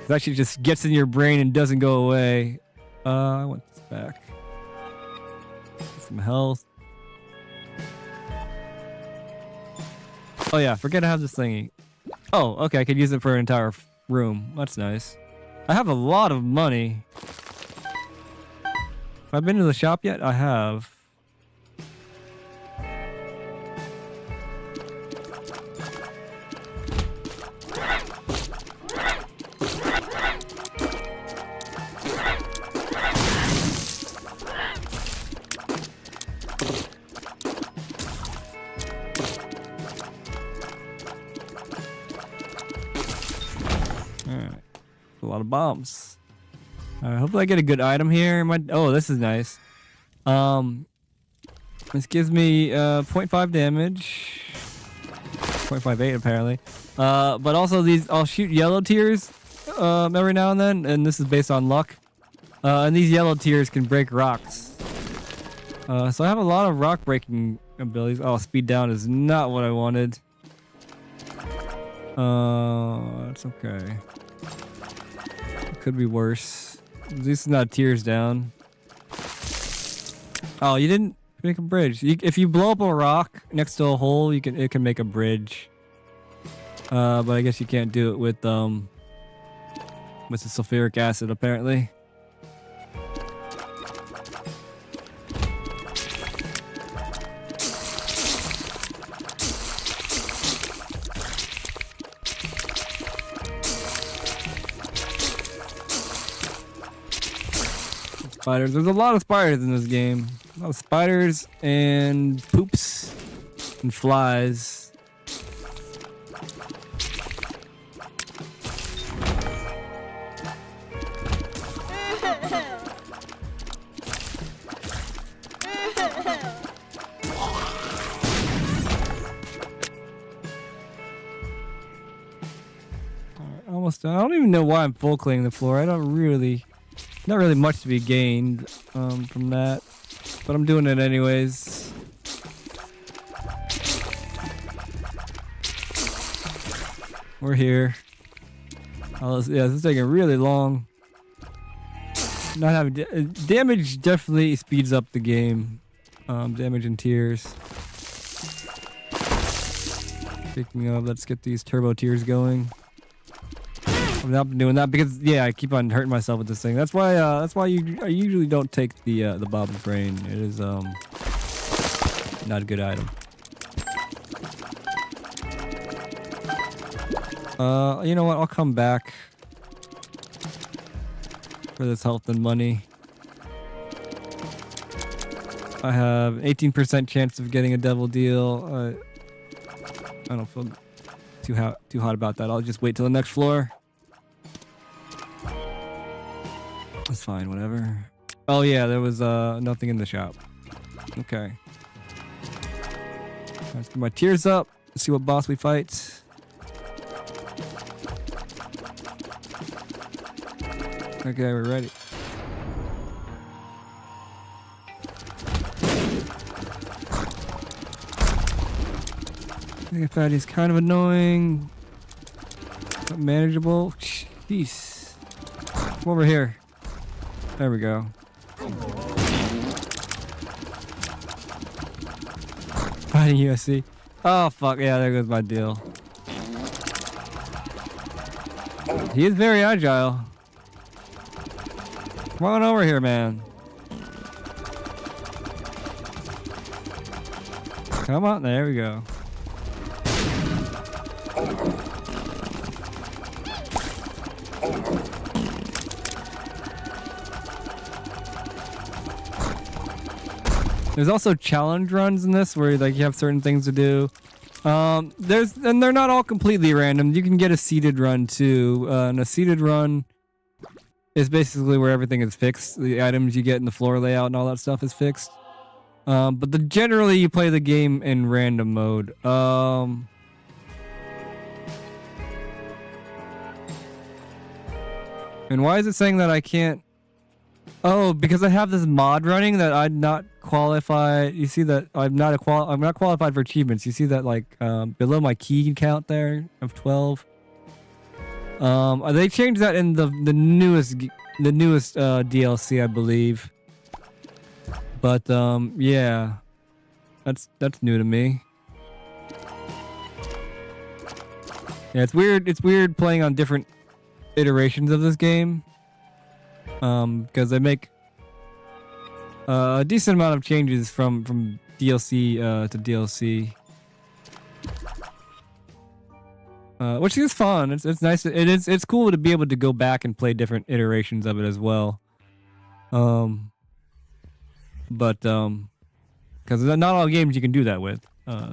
it actually just gets in your brain and doesn't go away. I want this back. Get some health. Oh yeah, forget I have this thingy. Oh, okay, I could use it for an entire room. That's nice. I have a lot of money. Have I been to the shop yet? I have. A lot of bombs. Hopefully I get a good item here. Oh, this is nice. This gives me 0.5 damage. 0.58 apparently. But also I'll shoot yellow tears every now and then, and this is based on luck. And these yellow tears can break rocks. So I have a lot of rock breaking abilities. Oh, speed down is not what I wanted. It's okay. Could be worse. At least it's not tears down. Oh, you didn't make a bridge. If you blow up a rock next to a hole, it can make a bridge. But I guess you can't do it with the sulfuric acid apparently. Spiders. There's a lot of spiders in this game. A lot of spiders and poops and flies. Alright, almost done. I don't even know why I'm full cleaning the floor. Not really much to be gained from that, but I'm doing it anyways. We're here. Oh, yeah, this is taking really long. Not having damage definitely speeds up the game. Damage and tears. Speaking of, let's get these turbo tears going. I've not been doing that because, yeah, I keep on hurting myself with this thing. That's why I usually don't take the Bob's Brain. It is not a good item. You know what? I'll come back for this health and money. I have 18% chance of getting a devil deal. I don't feel too hot about that. I'll just wait till the next floor. That's fine, whatever. Oh yeah, there was nothing in the shop. Okay. Let's get my tears up. Let's see what boss we fight. Okay, we're ready. I think Fatty's kind of annoying, but manageable. Jeez. Come over here. There we go. Fighting USC. Oh fuck, yeah, there goes my deal. He is very agile. Come on over here, man. Come on, there we go. There's also challenge runs in this where like you have certain things to do. And they're not all completely random. You can get a seeded run too. And a seeded run is basically where everything is fixed. The items you get in the floor layout and all that stuff is fixed. But generally you play the game in random mode. And why is it saying that I can't? Oh, because I have this mod running that I'm not qualified. You see that I'm not qualified for achievements. You see that like below my key count there of 12. They changed that in the newest DLC, I believe. But yeah, that's new to me. Yeah, it's weird. It's weird playing on different iterations of this game. Because they make a decent amount of changes from DLC to DLC, which is fun. It's nice. It's cool to be able to go back and play different iterations of it as well. But because not all games you can do that with.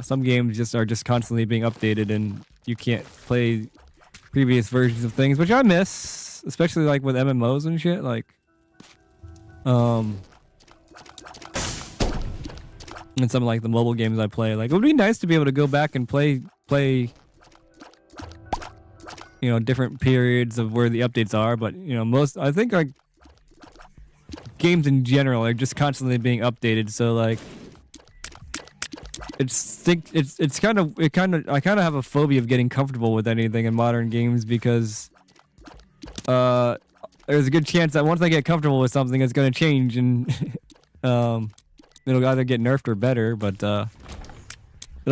Some games are just constantly being updated, and you can't play previous versions of things, which I miss. Especially like with MMOs and shit, like and some like the mobile games I play. Like it would be nice to be able to go back and play different periods of where the updates are, but I think like games in general are just constantly being updated, so like I kind of have a phobia of getting comfortable with anything in modern games because there's a good chance that once I get comfortable with something, it's going to change, and it'll either get nerfed or better. But it'll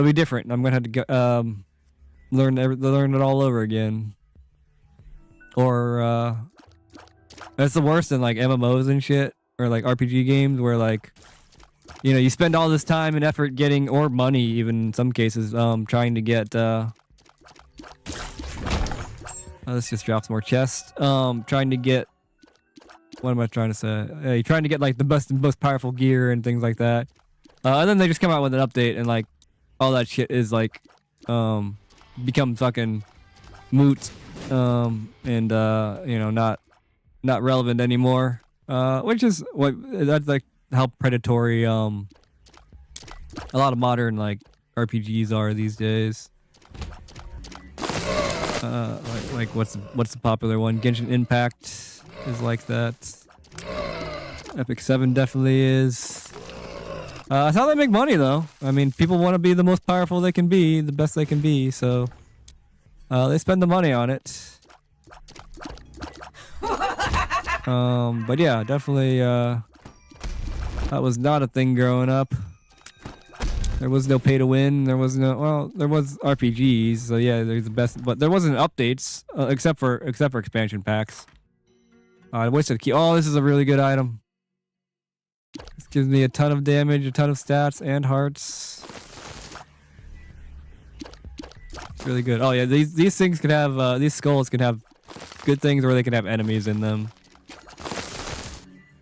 be different. I'm going to have to learn it all over again. Or that's the worst in like MMOs and shit, or like RPG games where like you spend all this time and effort getting, or money even in some cases, trying to get. This just drops more chests. Trying to get. What am I trying to say? You're trying to get like the best and most powerful gear and things like that. And then they just come out with an update and like all that shit is like become fucking moot. And not relevant anymore. Which is that's like how predatory a lot of modern like RPGs are these days. Like what's the popular one? Genshin Impact is like that. Epic 7 definitely is. That's how they make money, though. I mean, people want to be the most powerful they can be, the best they can be, so they spend the money on it. But yeah, definitely that was not a thing growing up. There was no pay to win. There was RPGs. So yeah, there's the best, but there wasn't updates except for expansion packs. I wasted a key. Oh, this is a really good item. This gives me a ton of damage, a ton of stats, and hearts. It's really good. Oh yeah, these things could have these skulls can have good things, or they can have enemies in them.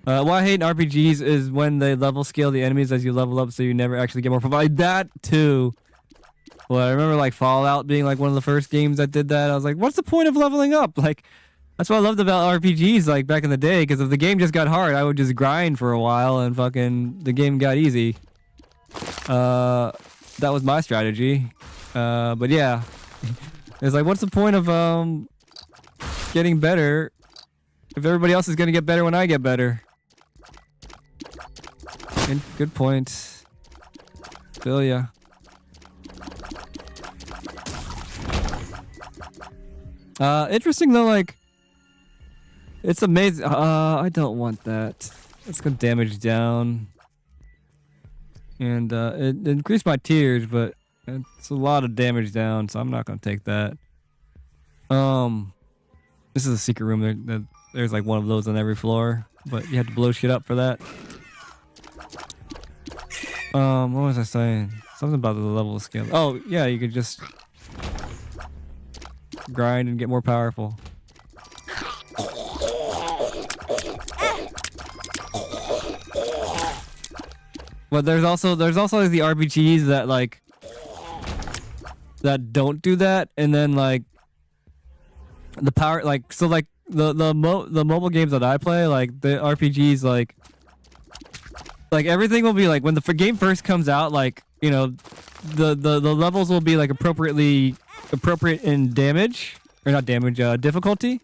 What I hate in RPGs is when they level scale the enemies as you level up, so you never actually get more provide. That too. Well, I remember like Fallout being like one of the first games that did that. I was like, what's the point of leveling up? Like, that's what I loved about RPGs like back in the day, because if the game just got hard, I would just grind for a while and fucking the game got easy. That was my strategy. But yeah, it's like, what's the point of getting better if everybody else is gonna get better when I get better? Good point. Feel ya. Interesting though, like, it's amazing. I don't want that. Let's go damage down. And it increased my tiers, but it's a lot of damage down, so I'm not gonna take that. This is a secret room. There's like one of those on every floor. but you had to blow shit up for that. What was I saying? Something about the level of skill. Oh, yeah, you could just grind and get more powerful. But there's also the RPGs that like that don't do that, and then like the power like so like the mobile games that I play, like the RPGs, like everything will be like when the game first comes out, like, you know, the levels will be like appropriate in damage, or not damage, difficulty.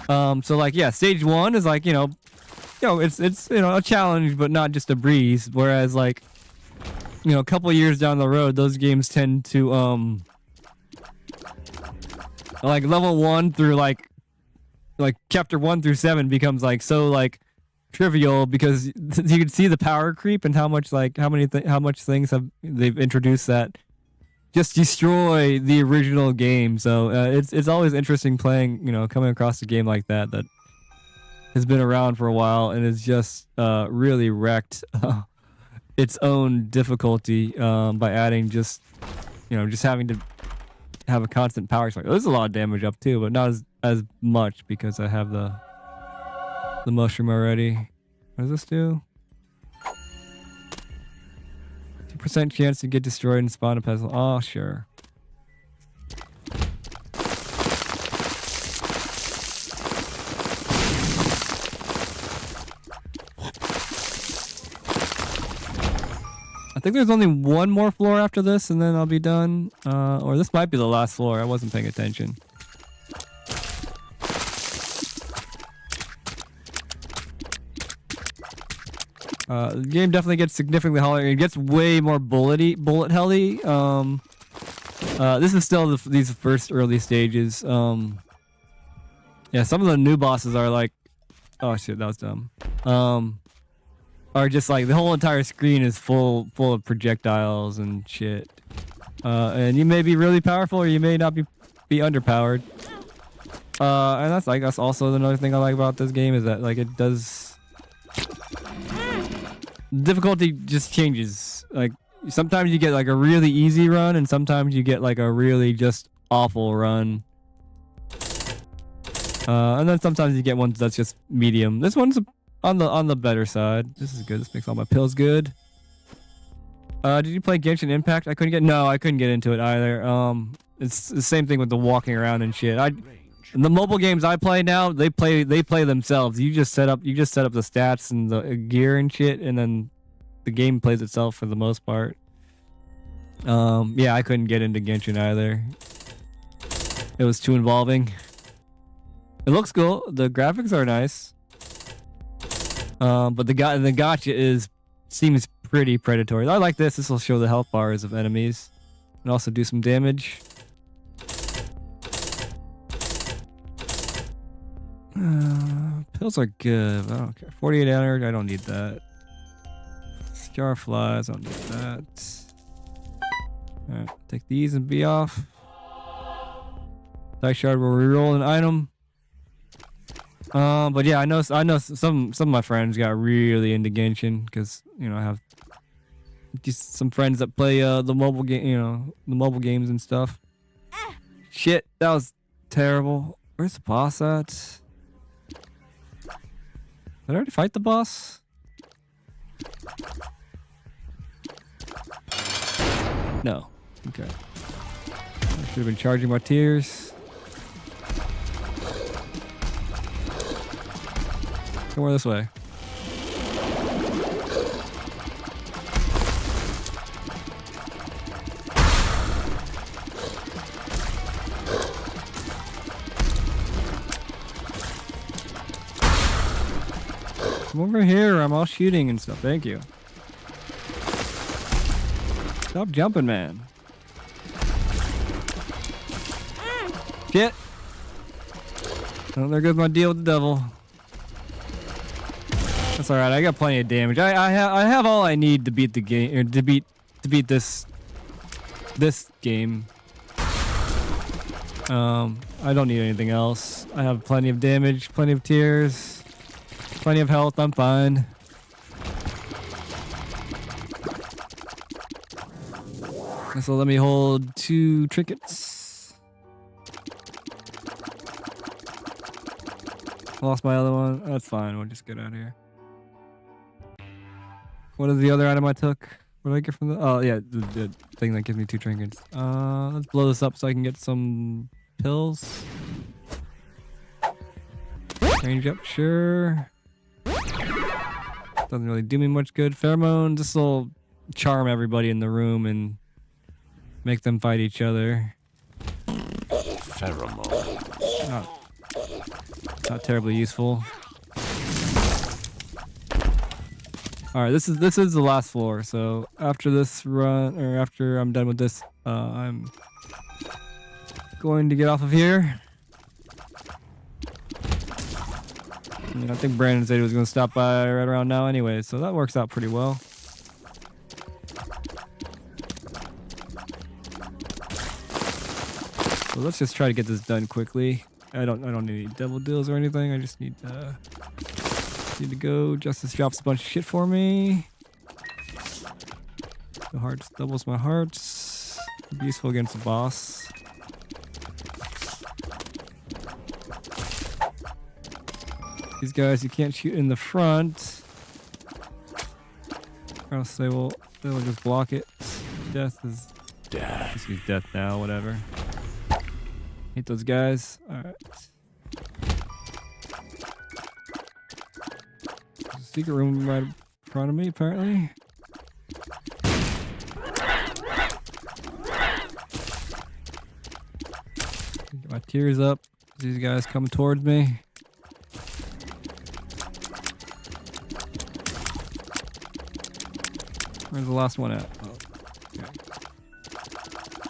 So like, yeah, stage 1 is like, you know, it's you know, a challenge but not just a breeze, whereas like, you know, a couple years down the road those games tend to like level 1 through like chapter 1 through 7 becomes like so like trivial, because you can see the power creep and how much things they've introduced that just destroy the original game. So it's always interesting playing, you know, coming across a game like that has been around for a while and is just really wrecked its own difficulty by adding just having to have a constant power spike. There's a lot of damage up too, but not as much because I have the mushroom already. What does this do? 2% chance to get destroyed and spawn a puzzle. Oh, sure. I think there's only one more floor after this, and then I'll be done. Or this might be the last floor. I wasn't paying attention. The game definitely gets significantly harder. It gets way more bullet healthy. This is still these first early stages. Yeah, some of the new bosses are like, oh shit, that was dumb. Are just like the whole entire screen is full of projectiles and shit. And you may be really powerful, or you may not be underpowered. And that's also another thing I like about this game, is that like it does. Difficulty just changes. Like sometimes you get like a really easy run, and sometimes you get like a really just awful run. And then sometimes you get ones that's just medium. This one's on the better side. This is good. This makes all my pills good. Did you play Genshin Impact? I couldn't get into it either. It's the same thing with the walking around and shit. The mobile games I play now, they play themselves. You just set up the stats and the gear and shit, and then the game plays itself for the most part. Yeah, I couldn't get into Genshin either. It was too involving. It looks cool. The graphics are nice. But the gacha seems pretty predatory. I like this. This will show the health bars of enemies and also do some damage. Pills are good, but I don't care. 48 energy, I don't need that. Scar flies, I don't need that. Alright, take these and be off. Dice shard will reroll an item. But yeah, I know some of my friends got really into Genshin, because, you know, I have just some friends that play the mobile game, you know, the mobile games and stuff. Shit, that was terrible. Where's the boss at? Did I already fight the boss? No. Okay. I should have been charging my tears. Come more this way. Come over here, I'm all shooting and stuff. Thank you. Stop jumping, man. Shit. Oh, there goes my deal with the devil. That's alright, I got plenty of damage. I have all I need to beat the game, or to beat this game. I don't need anything else. I have plenty of damage, plenty of tears. Plenty of health. I'm fine. So let me hold 2 trinkets. Lost my other one. That's fine. We'll just get out of here. What is the other item I took? What did I get from the? Oh yeah, the thing that gives me 2 trinkets. Let's blow this up so I can get some pills. Range up, sure. Doesn't really do me much good. Pheromones. This will charm everybody in the room and make them fight each other. Pheromone. Not terribly useful. All right, this is the last floor. So after this run, or after I'm done with this, I'm going to get off of here. I mean, I think Brandon said he was going to stop by right around now anyway, so that works out pretty well. So let's just try to get this done quickly. I don't need any double deals or anything. I just need to go. Justice drops a bunch of shit for me. The hearts doubles my hearts. Be useful against the boss. These guys you can't shoot in the front. Or else they will just block it. Death is Death. Just use death now, whatever. Hate those guys. Alright. There's a secret room right in front of me, apparently. Get my tears up. These guys coming towards me. Where's the last one at? Oh, okay.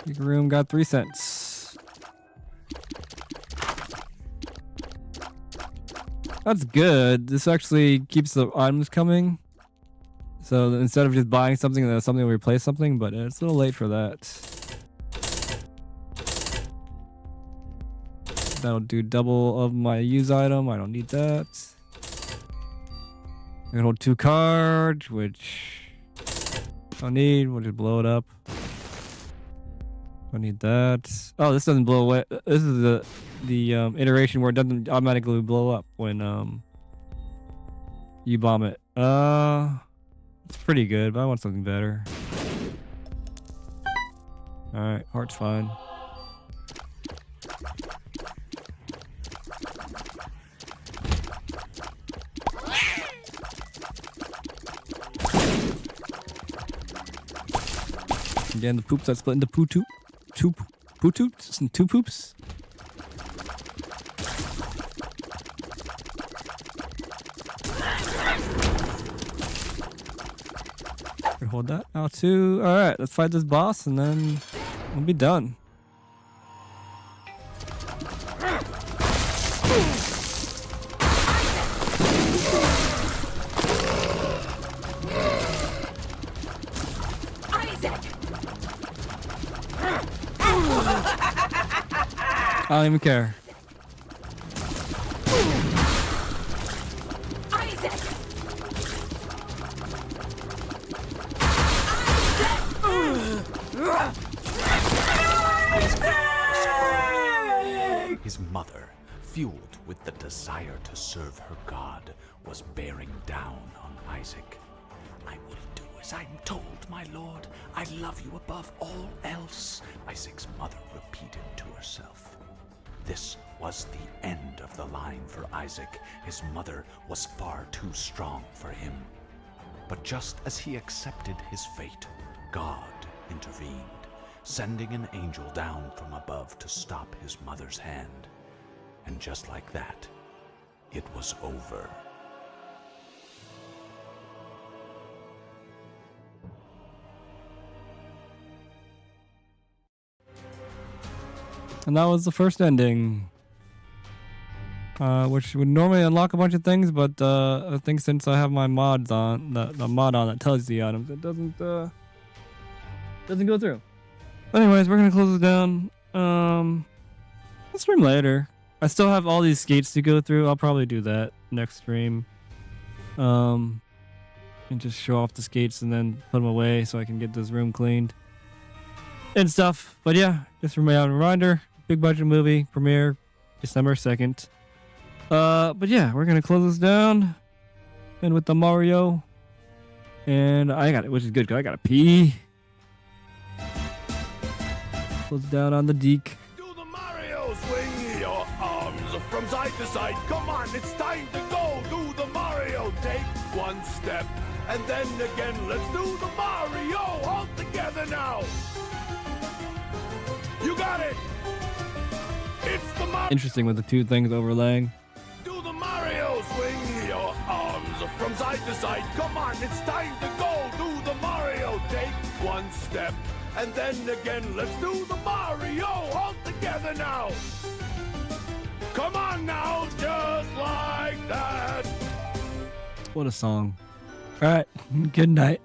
Secret room got 3 cents. That's good. This actually keeps the items coming. So instead of just buying something, then something will replace something, but it's a little late for that. That'll do double of my use item. I don't need that. I can hold 2 cards, which I don't need. We'll just blow it up. I need that. Oh, this doesn't blow away. This is the iteration where it doesn't automatically blow up when you bomb it. It's pretty good, but I want something better. Alright, heart's fine. Again, the poops that split into two poops. Hold that out too. All right, let's fight this boss and then we'll be done. I don't even care. His mother, fueled with the desire to serve her God, was bearing down on Isaac. "I will do as I'm told, my lord. I love you above all else," Isaac's mother repeated to herself. This was the end of the line for Isaac. His mother was far too strong for him. But just as he accepted his fate, God intervened, sending an angel down from above to stop his mother's hand. And just like that, it was over. And that was the first ending. Which would normally unlock a bunch of things, but I think since I have my mods on, the mod on that tells you the items, it doesn't go through. Anyways, we're gonna close it down. Let's stream later. I still have all these skates to go through. I'll probably do that next stream. and just show off the skates and then put them away so I can get this room cleaned and stuff. But yeah, just for my own reminder, big budget movie, premiere December 2nd. But yeah, we're gonna close this down and with the Mario, and I got it, which is good because I gotta pee. Close down on the deek. Do the Mario, swing your arms from side to side. Come on, it's time to go. Do the Mario, take one step, and then again, let's do the Mario all together now. You got it. It's the Mario. Interesting with the two things overlaying. Do the Mario, swing your arms from side to side. Come on, it's time to go. Do the Mario, take one step, and then again, let's do the Mario all together now. Come on now, just like that. What a song. All right, good night.